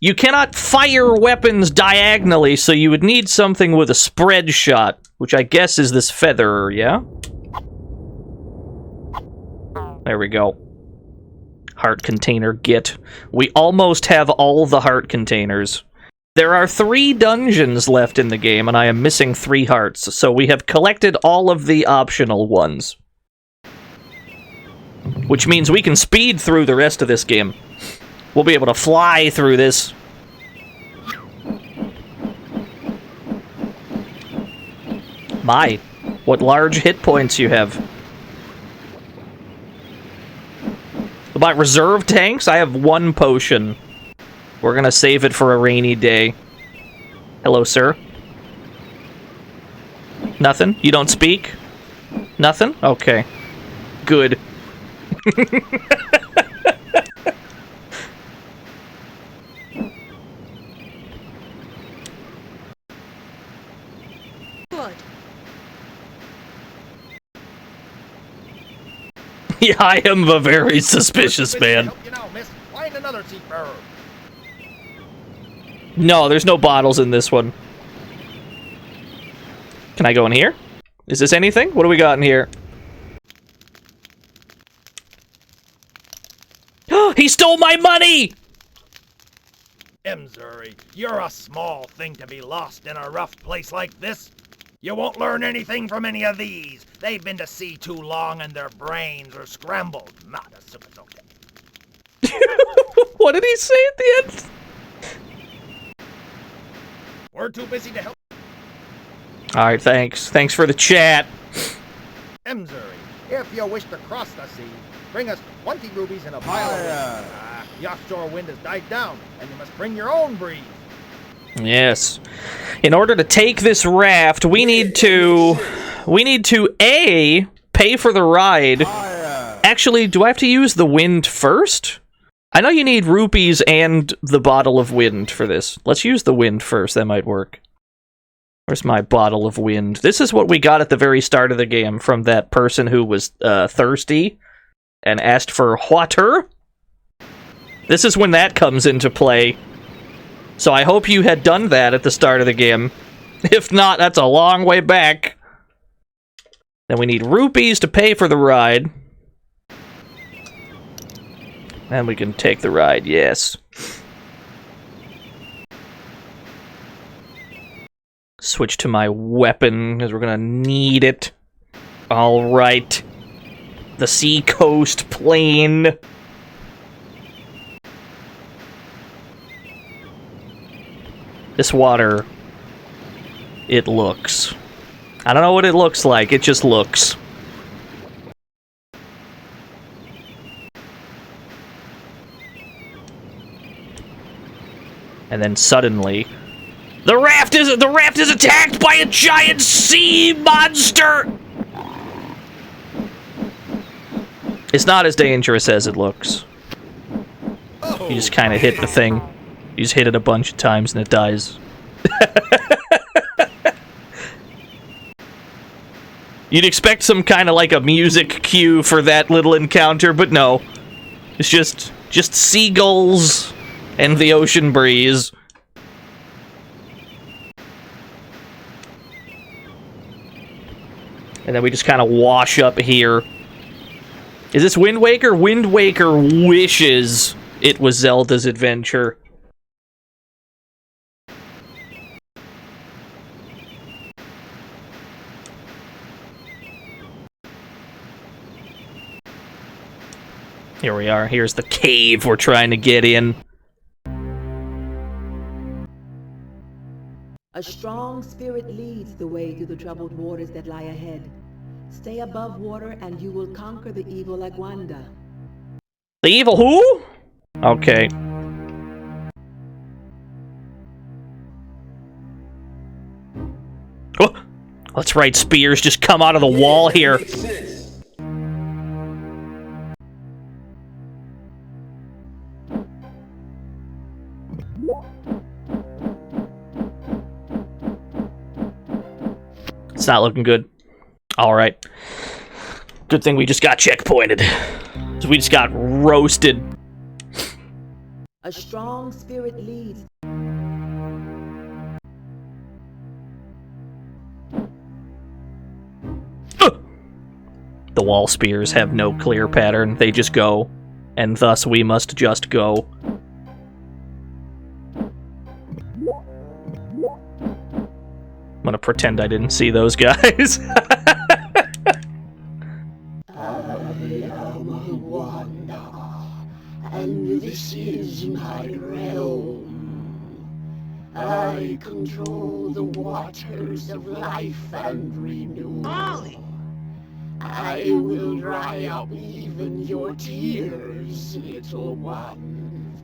You cannot fire weapons diagonally, so you would need something with a spread shot, which I guess is this feather, yeah? There we go. Heart container get. We almost have all the heart containers. There are 3 dungeons left in the game, and I am missing 3 hearts, so we have collected all of the optional ones. Which means we can speed through the rest of this game. We'll be able to fly through this. My, what large hit points you have. About reserve tanks, I have 1 potion. We're gonna save it for a rainy day. Hello, sir. Nothing? You don't speak? Nothing? Okay. Good. Good. Yeah, I am a very suspicious man. You know, miss, find another seafarer. No, there's no bottles in this one. Can I go in here? Is this anything? What do we got in here? He stole my money! Missouri, you're a small thing to be lost in a rough place like this. You won't learn anything from any of these. They've been to sea too long and their brains are scrambled. Not a supersoaker. What did he say at the end? We're too busy to help. Alright, thanks. Thanks for the chat. Emsuri, if you wish to cross the sea, bring us 20 rubies and a vial of wind. The offshore wind has died down, and you must bring your own breeze. Yes. In order to take this raft, we need to A, pay for the ride. Actually, do I have to use the wind first? I know you need rupees and the bottle of wind for this. Let's use the wind first, that might work. Where's my bottle of wind? This is what we got at the very start of the game from that person who was thirsty and asked for water. This is when that comes into play. So I hope you had done that at the start of the game. If not, that's a long way back. Then we need rupees to pay for the ride. And we can take the ride, yes. Switch to my weapon, because we're gonna need it. Alright. The sea coast plane. This water, it looks. I don't know what it looks like, it just looks. And then suddenly, the raft is attacked by a giant sea monster! It's not as dangerous as it looks. You just kind of hit the thing. You just hit it a bunch of times and it dies. You'd expect some kind of like a music cue for that little encounter, but no. It's just seagulls and the ocean breeze. And then we just kind of wash up here. Is this Wind Waker? Wind Waker wishes it was Zelda's adventure. Here we are. Here's the cave we're trying to get in. A strong spirit leads the way through the troubled waters that lie ahead. Stay above water and you will conquer the evil Agwanda. The evil who? Okay. Oh, that's right, spears just come out of the wall here. It's not looking good. Alright. Good thing we just got checkpointed. So we just got roasted. A strong spirit leads. The wall spears have no clear pattern. They just go. And thus we must just go. I'm gonna pretend I didn't see those guys. And this is my realm. I control the waters of life and renewal. I will dry up even your tears, little one.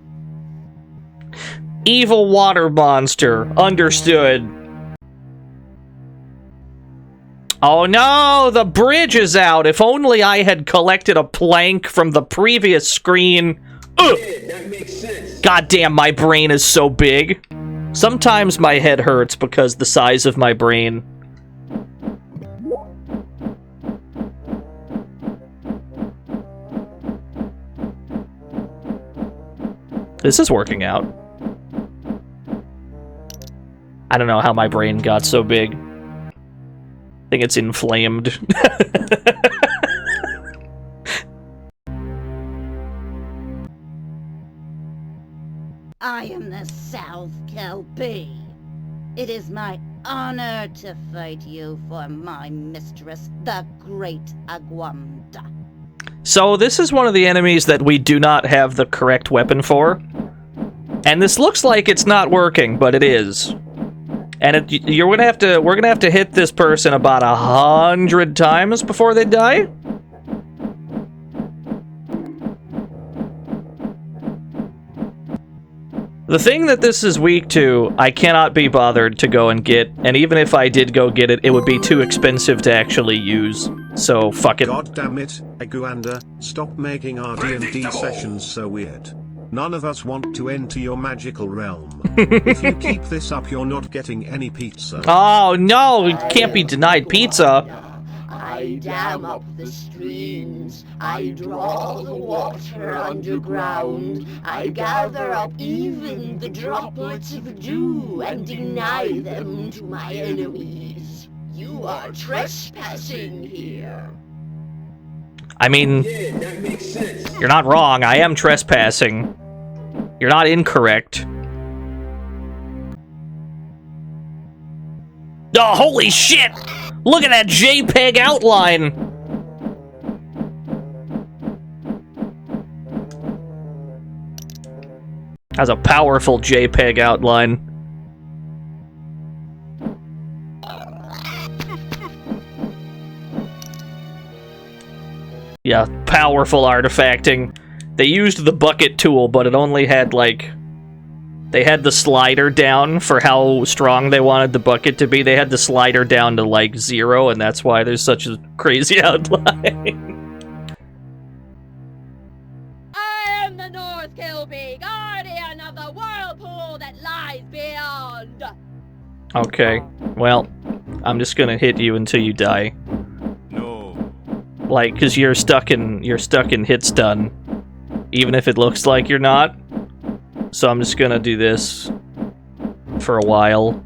Evil water monster. Understood. Oh no, the bridge is out. If only I had collected a plank from the previous screen. Ugh. Yeah, that makes sense. Goddamn, my brain is so big. Sometimes my head hurts because the size of my brain. This is working out. I don't know how my brain got so big. I think it's inflamed. I am the South Kelpie. It is my honor to fight you for my mistress, the Great Agwamda. So this is one of the enemies that we do not have the correct weapon for. And this looks like it's not working, but it is. And we're gonna have to hit this person about 100 times before they die. The thing that this is weak to, I cannot be bothered to go and get, and even if I did go get it, it would be too expensive to actually use. So fuck it. God damn it, Aguanda, stop making our D&D sessions so weird. None of us want to enter your magical realm. If you keep this up, you're not getting any pizza. Oh no, we can't be denied pizza. I dam up the streams, I draw the water underground, I gather up even the droplets of dew and deny them to my enemies. You are trespassing here. I mean, Yeah, that makes sense. you're not wrong, I am trespassing. You're not incorrect. Oh, holy shit! Look at that JPEG outline! Has a powerful JPEG outline. Yeah, powerful artifacting. They used the bucket tool, but it only had, like... They had the slider down for how strong they wanted the bucket to be. They had the slider down to, like, 0, and that's why there's such a crazy outline. I am the North Kilby, guardian of the whirlpool that lies beyond. Okay, well, I'm just gonna hit you until you die. No. Like, cause you're stuck in hit stun, even if it looks like you're not. So I'm just gonna do this for a while.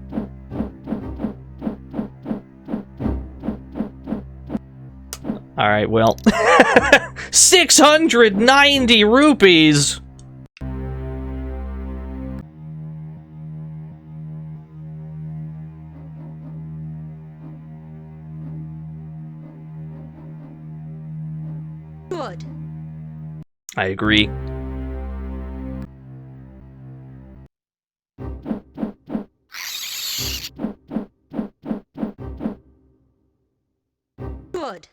Alright, well. 690 rupees! Good. I agree. Good.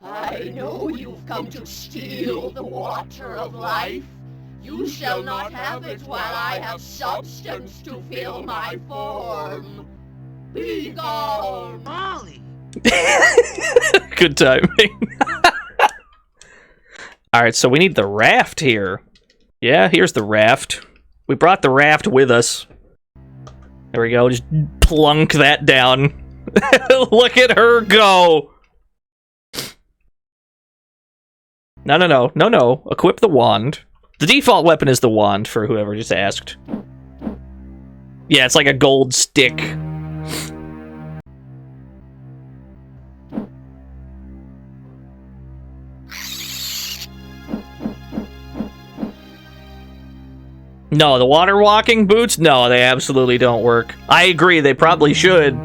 I know you've come to steal the water of life. You shall not have it while I have substance to fill my form. Be gone! Molly! Good timing. Alright, so we need the raft here. Yeah, here's the raft. We brought the raft with us. There we go, just plunk that down. Look at her go! No. Equip the wand. The default weapon is the wand, for whoever just asked. Yeah, it's like a gold stick. No, the water walking boots? No, they absolutely don't work. I agree, they probably should.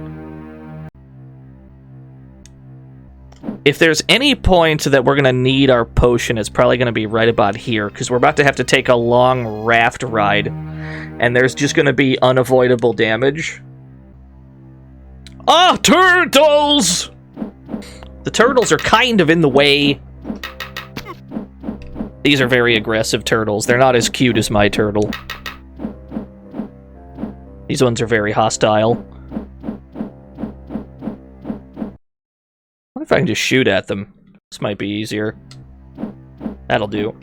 If there's any point that we're gonna need our potion, it's probably gonna be right about here, because we're about to have to take a long raft ride, and there's just gonna be unavoidable damage. Ah, turtles! The turtles are kind of in the way. These are very aggressive turtles. They're not as cute as my turtle. These ones are very hostile. What if I can just shoot at them? This might be easier. That'll do.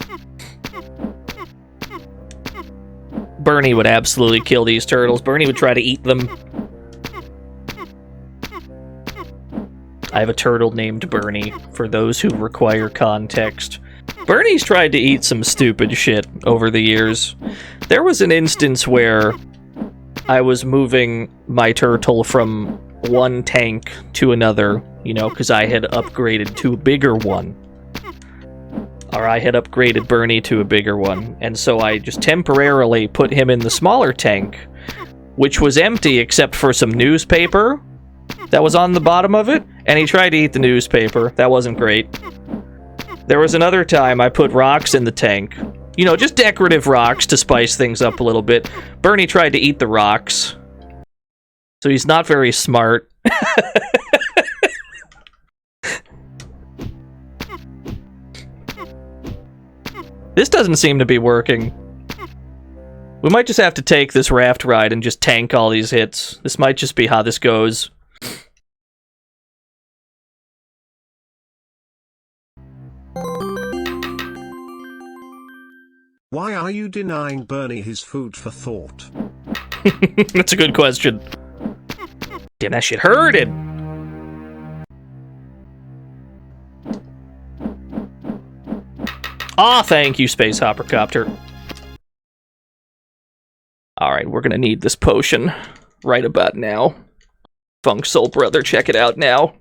Bernie would absolutely kill these turtles. Bernie would try to eat them. I have a turtle named Bernie, for those who require context. Bernie's tried to eat some stupid shit over the years. There was an instance where I was moving my turtle from one tank to another, you know, because I had upgraded to a bigger one. Or I had upgraded Bernie to a bigger one, and so I just temporarily put him in the smaller tank, which was empty except for some newspaper that was on the bottom of it, and he tried to eat the newspaper. That wasn't great. There was another time I put rocks in the tank. You know, just decorative rocks to spice things up a little bit. Bernie tried to eat the rocks. So he's not very smart. This doesn't seem to be working. We might just have to take this raft ride and just tank all these hits. This might just be how this goes. Why are you denying Bernie his food for thought? That's a good question. Damn, that shit hurted! Aw, thank you, Space Hoppercopter. Alright, we're gonna need this potion right about now. Funk Soul Brother, check it out now.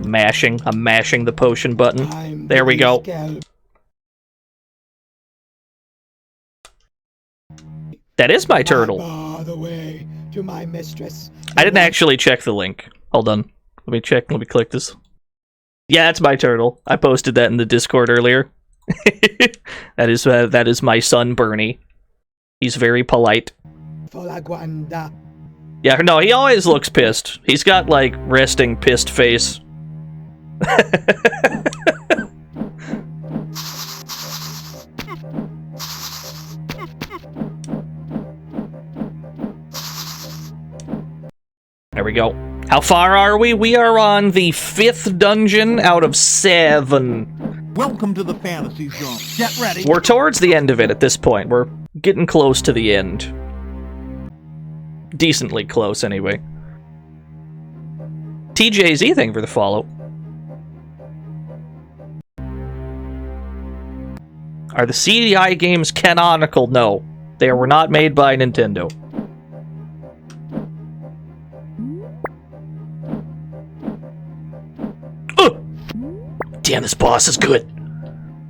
I'm mashing the potion button. There we go. That is my turtle. The way to my mistress. I didn't actually check the link. Hold on. Let me check. Let me click this. Yeah, that's my turtle. I posted that in the Discord earlier. That is my son, Bernie. He's very polite. Yeah, no, he always looks pissed. He's got, like, resting pissed face. There we go. How far are we? We are on the 5th dungeon out of 7. Welcome to the fantasy zone. Get ready. We're towards the end of it at this point. We're getting close to the end. Decently close, anyway. TJZ, thank you for the follow. Are the CDI games canonical? No. They were not made by Nintendo. Damn, this boss is good.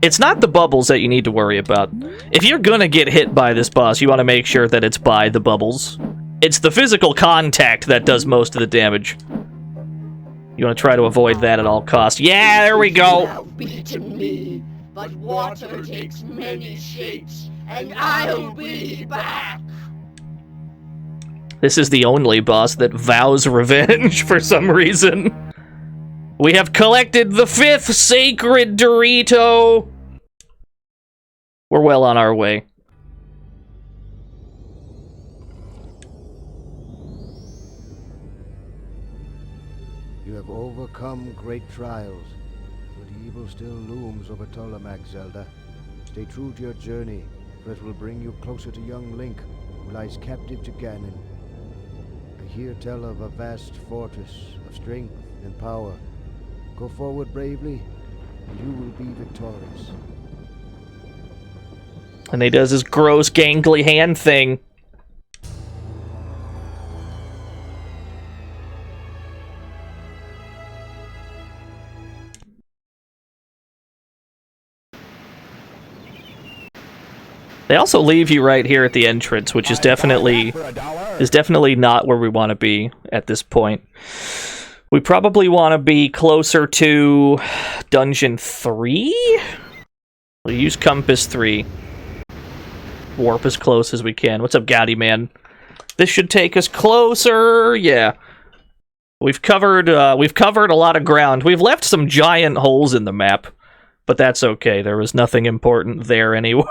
It's not the bubbles that you need to worry about. If you're gonna get hit by this boss, you want to make sure that it's by the bubbles. It's the physical contact that does most of the damage. You want to try to avoid that at all costs. Yeah, there we go. You have beaten me, but water takes many shapes, and I'll be back. This is the only boss that vows revenge for some reason. We have collected the 5th sacred Dorito. We're well on our way. You have overcome great trials, but evil still looms over Tolamak, Zelda. Stay true to your journey, for it will bring you closer to young Link, who lies captive to Ganon. I hear tell of a vast fortress of strength and power. Go forward bravely, and you will be victorious. And he does his gross gangly hand thing. They also leave you right here at the entrance, which is definitely not where we want to be at this point. We probably want to be closer to Dungeon 3? We'll use Compass 3. Warp as close as we can. What's up, Gowdy Man? This should take us closer. Yeah. We've covered a lot of ground. We've left some giant holes in the map, but that's okay. There was nothing important there anyway.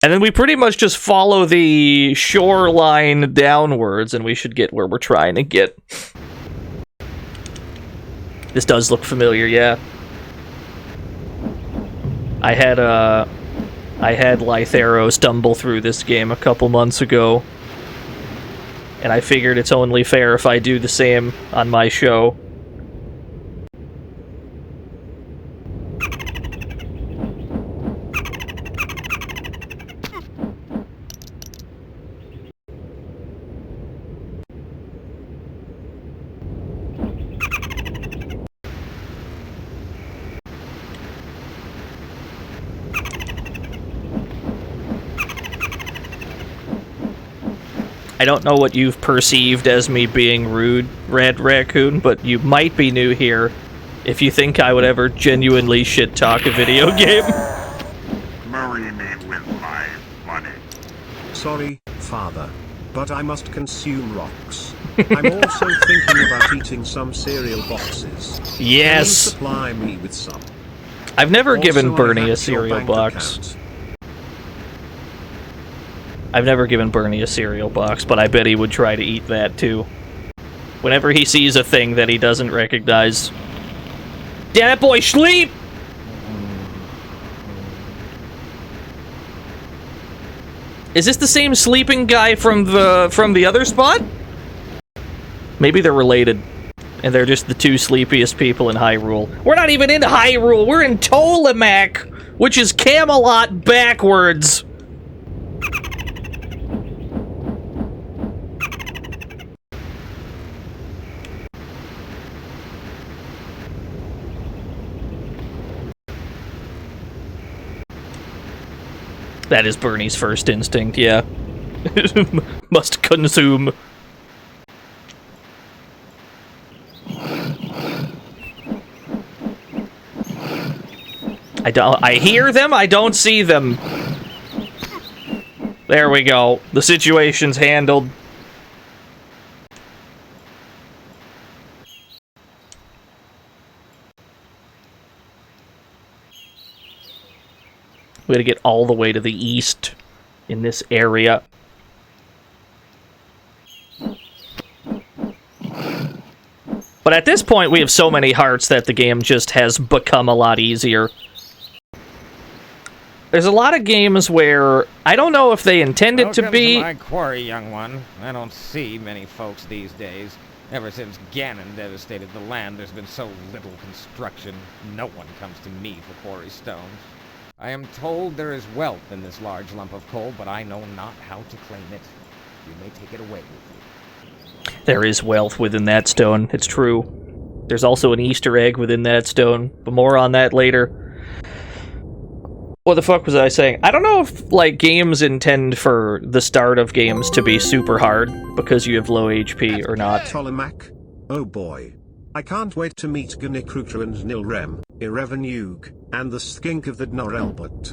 And then we pretty much just follow the shoreline downwards, and we should get where we're trying to get. This does look familiar, yeah. I had Lythero stumble through this game a couple months ago, and I figured it's only fair if I do the same on my show. I don't know what you've perceived as me being rude, Red Raccoon, but you might be new here if you think I would ever genuinely shit-talk a video game. Marry me with my money. Sorry, father, but I must consume rocks. I'm also thinking about eating some cereal boxes. Yes! Can you supply me with some? I've never given Also, I Bernie a hacked your cereal bank box. account. I've never given Bernie a cereal box, but I bet he would try to eat that too. Whenever he sees a thing that he doesn't recognize. Damn it, boy, sleep! Is this the same sleeping guy from the other spot? Maybe they're related, and they're just the two sleepiest people in Hyrule. We're not even in Hyrule, we're in Ptolemaic, which is Camelot backwards. That is Bernie's first instinct, yeah. Must consume. I hear them, I don't see them. There we go. The situation's handled. We gotta get all the way to the east in this area. But at this point, we have so many hearts that the game just has become a lot easier. There's a lot of games where I don't know if they intended to be... Welcome to my quarry, young one. I don't see many folks these days. Ever since Ganon devastated the land, there's been so little construction. No one comes to me for quarry stones. I am told there is wealth in this large lump of coal, but I know not how to claim it. You may take it away with you. There is wealth within that stone, it's true. There's also an Easter egg within that stone, but more on that later. What the fuck was I saying? I don't know if, like, games intend for the start of games to be super hard because you have low HP or not. Ptolemaic? Oh boy. I can't wait to meet Gunnikrukra and Nilrem, Irevenug, and the skink of the Dnorelbert.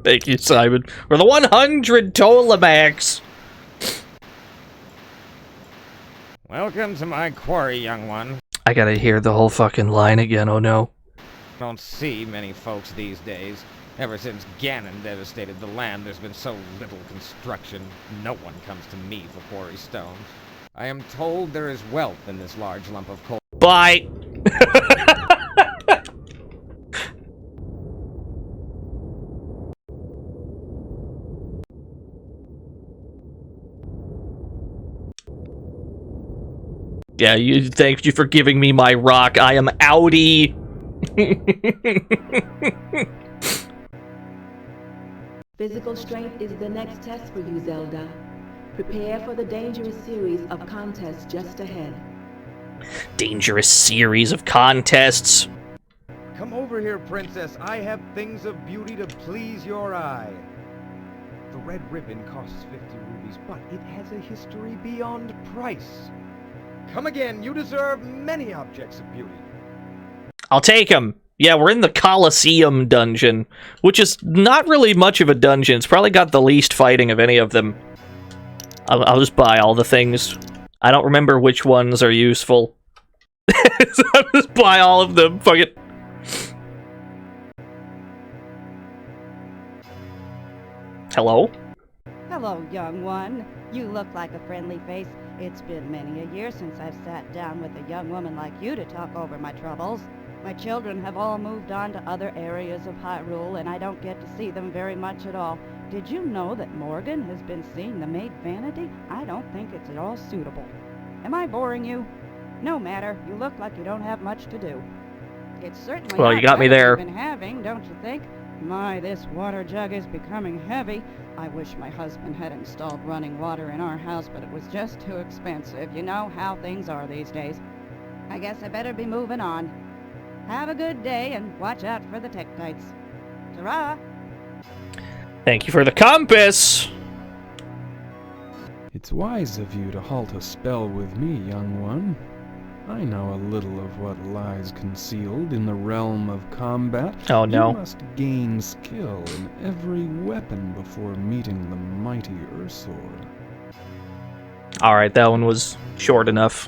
Thank you, Simon. For the 100 Ptolemaics! Welcome to my quarry, young one. I gotta hear the whole fucking line again, oh no. Don't see many folks these days. Ever since Ganon devastated the land, there's been so little construction. No one comes to me for quarry stones. I am told there is wealth in this large lump of coal. Bye! Yeah, thank you for giving me my rock. I am outie. Physical strength is the next test for you, Zelda. Prepare for the dangerous series of contests just ahead. Dangerous series of contests. Come over here, princess. I have things of beauty to please your eye. The red ribbon costs 50 rubies, but it has a history beyond price. Come again, you deserve many objects of beauty. I'll take them. Yeah, we're in the Colosseum dungeon, which is not really much of a dungeon. It's probably got the least fighting of any of them. I'll just buy all the things. I don't remember which ones are useful. So I'll just buy all of them. Fuck it. Hello? Hello, young one. You look like a friendly face. It's been many a year since I've sat down with a young woman like you to talk over my troubles. My children have all moved on to other areas of Hyrule, and I don't get to see them very much at all. Did you know that Morgan has been seeing the maid Vanity? I don't think it's at all suitable. Am I boring you? No matter. You look like you don't have much to do. It's certainly well, you got me there. You've been having, don't you think? My, this water jug is becoming heavy. I wish my husband had installed running water in our house, but it was just too expensive. You know how things are these days. I guess I better be moving on. Have a good day and watch out for the Tektites. Ta-ra! Thank you for the compass! It's wise of you to halt a spell with me, young one. I know a little of what lies concealed in the realm of combat. Oh no. You must gain skill in every weapon before meeting the mighty Ursor. Alright, that one was short enough.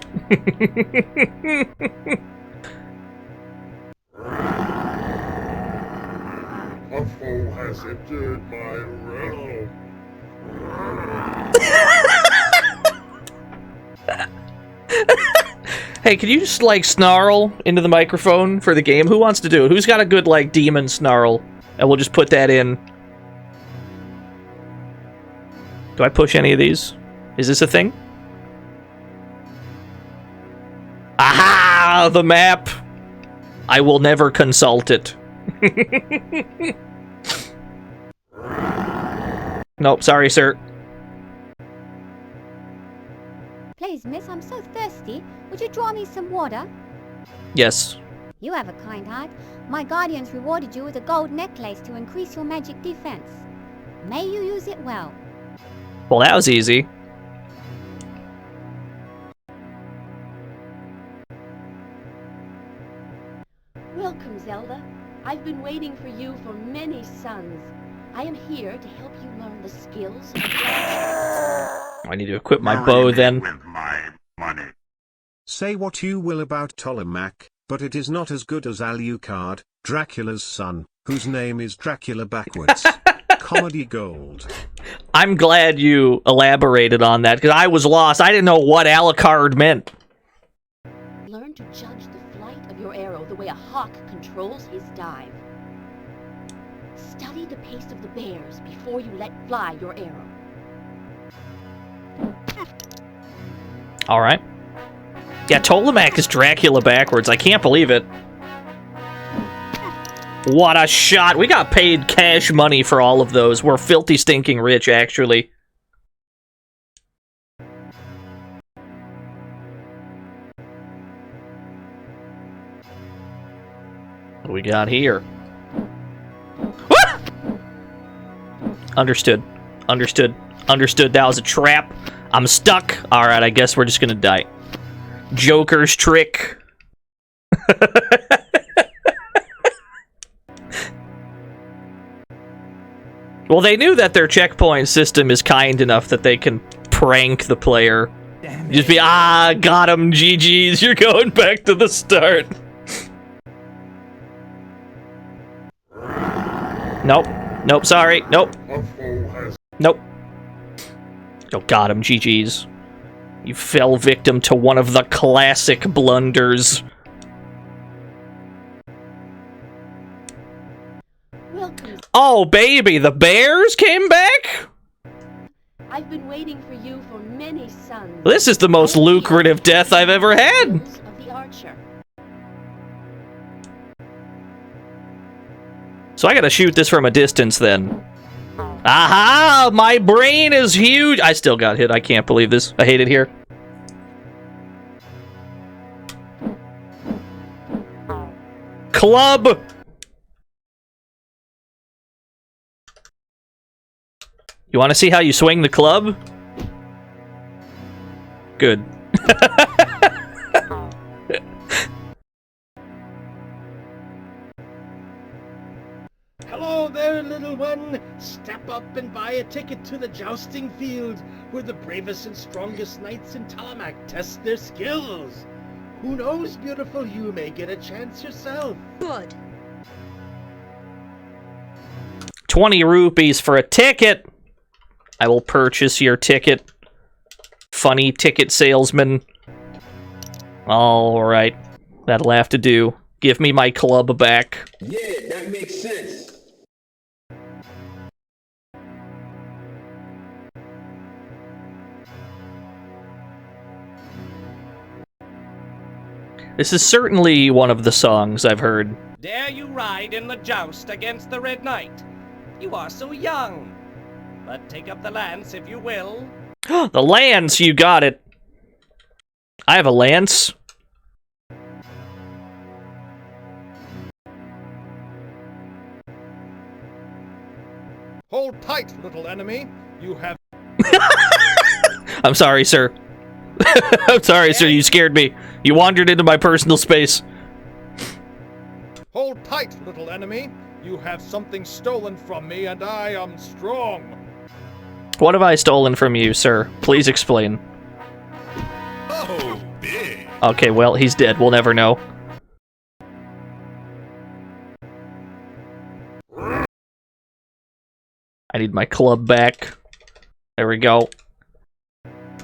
A foe has entered my realm. Hey, can you just, like, snarl into the microphone for the game? Who wants to do it? Who's got a good, like, demon snarl? And we'll just put that in. Do I push any of these? Is this a thing? Aha! The map! I will never consult it. Nope, sorry, sir. Please, miss, I'm so thirsty. Would you draw me some water? Yes. You have a kind heart. My guardians rewarded you with a gold necklace to increase your magic defense. May you use it well. Well, that was easy. Welcome, Zelda. I've been waiting for you for many suns. I am here to help you learn the skills of I need to equip my bow then. Say what you will about Ptolemach, but it is not as good as Alucard, Dracula's son, whose name is Dracula backwards. Comedy gold. I'm glad you elaborated on that, because I was lost. I didn't know what Alucard meant. Learn to judge the flight of your arrow the way a hawk controls his dive. Study the pace of the bears before you let fly your arrow. Alright. Yeah, Ptolemach is Dracula backwards. I can't believe it. What a shot. We got paid cash money for all of those. We're filthy stinking rich, actually. What do we got here? Ah! Understood. Understood. Understood. That was a trap. I'm stuck. Alright, I guess we're just gonna die. Joker's trick. Well, they knew that their checkpoint system is kind enough that they can prank the player. Just be, got him, GG's, you're going back to the start. Nope. Nope, sorry. Nope. Nope. Oh, got him, GG's. You fell victim to one of the classic blunders. Welcome. Oh, baby, the bears came back? I've been waiting for you for many suns. This is the most lucrative death I've ever had. Of the archer. So I gotta shoot this from a distance then. Aha! My brain is huge! I still got hit. I can't believe this. I hate it here. Club! You want to see how you swing the club? Good. Hello there, little one. Step up and buy a ticket to the jousting field, where the bravest and strongest knights in Ptolemach test their skills. Who knows, beautiful, you may get a chance yourself. Good. 20 rupees for a ticket. I will purchase your ticket. Funny ticket salesman. Alright. That'll have to do. Give me my club back. Yeah, that makes sense. This is certainly one of the songs I've heard. Dare you ride in the joust against the Red Knight? You are so young. But take up the lance if you will. The lance, you got it. I have a lance. Ho Hold tight, little enemy. You have... I'm sorry, sir. I'm sorry, sir. You scared me. You wandered into my personal space. Hold tight, little enemy. You have something stolen from me, and I am strong. What have I stolen from you, sir? Please explain. Oh, big. Okay, well, he's dead. We'll never know. I need my club back. There we go.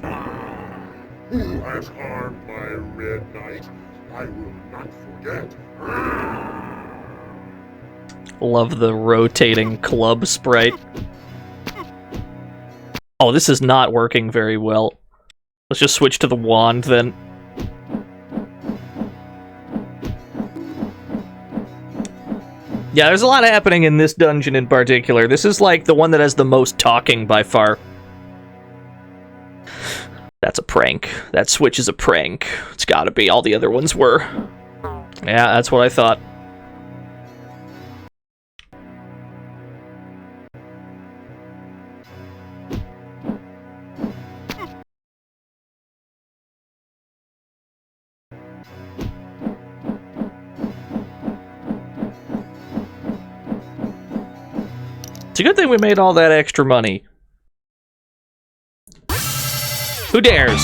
Who has harmed my red knight? I will not forget. Love the rotating club sprite. Oh, this is not working very well. Let's just switch to the wand, then. Yeah, there's a lot happening in this dungeon in particular. This is, like, the one that has the most talking by far. That's a prank. That switch is a prank. It's gotta be. All the other ones were. Yeah, that's what I thought. It's a good thing we made all that extra money. Who dares?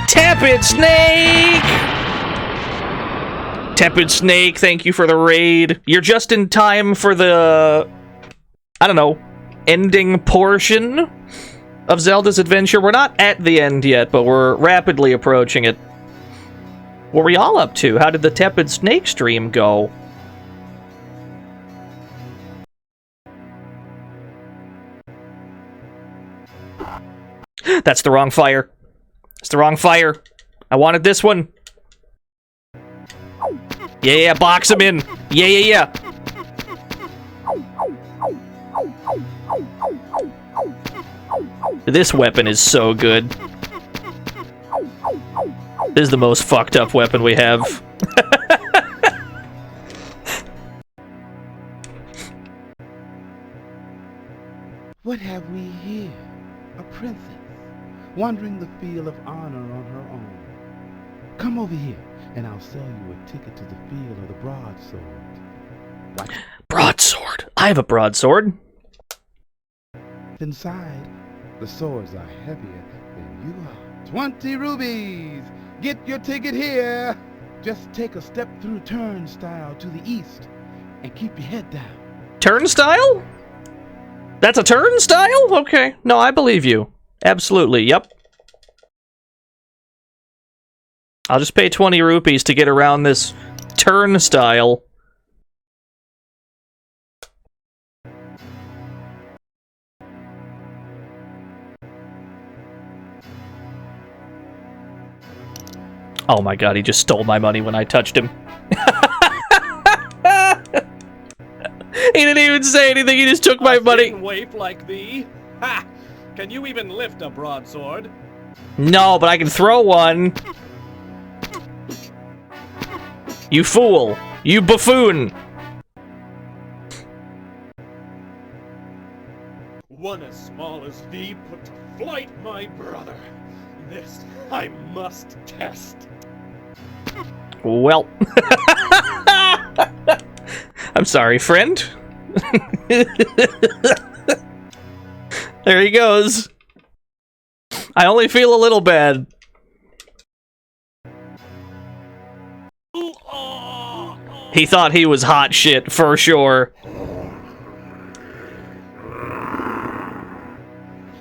Tepid Snake! Tepid Snake, thank you for the raid. You're just in time for the... I don't know, ending portion of Zelda's adventure. We're not at the end yet, but we're rapidly approaching it. What were y'all up to? How did the Tepid Snake stream go? That's the wrong fire. It's the wrong fire. I wanted this one. Yeah, yeah, box him in. Yeah, yeah, yeah. This weapon is so good. This is the most fucked up weapon we have. What have we here? A princess, wandering the field of honor on her own. Come over here, and I'll sell you a ticket to the field of the broadsword. Broadsword? I have a broadsword. Inside, the swords are heavier than you are. 20 rubies! Get your ticket here! Just take a step through turnstile to the east, and keep your head down. Turnstile? That's a turnstile? Okay. No, I believe you. Absolutely, yep. I'll just pay 20 rupees to get around this turnstile. Oh my god, he just stole my money when I touched him. He didn't even say anything, he just took my money. Waif like thee? Ha! Can you even lift a broadsword? No, but I can throw one. You fool! You buffoon! One as small as thee put to flight my brother. This I must test. Well. I'm sorry, friend. There he goes. I only feel a little bad. He thought he was hot shit, for sure.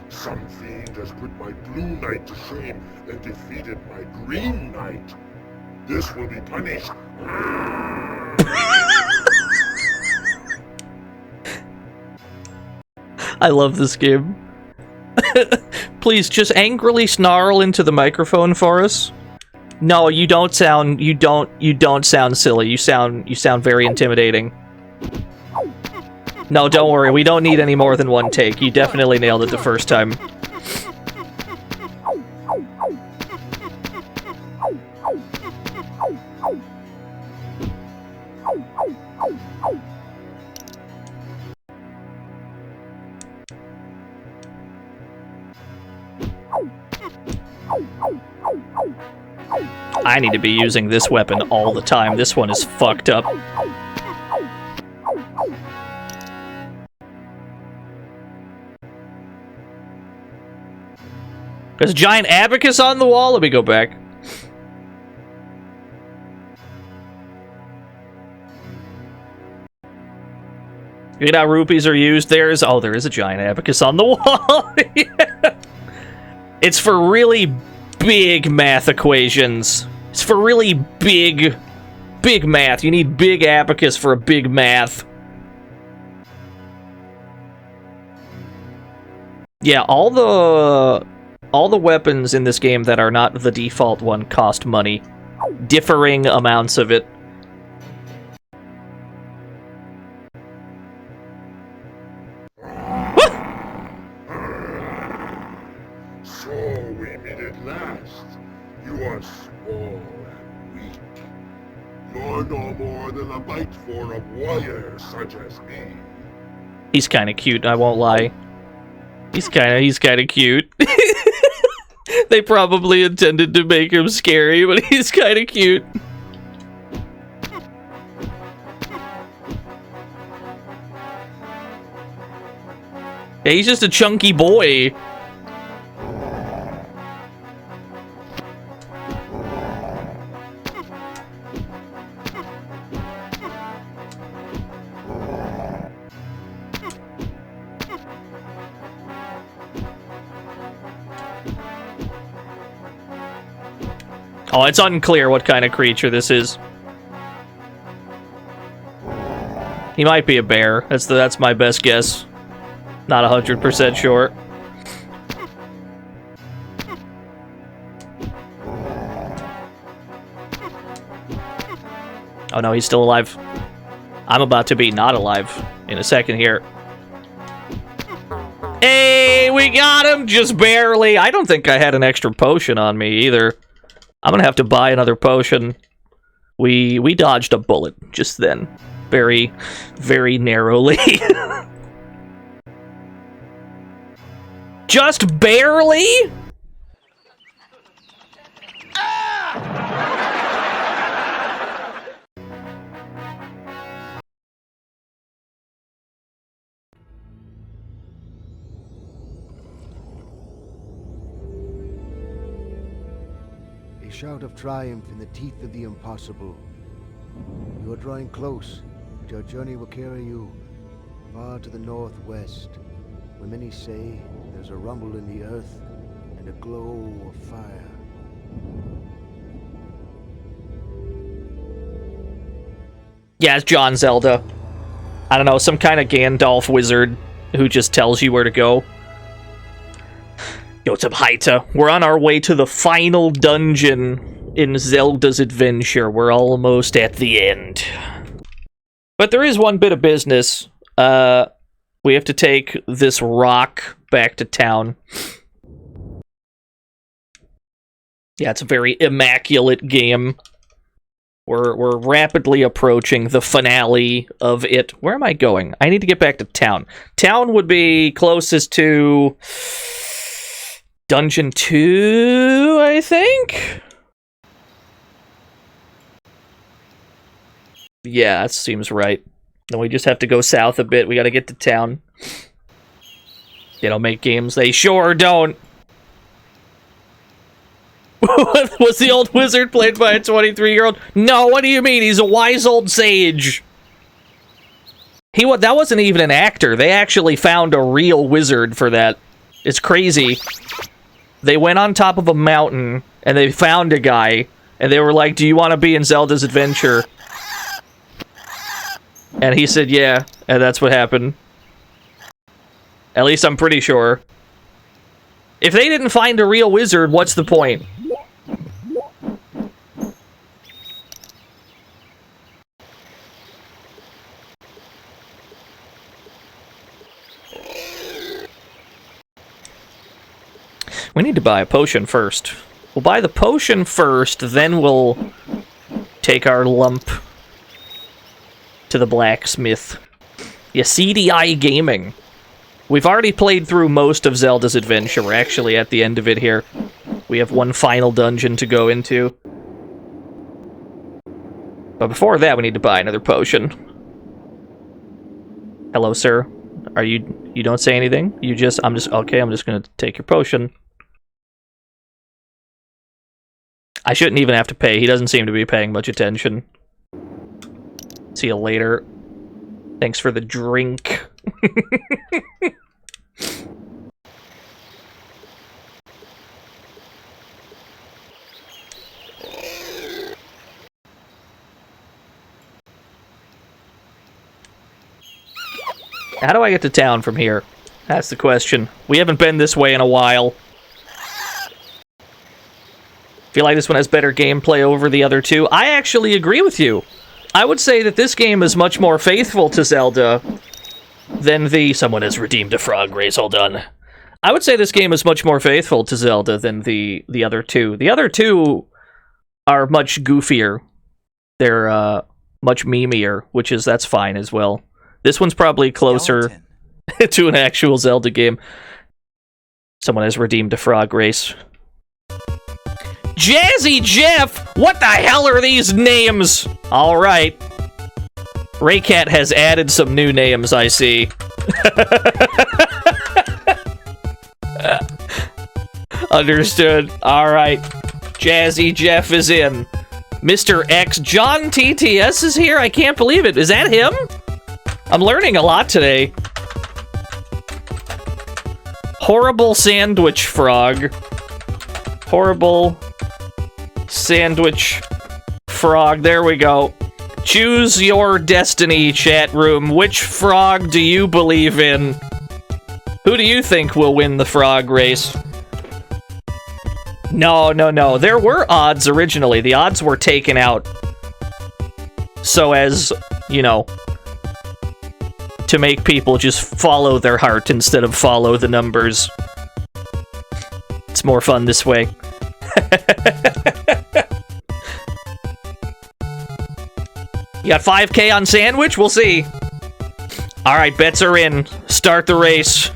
Some fiend has put my blue knight to shame and defeated my green knight. This will be punished. I love this game. Please, just angrily snarl into the microphone for us. No, you don't sound sound silly. You sound very intimidating. No, don't worry. We don't need any more than one take. You definitely nailed it the first time. I need to be using this weapon all the time. This one is fucked up. There's a giant abacus on the wall. Let me go back. You know how rupees are used? There is a giant abacus on the wall. Yeah. It's for really big math equations. It's for really big math. You need big abacus for a big math. Yeah, all the weapons in this game that are not the default one cost money. Differing amounts of it. So we meet at last. You are small and weak. You're no more than a bite for a warrior such as me. He's kind of cute, I won't lie. He's kind of cute. They probably intended to make him scary, but he's kind of cute. Yeah, he's just a chunky boy. Oh, it's unclear what kind of creature this is. He might be a bear. That's my best guess. Not 100% sure. Oh no, he's still alive. I'm about to be not alive in a second here. Hey, we got him! Just barely. I don't think I had an extra potion on me either. I'm gonna have to buy another potion. We dodged a bullet just then. Very, very narrowly. Just barely? A shout of triumph in the teeth of the impossible. You are drawing close, but your journey will carry you far to the northwest, where many say there's a rumble in the earth and a glow of fire. Yeah, it's John Zelda. I don't know, some kind of Gandalf wizard who just tells you where to go. Yo, what's up, Haita? We're on our way to the final dungeon in Zelda's adventure. We're almost at the end. But there is one bit of business. We have to take this rock back to town. Yeah, it's a very immaculate game. We're rapidly approaching the finale of it. Where am I going? I need to get back to town. Town would be closest to Dungeon 2, I think? Yeah, that seems right. Then we just have to go south a bit. We gotta get to town. They don't make games. They sure don't. Was the old wizard played by a 23-year-old? No, what do you mean? He's a wise old sage. That wasn't even an actor. They actually found a real wizard for that. It's crazy. They went on top of a mountain, and they found a guy, and they were like, do you want to be in Zelda's adventure? And he said, yeah, and that's what happened. At least I'm pretty sure. If they didn't find a real wizard, what's the point? We need to buy a potion first. We'll buy the potion first, then we'll take our lump to the blacksmith. Yeah, CDI Gaming. We've already played through most of Zelda's adventure. We're actually at the end of it here. We have one final dungeon to go into. But before that, we need to buy another potion. Hello, sir. Are you don't say anything? I'm just gonna take your potion. I shouldn't even have to pay. He doesn't seem to be paying much attention. See you later. Thanks for the drink. How do I get to town from here? That's the question. We haven't been this way in a while. Feel like this one has better gameplay over the other two. I actually agree with you. I would say that this game is much more faithful to Zelda than the... Someone has redeemed a frog race, all done. I would say this game is much more faithful to Zelda than the other two. The other two are much goofier. They're much memeier, that's fine as well. This one's probably closer to an actual Zelda game. Someone has redeemed a frog race. Jazzy Jeff! What the hell are these names? Alright. Raycat has added some new names, I see. Understood. Alright. Jazzy Jeff is in. Mr. X John TTS is here? I can't believe it. Is that him? I'm learning a lot today. Horrible Sandwich Frog. Horrible Sandwich Frog. There we go. Choose your destiny, chat room. Which frog do you believe in? Who do you think will win the frog race? No. There were odds originally. The odds were taken out so as, you know, to make people just follow their heart instead of follow the numbers. It's more fun this way. You got 5K on Sandwich? We'll see. Alright, bets are in. Start the race.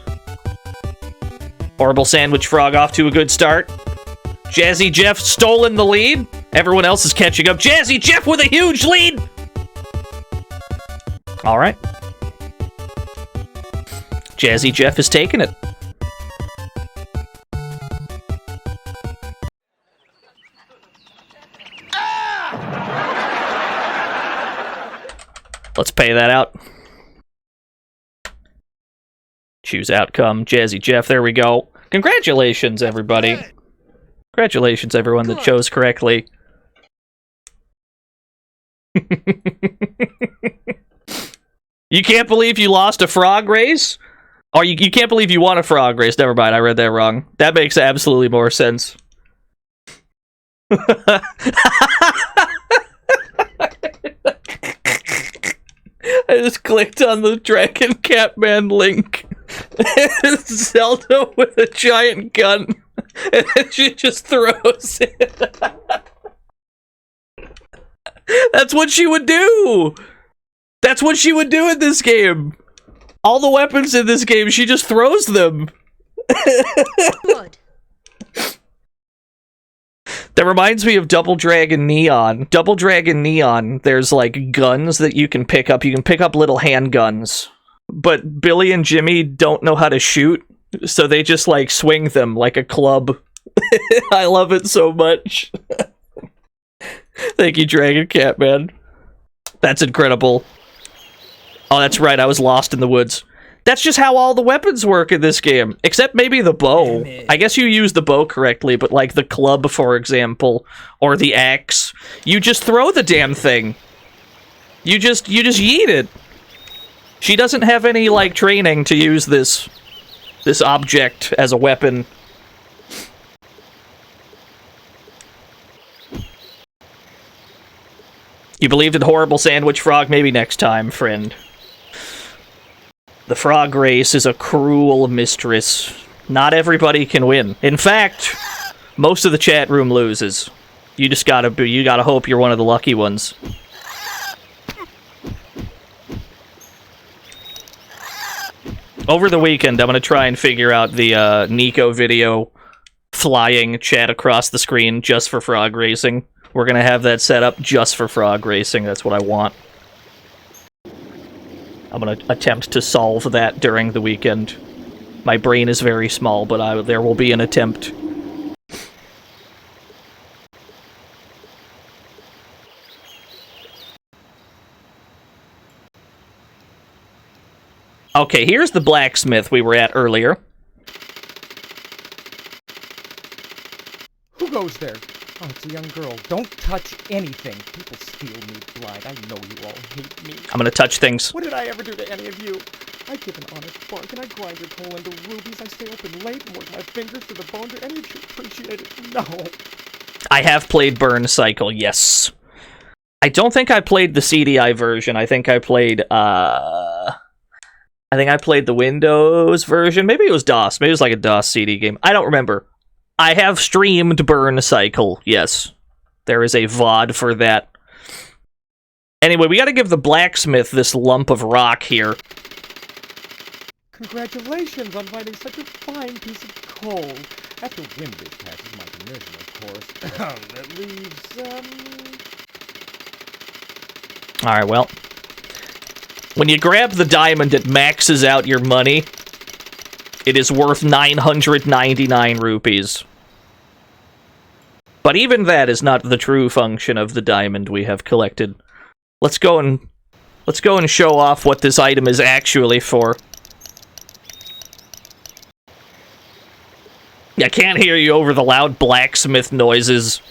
Horrible Sandwich Frog off to a good start. Jazzy Jeff stolen the lead. Everyone else is catching up. Jazzy Jeff with a huge lead! Alright. Jazzy Jeff is taking it. Let's pay that out. Choose outcome. Jazzy Jeff, there we go. Congratulations, everybody. Congratulations, everyone that chose correctly. You can't believe you lost a frog race? Or you can't believe you won a frog race. Never mind, I read that wrong. That makes absolutely more sense. I just clicked on the Dragon Catman link. It's Zelda with a giant gun. And then she just throws it. That's what she would do! That's what she would do in this game! All the weapons in this game, she just throws them! Good. That reminds me of Double Dragon Neon. Double Dragon Neon, there's like guns that you can pick up. You can pick up little handguns. But Billy and Jimmy don't know how to shoot, so they just like swing them like a club. I love it so much. Thank you, Dragon Catman. That's incredible. Oh, that's right, I was lost in the woods. That's just how all the weapons work in this game. Except maybe the bow. I guess you use the bow correctly, but like the club, for example, or the axe, you just throw the damn thing. You just yeet it. She doesn't have any, like, training to use this object as a weapon. You believed in Horrible Sandwich Frog? Maybe next time, friend. The frog race is a cruel mistress. Not everybody can win. In fact, most of the chat room loses. You just gotta hope you're one of the lucky ones. Over the weekend, I'm gonna try and figure out the Nico video flying chat across the screen just for frog racing. We're gonna have that set up just for frog racing. That's what I want. I'm gonna attempt to solve that during the weekend. My brain is very small, but there will be an attempt. Okay, here's the blacksmith we were at earlier. Who goes there? Oh, it's a young girl. Don't touch anything. People steal me blind. I know you all hate me. I'm gonna touch things. What did I ever do to any of you? I give an honest bargain. I grind your coal into rubies. I stay open late and work my fingers to the bone. Do any of you appreciate it? No. I have played Burn Cycle, yes. I don't think I played the CDI version. I think I played the Windows version. Maybe it was DOS. Maybe it was like a DOS CD game. I don't remember. I have streamed Burn Cycle, yes. There is a VOD for that. Anyway, we gotta give the blacksmith this lump of rock here. Congratulations on finding such a fine piece of coal. After Windbridge passes my commission, of course. That leaves, Alright, well. When you grab the diamond, it maxes out your money. It is worth 999 rupees. But even that is not the true function of the diamond we have collected. Let's go and show off what this item is actually for. I can't hear you over the loud blacksmith noises.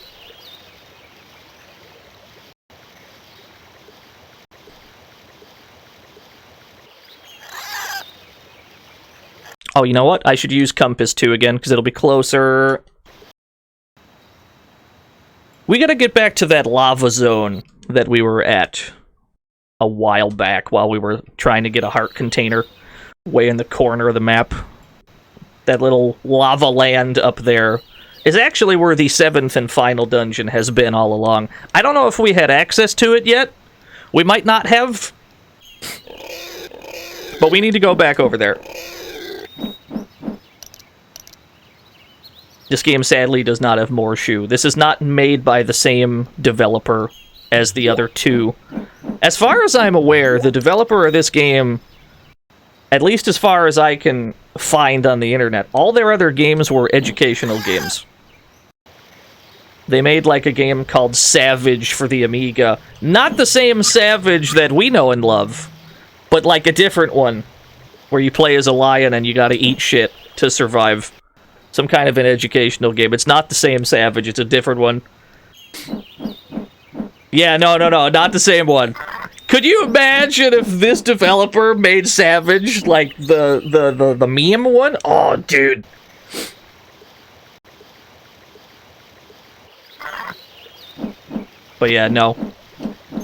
Oh, you know what? I should use Compass 2 again, because it'll be closer. We gotta get back to that lava zone that we were at a while back while we were trying to get a heart container way in the corner of the map. That little lava land up there is actually where the 7th and final dungeon has been all along. I don't know if we had access to it yet. We might not have. But we need to go back over there. This game sadly does not have Morshu. This is not made by the same developer as the other two. As far as I'm aware, the developer of this game, at least as far as I can find on the internet, all their other games were educational games. They made like a game called Savage for the Amiga. Not the same Savage that we know and love, but like a different one, where you play as a lion and you gotta eat shit to survive. Some kind of an educational game. It's not the same Savage, it's a different one. Yeah, no, not the same one. Could you imagine if this developer made Savage like the meme one? Oh, dude. But yeah, no.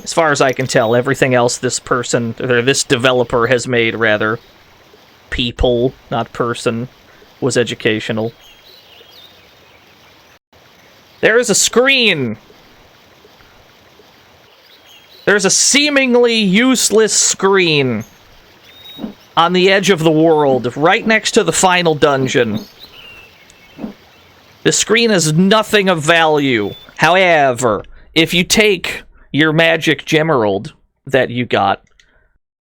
As far as I can tell, everything else this person, or this developer has made, rather, people, not person, was educational. There is a screen! There's a seemingly useless screen on the edge of the world, right next to the final dungeon. The screen is nothing of value. However, if you take your magic gemerald that you got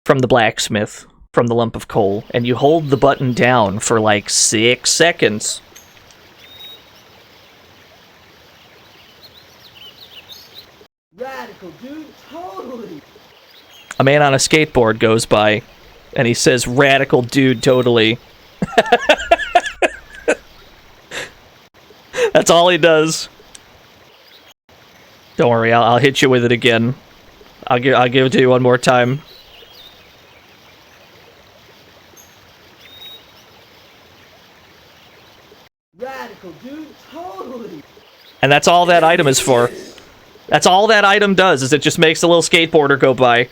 from the blacksmith, from the lump of coal, and you hold the button down for like 6 seconds. Radical, dude, totally. A man on a skateboard goes by, and he says, "Radical dude, totally." That's all he does. Don't worry, I'll hit you with it again. I'll give it to you one more time. Radical, dude, totally. And that's all that item is for. That's all that item does, is it just makes a little skateboarder go by.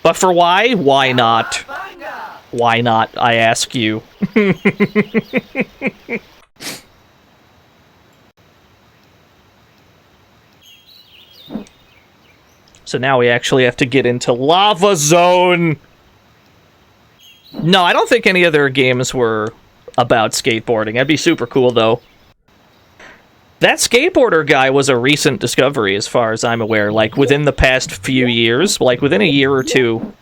But for why? Why not? Why not, I ask you. So now we actually have to get into Lava Zone! No, I don't think any other games were about skateboarding. That'd be super cool, though. That skateboarder guy was a recent discovery, as far as I'm aware. Like, within the past few years, like, within a year or two,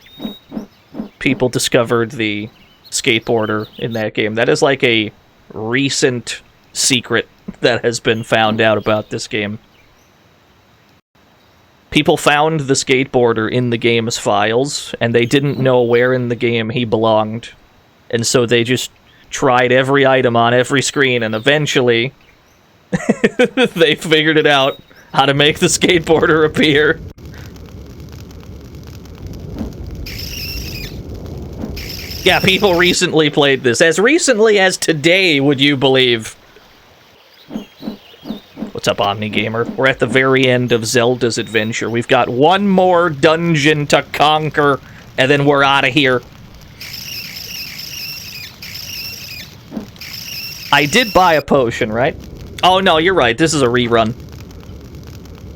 people discovered the skateboarder in that game. That is, like, a recent secret that has been found out about this game. People found the skateboarder in the game's files, and they didn't know where in the game he belonged. And so they just tried every item on every screen, and eventually they figured it out, how to make the skateboarder appear. Yeah, people recently played this. As recently as today, would you believe? What's up, Omni Gamer? We're at the very end of Zelda's adventure. We've got one more dungeon to conquer, and then we're out of here. I did buy a potion, right? Oh, no, you're right. This is a rerun.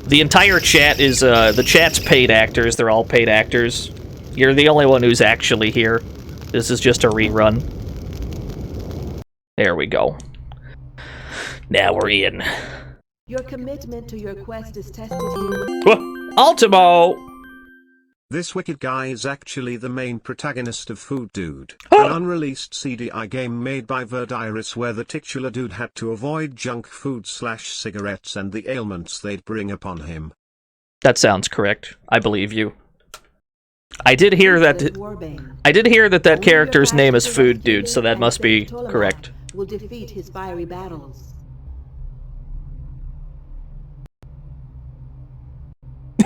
The entire chat is, the chat's paid actors. They're all paid actors. You're the only one who's actually here. This is just a rerun. There we go. Now we're in. Your commitment to your quest is tested here. Ultimo! This wicked guy is actually the main protagonist of Food Dude, an unreleased CDI game made by Verdiris where the titular dude had to avoid junk food/cigarettes and the ailments they'd bring upon him. That sounds correct. I believe you. I did hear that that character's name is Food Dude, so that must be correct. Will defeat his fiery battles.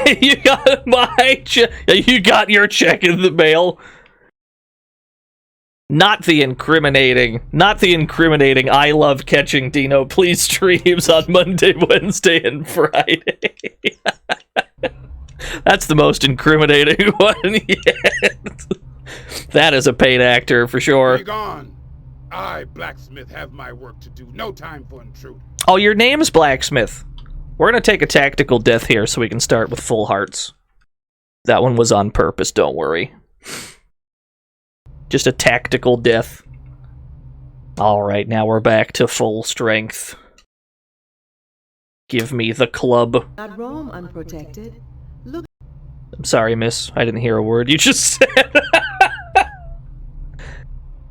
You got you got your check in the mail. Not the incriminating I love catching Dino please streams on Monday, Wednesday, and Friday. That's the most incriminating one yet. That is a paid actor for sure. Be gone. I, Blacksmith, have my work to do. No time for intruders. Oh, your name's Blacksmith. We're gonna take a tactical death here so we can start with full hearts. That one was on purpose, don't worry. Just a tactical death. Alright, now we're back to full strength. Give me the club. Not roam unprotected. Look. I'm sorry, miss. I didn't hear a word you just said.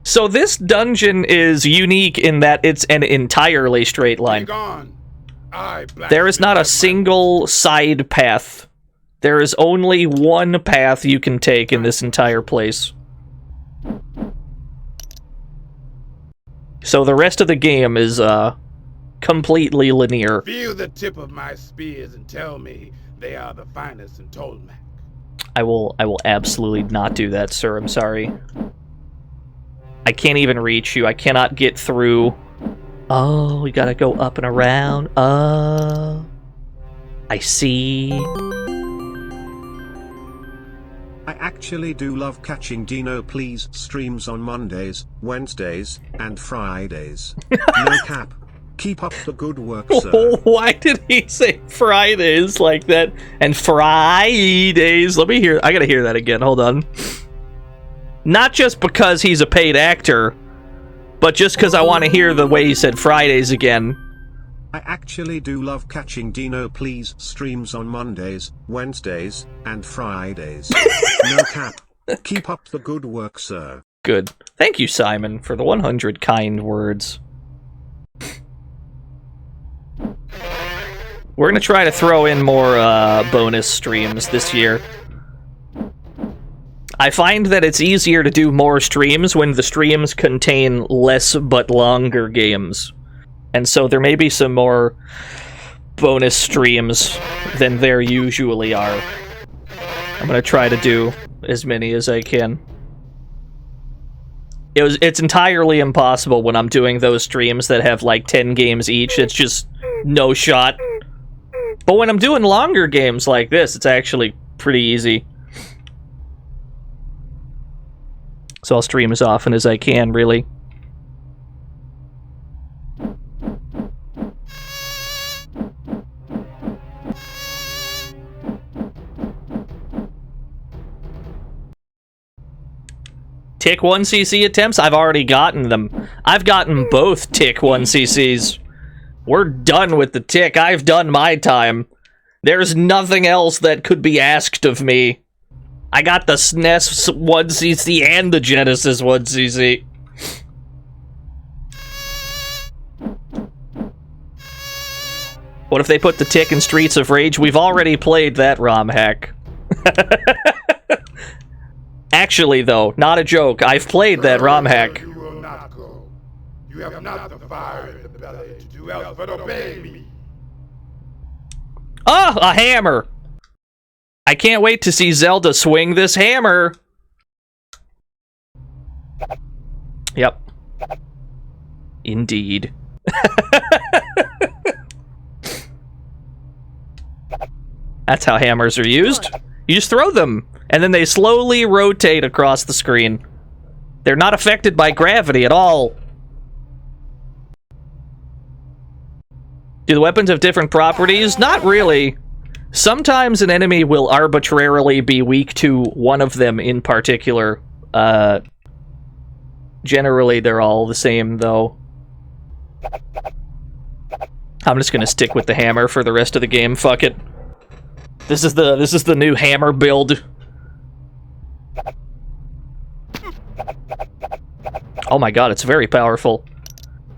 So this dungeon is unique in that it's an entirely straight line. There is not a single side path. There is only one path you can take in this entire place. So the rest of the game is completely linear. Feel the tip of my spears and tell me they are the finest in Tolmac. I will absolutely not do that, sir. I'm sorry. I can't even reach you. I cannot get through. Oh, we gotta go up and around. Oh, I see. I actually do love catching Dino please streams on Mondays, Wednesdays, and Fridays. No cap. Keep up the good work, sir. Why did he say Fridays like that? And Fridays. Let me hear. I gotta hear that again. Hold on. Not just because he's a paid actor, but just because I want to hear the way he said Fridays again. I actually do love catching Dino please streams on Mondays, Wednesdays, and Fridays. No cap. Keep up the good work, sir. Good. Thank you, Simon, for the 100 kind words. We're going to try to throw in more bonus streams this year. I find that it's easier to do more streams when the streams contain less but longer games. And so there may be some more bonus streams than there usually are. I'm going to try to do as many as I can. It's entirely impossible when I'm doing those streams that have like 10 games each. It's just no shot. But when I'm doing longer games like this, it's actually pretty easy. So I'll stream as often as I can, really. Tick 1cc attempts? I've already gotten them. I've gotten both Tick 1cc's. We're done with the Tick. I've done my time. There's nothing else that could be asked of me. I got the SNES 1cc and the Genesis 1cc. What if they put the Tick in Streets of Rage? We've already played that ROM hack. Actually, though, not a joke. I've played that ROM hack. You will not go. You have not the fire in the belly to do else but obey me. Ah, a hammer! I can't wait to see Zelda swing this hammer. Yep. Indeed. That's how hammers are used. You just throw them, and then they slowly rotate across the screen. They're not affected by gravity at all. Do the weapons have different properties? Not really. Sometimes an enemy will arbitrarily be weak to one of them in particular. Generally, they're all the same, though. I'm just gonna stick with the hammer for the rest of the game. Fuck it. This is the new hammer build. Oh my god, it's very powerful.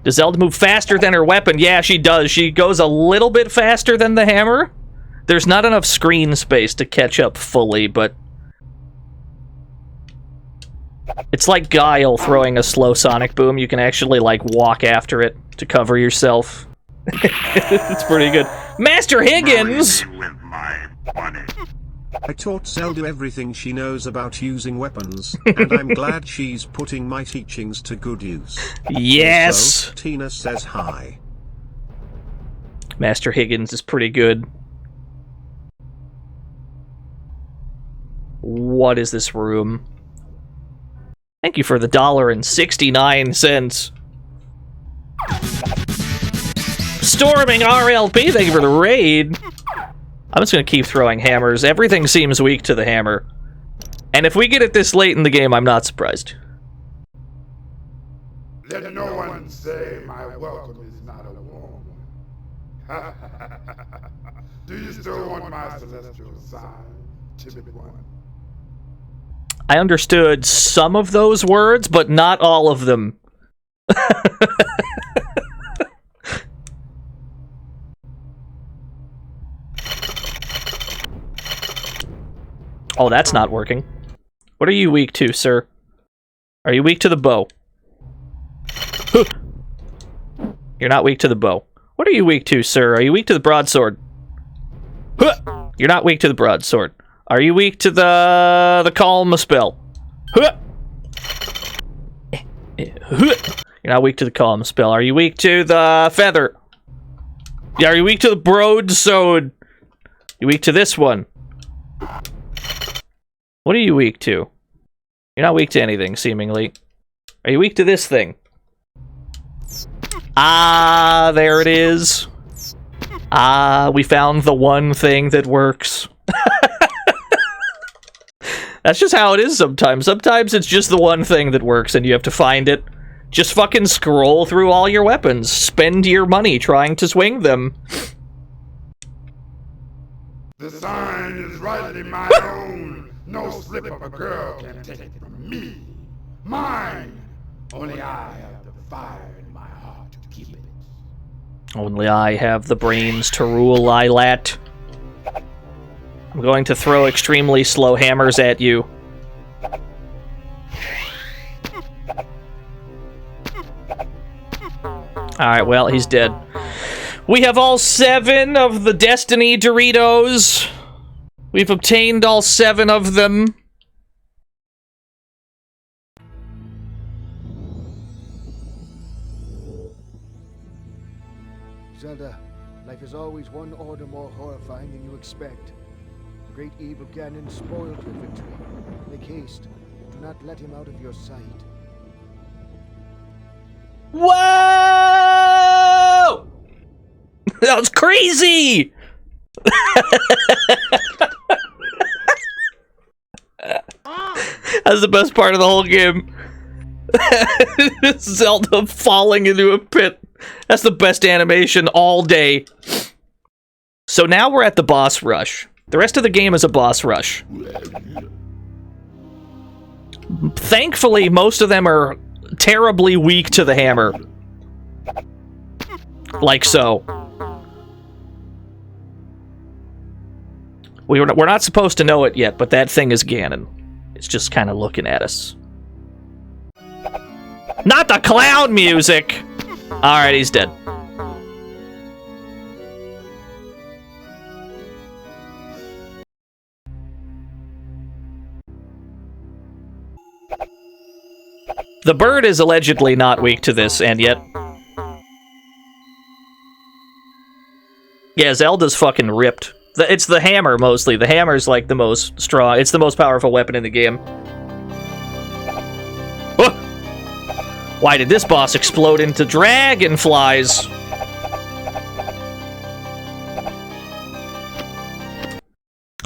Does Zelda move faster than her weapon? Yeah, she does. She goes a little bit faster than the hammer. There's not enough screen space to catch up fully, but... It's like Guile throwing a slow sonic boom. You can actually, like, walk after it to cover yourself. It's pretty good. Master Higgins! I taught Zelda everything she knows about using weapons, and I'm glad she's putting my teachings to good use. Yes! Also, Tina says hi. Master Higgins is pretty good. What is this room? Thank you for the $1.69. Storming RLP, thank you for the raid. I'm just gonna keep throwing hammers. Everything seems weak to the hammer. And if we get it this late in the game, I'm not surprised. Let no one say my welcome is not a warm one. Do you still want my celestial sign, timid one? I understood some of those words, but not all of them. Oh, that's not working. What are you weak to, sir? Are you weak to the bow? You're not weak to the bow. What are you weak to, sir? Are you weak to the broadsword? You're not weak to the broadsword. Are you weak to the calm spell? You're not weak to the calm spell. Are you weak to the feather? Yeah, are you weak to the broadsword? You weak to this one? What are you weak to? You're not weak to anything, seemingly. Are you weak to this thing? Ah, there it is. Ah, we found the one thing that works. That's just how it is sometimes. Sometimes it's just the one thing that works and you have to find it. Just fucking scroll through all your weapons. Spend your money trying to swing them. The sign is rightly my own. No slip of a girl can take it from me. Mine. Only I have the fire in my heart to keep it. Only I have the brains to rule, Lilat. I'm going to throw extremely slow hammers at you. Alright, well, he's dead. We have all 7 of the Destiny Doritos. We've obtained all 7 of them. Zelda, life is always one order more horrifying than you expect. The great evil Ganon spoiled your victory. Make haste. Do not let him out of your sight. Whoa! That was crazy! That's the best part of the whole game. Zelda falling into a pit. That's the best animation all day. So now we're at the boss rush. The rest of the game is a boss rush. Thankfully, most of them are terribly weak to the hammer. Like so. We're not supposed to know it yet, but that thing is Ganon. It's just kind of looking at us. Not the clown music! Alright, he's dead. The bird is allegedly not weak to this, and yet... Yeah, Zelda's fucking ripped. It's the hammer, mostly. The hammer's, like, the most strong. It's the most powerful weapon in the game. Oh! Why did this boss explode into dragonflies?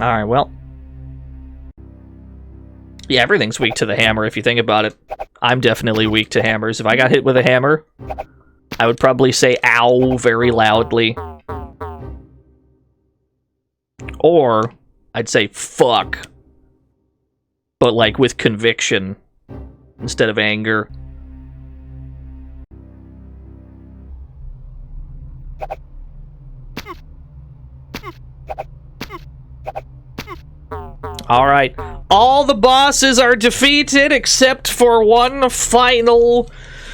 Alright, well. Yeah, everything's weak to the hammer, if you think about it. I'm definitely weak to hammers. If I got hit with a hammer, I would probably say ow very loudly. Or, I'd say fuck. But, like, with conviction instead of anger. Alright. All the bosses are defeated except for one final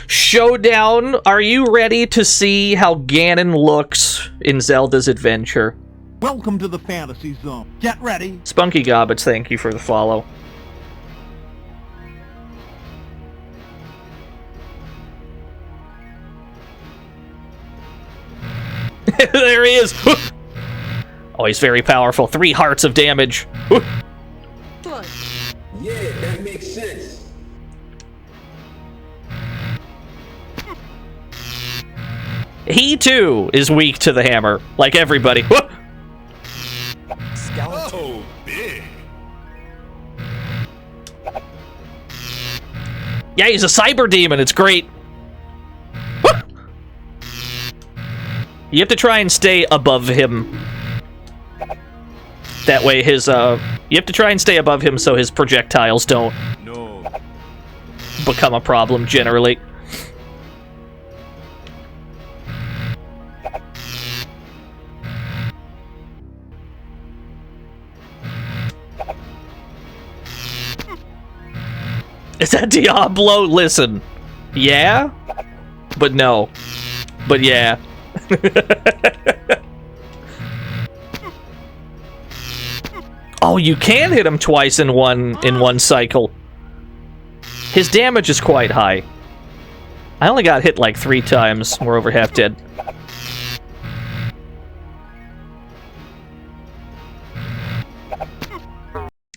showdown. Are you ready to see how Ganon looks in Zelda's adventure? Welcome to the fantasy zone. Get ready. Spunky Gobbets, thank you for the follow. There he is! Oh, he's very powerful. 3 hearts of damage. Yeah, that makes sense. He, too, is weak to the hammer, like everybody. Oh, big. Yeah, he's a cyber demon. It's great. You have to try and stay above him. That way his, you have to try and stay above him so his projectiles don't become a problem, generally. Is that Diablo? Listen. Yeah? But no. But yeah. Oh, you can hit him twice in one cycle. His damage is quite high. I only got hit like 3 times. We're over half dead.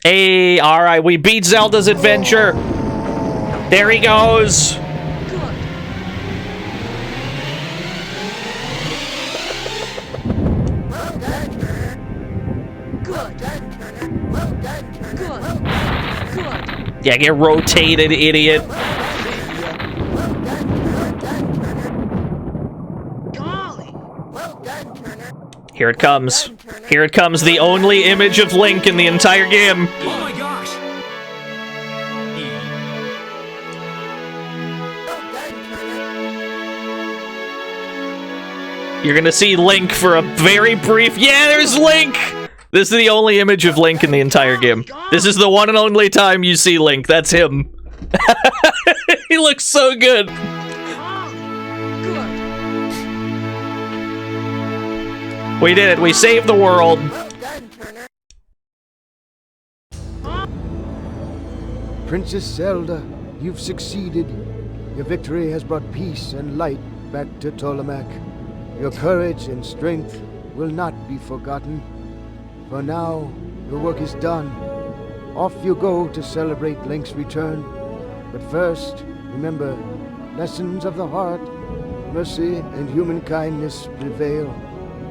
Hey, alright, we beat Zelda's adventure. There he goes. Yeah, get rotated, idiot. Here it comes. Here it comes, the only image of Link in the entire game. Oh my gosh! You're gonna see Link for a very brief... Yeah, there's Link! This is the only image of Link in the entire game. This is the one and only time you see Link. That's him. He looks so good. We did it. We saved the world. Princess Zelda, you've succeeded. Your victory has brought peace and light back to Tolamac. Your courage and strength will not be forgotten. For now, your work is done. Off you go to celebrate Link's return. But first, remember, lessons of the heart, mercy and human kindness prevail.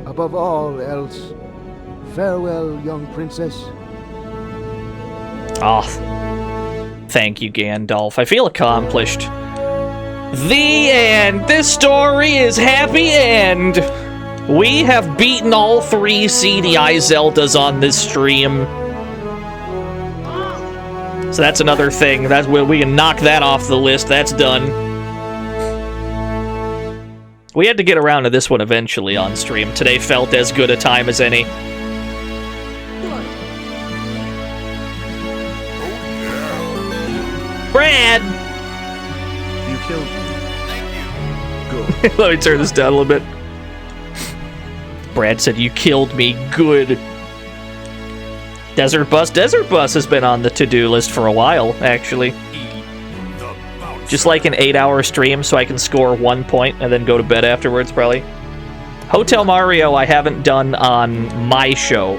Above all else, farewell, young princess. Oh, thank you, Gandalf. I feel accomplished. The end. This story is happy end. We have beaten all 3 CDI Zeldas on this stream. So that's another thing. That's where we can knock that off the list. That's done. We had to get around to this one eventually on stream. Today felt as good a time as any. Brad! You killed me. Let me turn this down a little bit. Brad said, you killed me. Good. Desert Bus. Desert Bus has been on the to-do list for a while, actually. Just like an 8-hour stream so I can score 1 point and then go to bed afterwards, probably. Hotel Mario I haven't done on my show.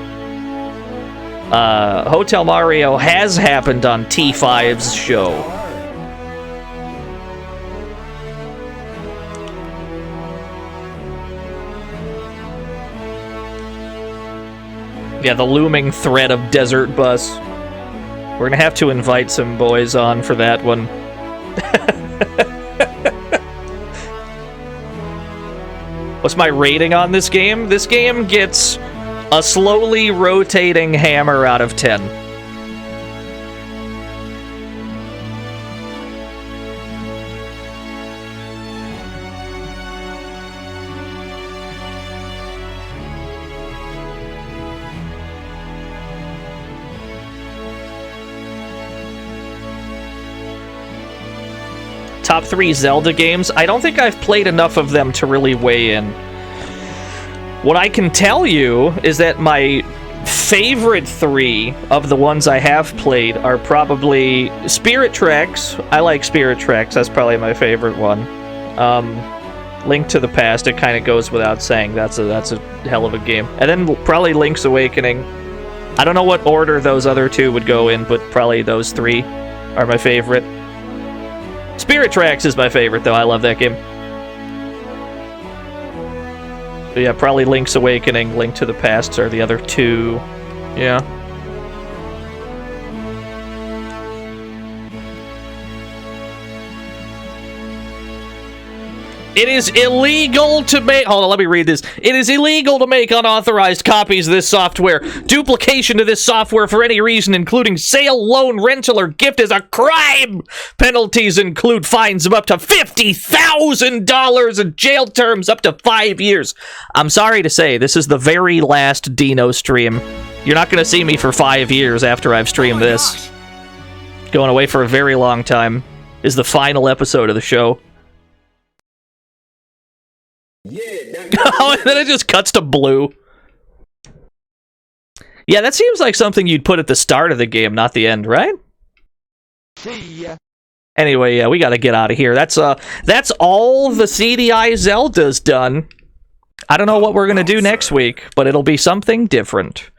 Hotel Mario has happened on T5's show. Yeah, the looming threat of Desert Bus. We're gonna have to invite some boys on for that one. What's my rating on this game? This game gets a slowly rotating hammer out of 10. Top 3 Zelda games. I don't think I've played enough of them to really weigh in. What I can tell you is that my favorite 3 of the ones I have played are probably Spirit Tracks. I like Spirit Tracks. That's probably my favorite one. Link to the Past, it kind of goes without saying. That's a hell of a game. And then probably Link's Awakening. I don't know what order those other 2 would go in, but probably those 3 are my favorite. Spirit Tracks is my favorite, though. I love that game. But yeah, probably Link's Awakening, Link to the Past are the other 2. Yeah. It is illegal to make... Hold on, let me read this. It is illegal to make unauthorized copies of this software. Duplication of this software for any reason, including sale, loan, rental, or gift, is a crime. Penalties include fines of up to $50,000 and jail terms up to 5 years. I'm sorry to say, this is the very last Dino stream. You're not going to see me for 5 years after I've streamed this. Going away for a very long time. Is the final episode of the show. Oh, and then it just cuts to blue. Yeah, that seems like something you'd put at the start of the game, not the end, right? See ya. Anyway, yeah, we gotta get out of here. That's all the CDI Zelda's done. I don't know what we're gonna do next week, but it'll be something different.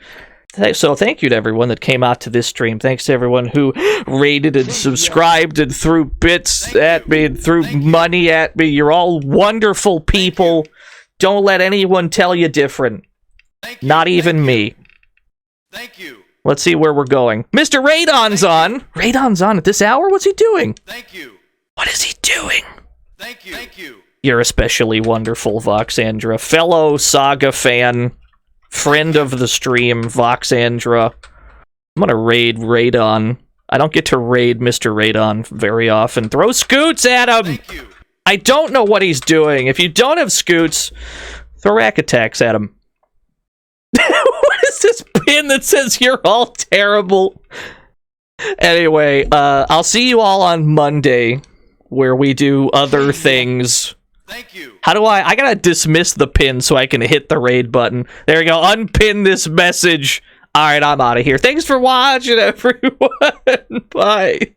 So thank you to everyone that came out to this stream. Thanks to everyone who rated and subscribed and threw bits at me and threw money at me. You're all wonderful people. Don't let anyone tell you different. Not even me. Thank you. Let's see where we're going. Mr. Radon's on. Radon's on at this hour? What's he doing? Thank you. What is he doing? Thank you. Thank you. You're especially wonderful, Voxandra. Fellow Saga fan. Friend of the stream, Voxandra. I'm gonna raid Radon. I don't get to raid Mr. Radon very often. Throw scoots at him! Thank you. I don't know what he's doing. If you don't have scoots, throw rack attacks at him. What is this pin that says you're all terrible? Anyway, I'll see you all on Monday, where we do other things. Thank you. How do I gotta dismiss the pin so I can hit the raid button. There we go. Unpin this message. All right, I'm out of here. Thanks for watching, everyone. Bye.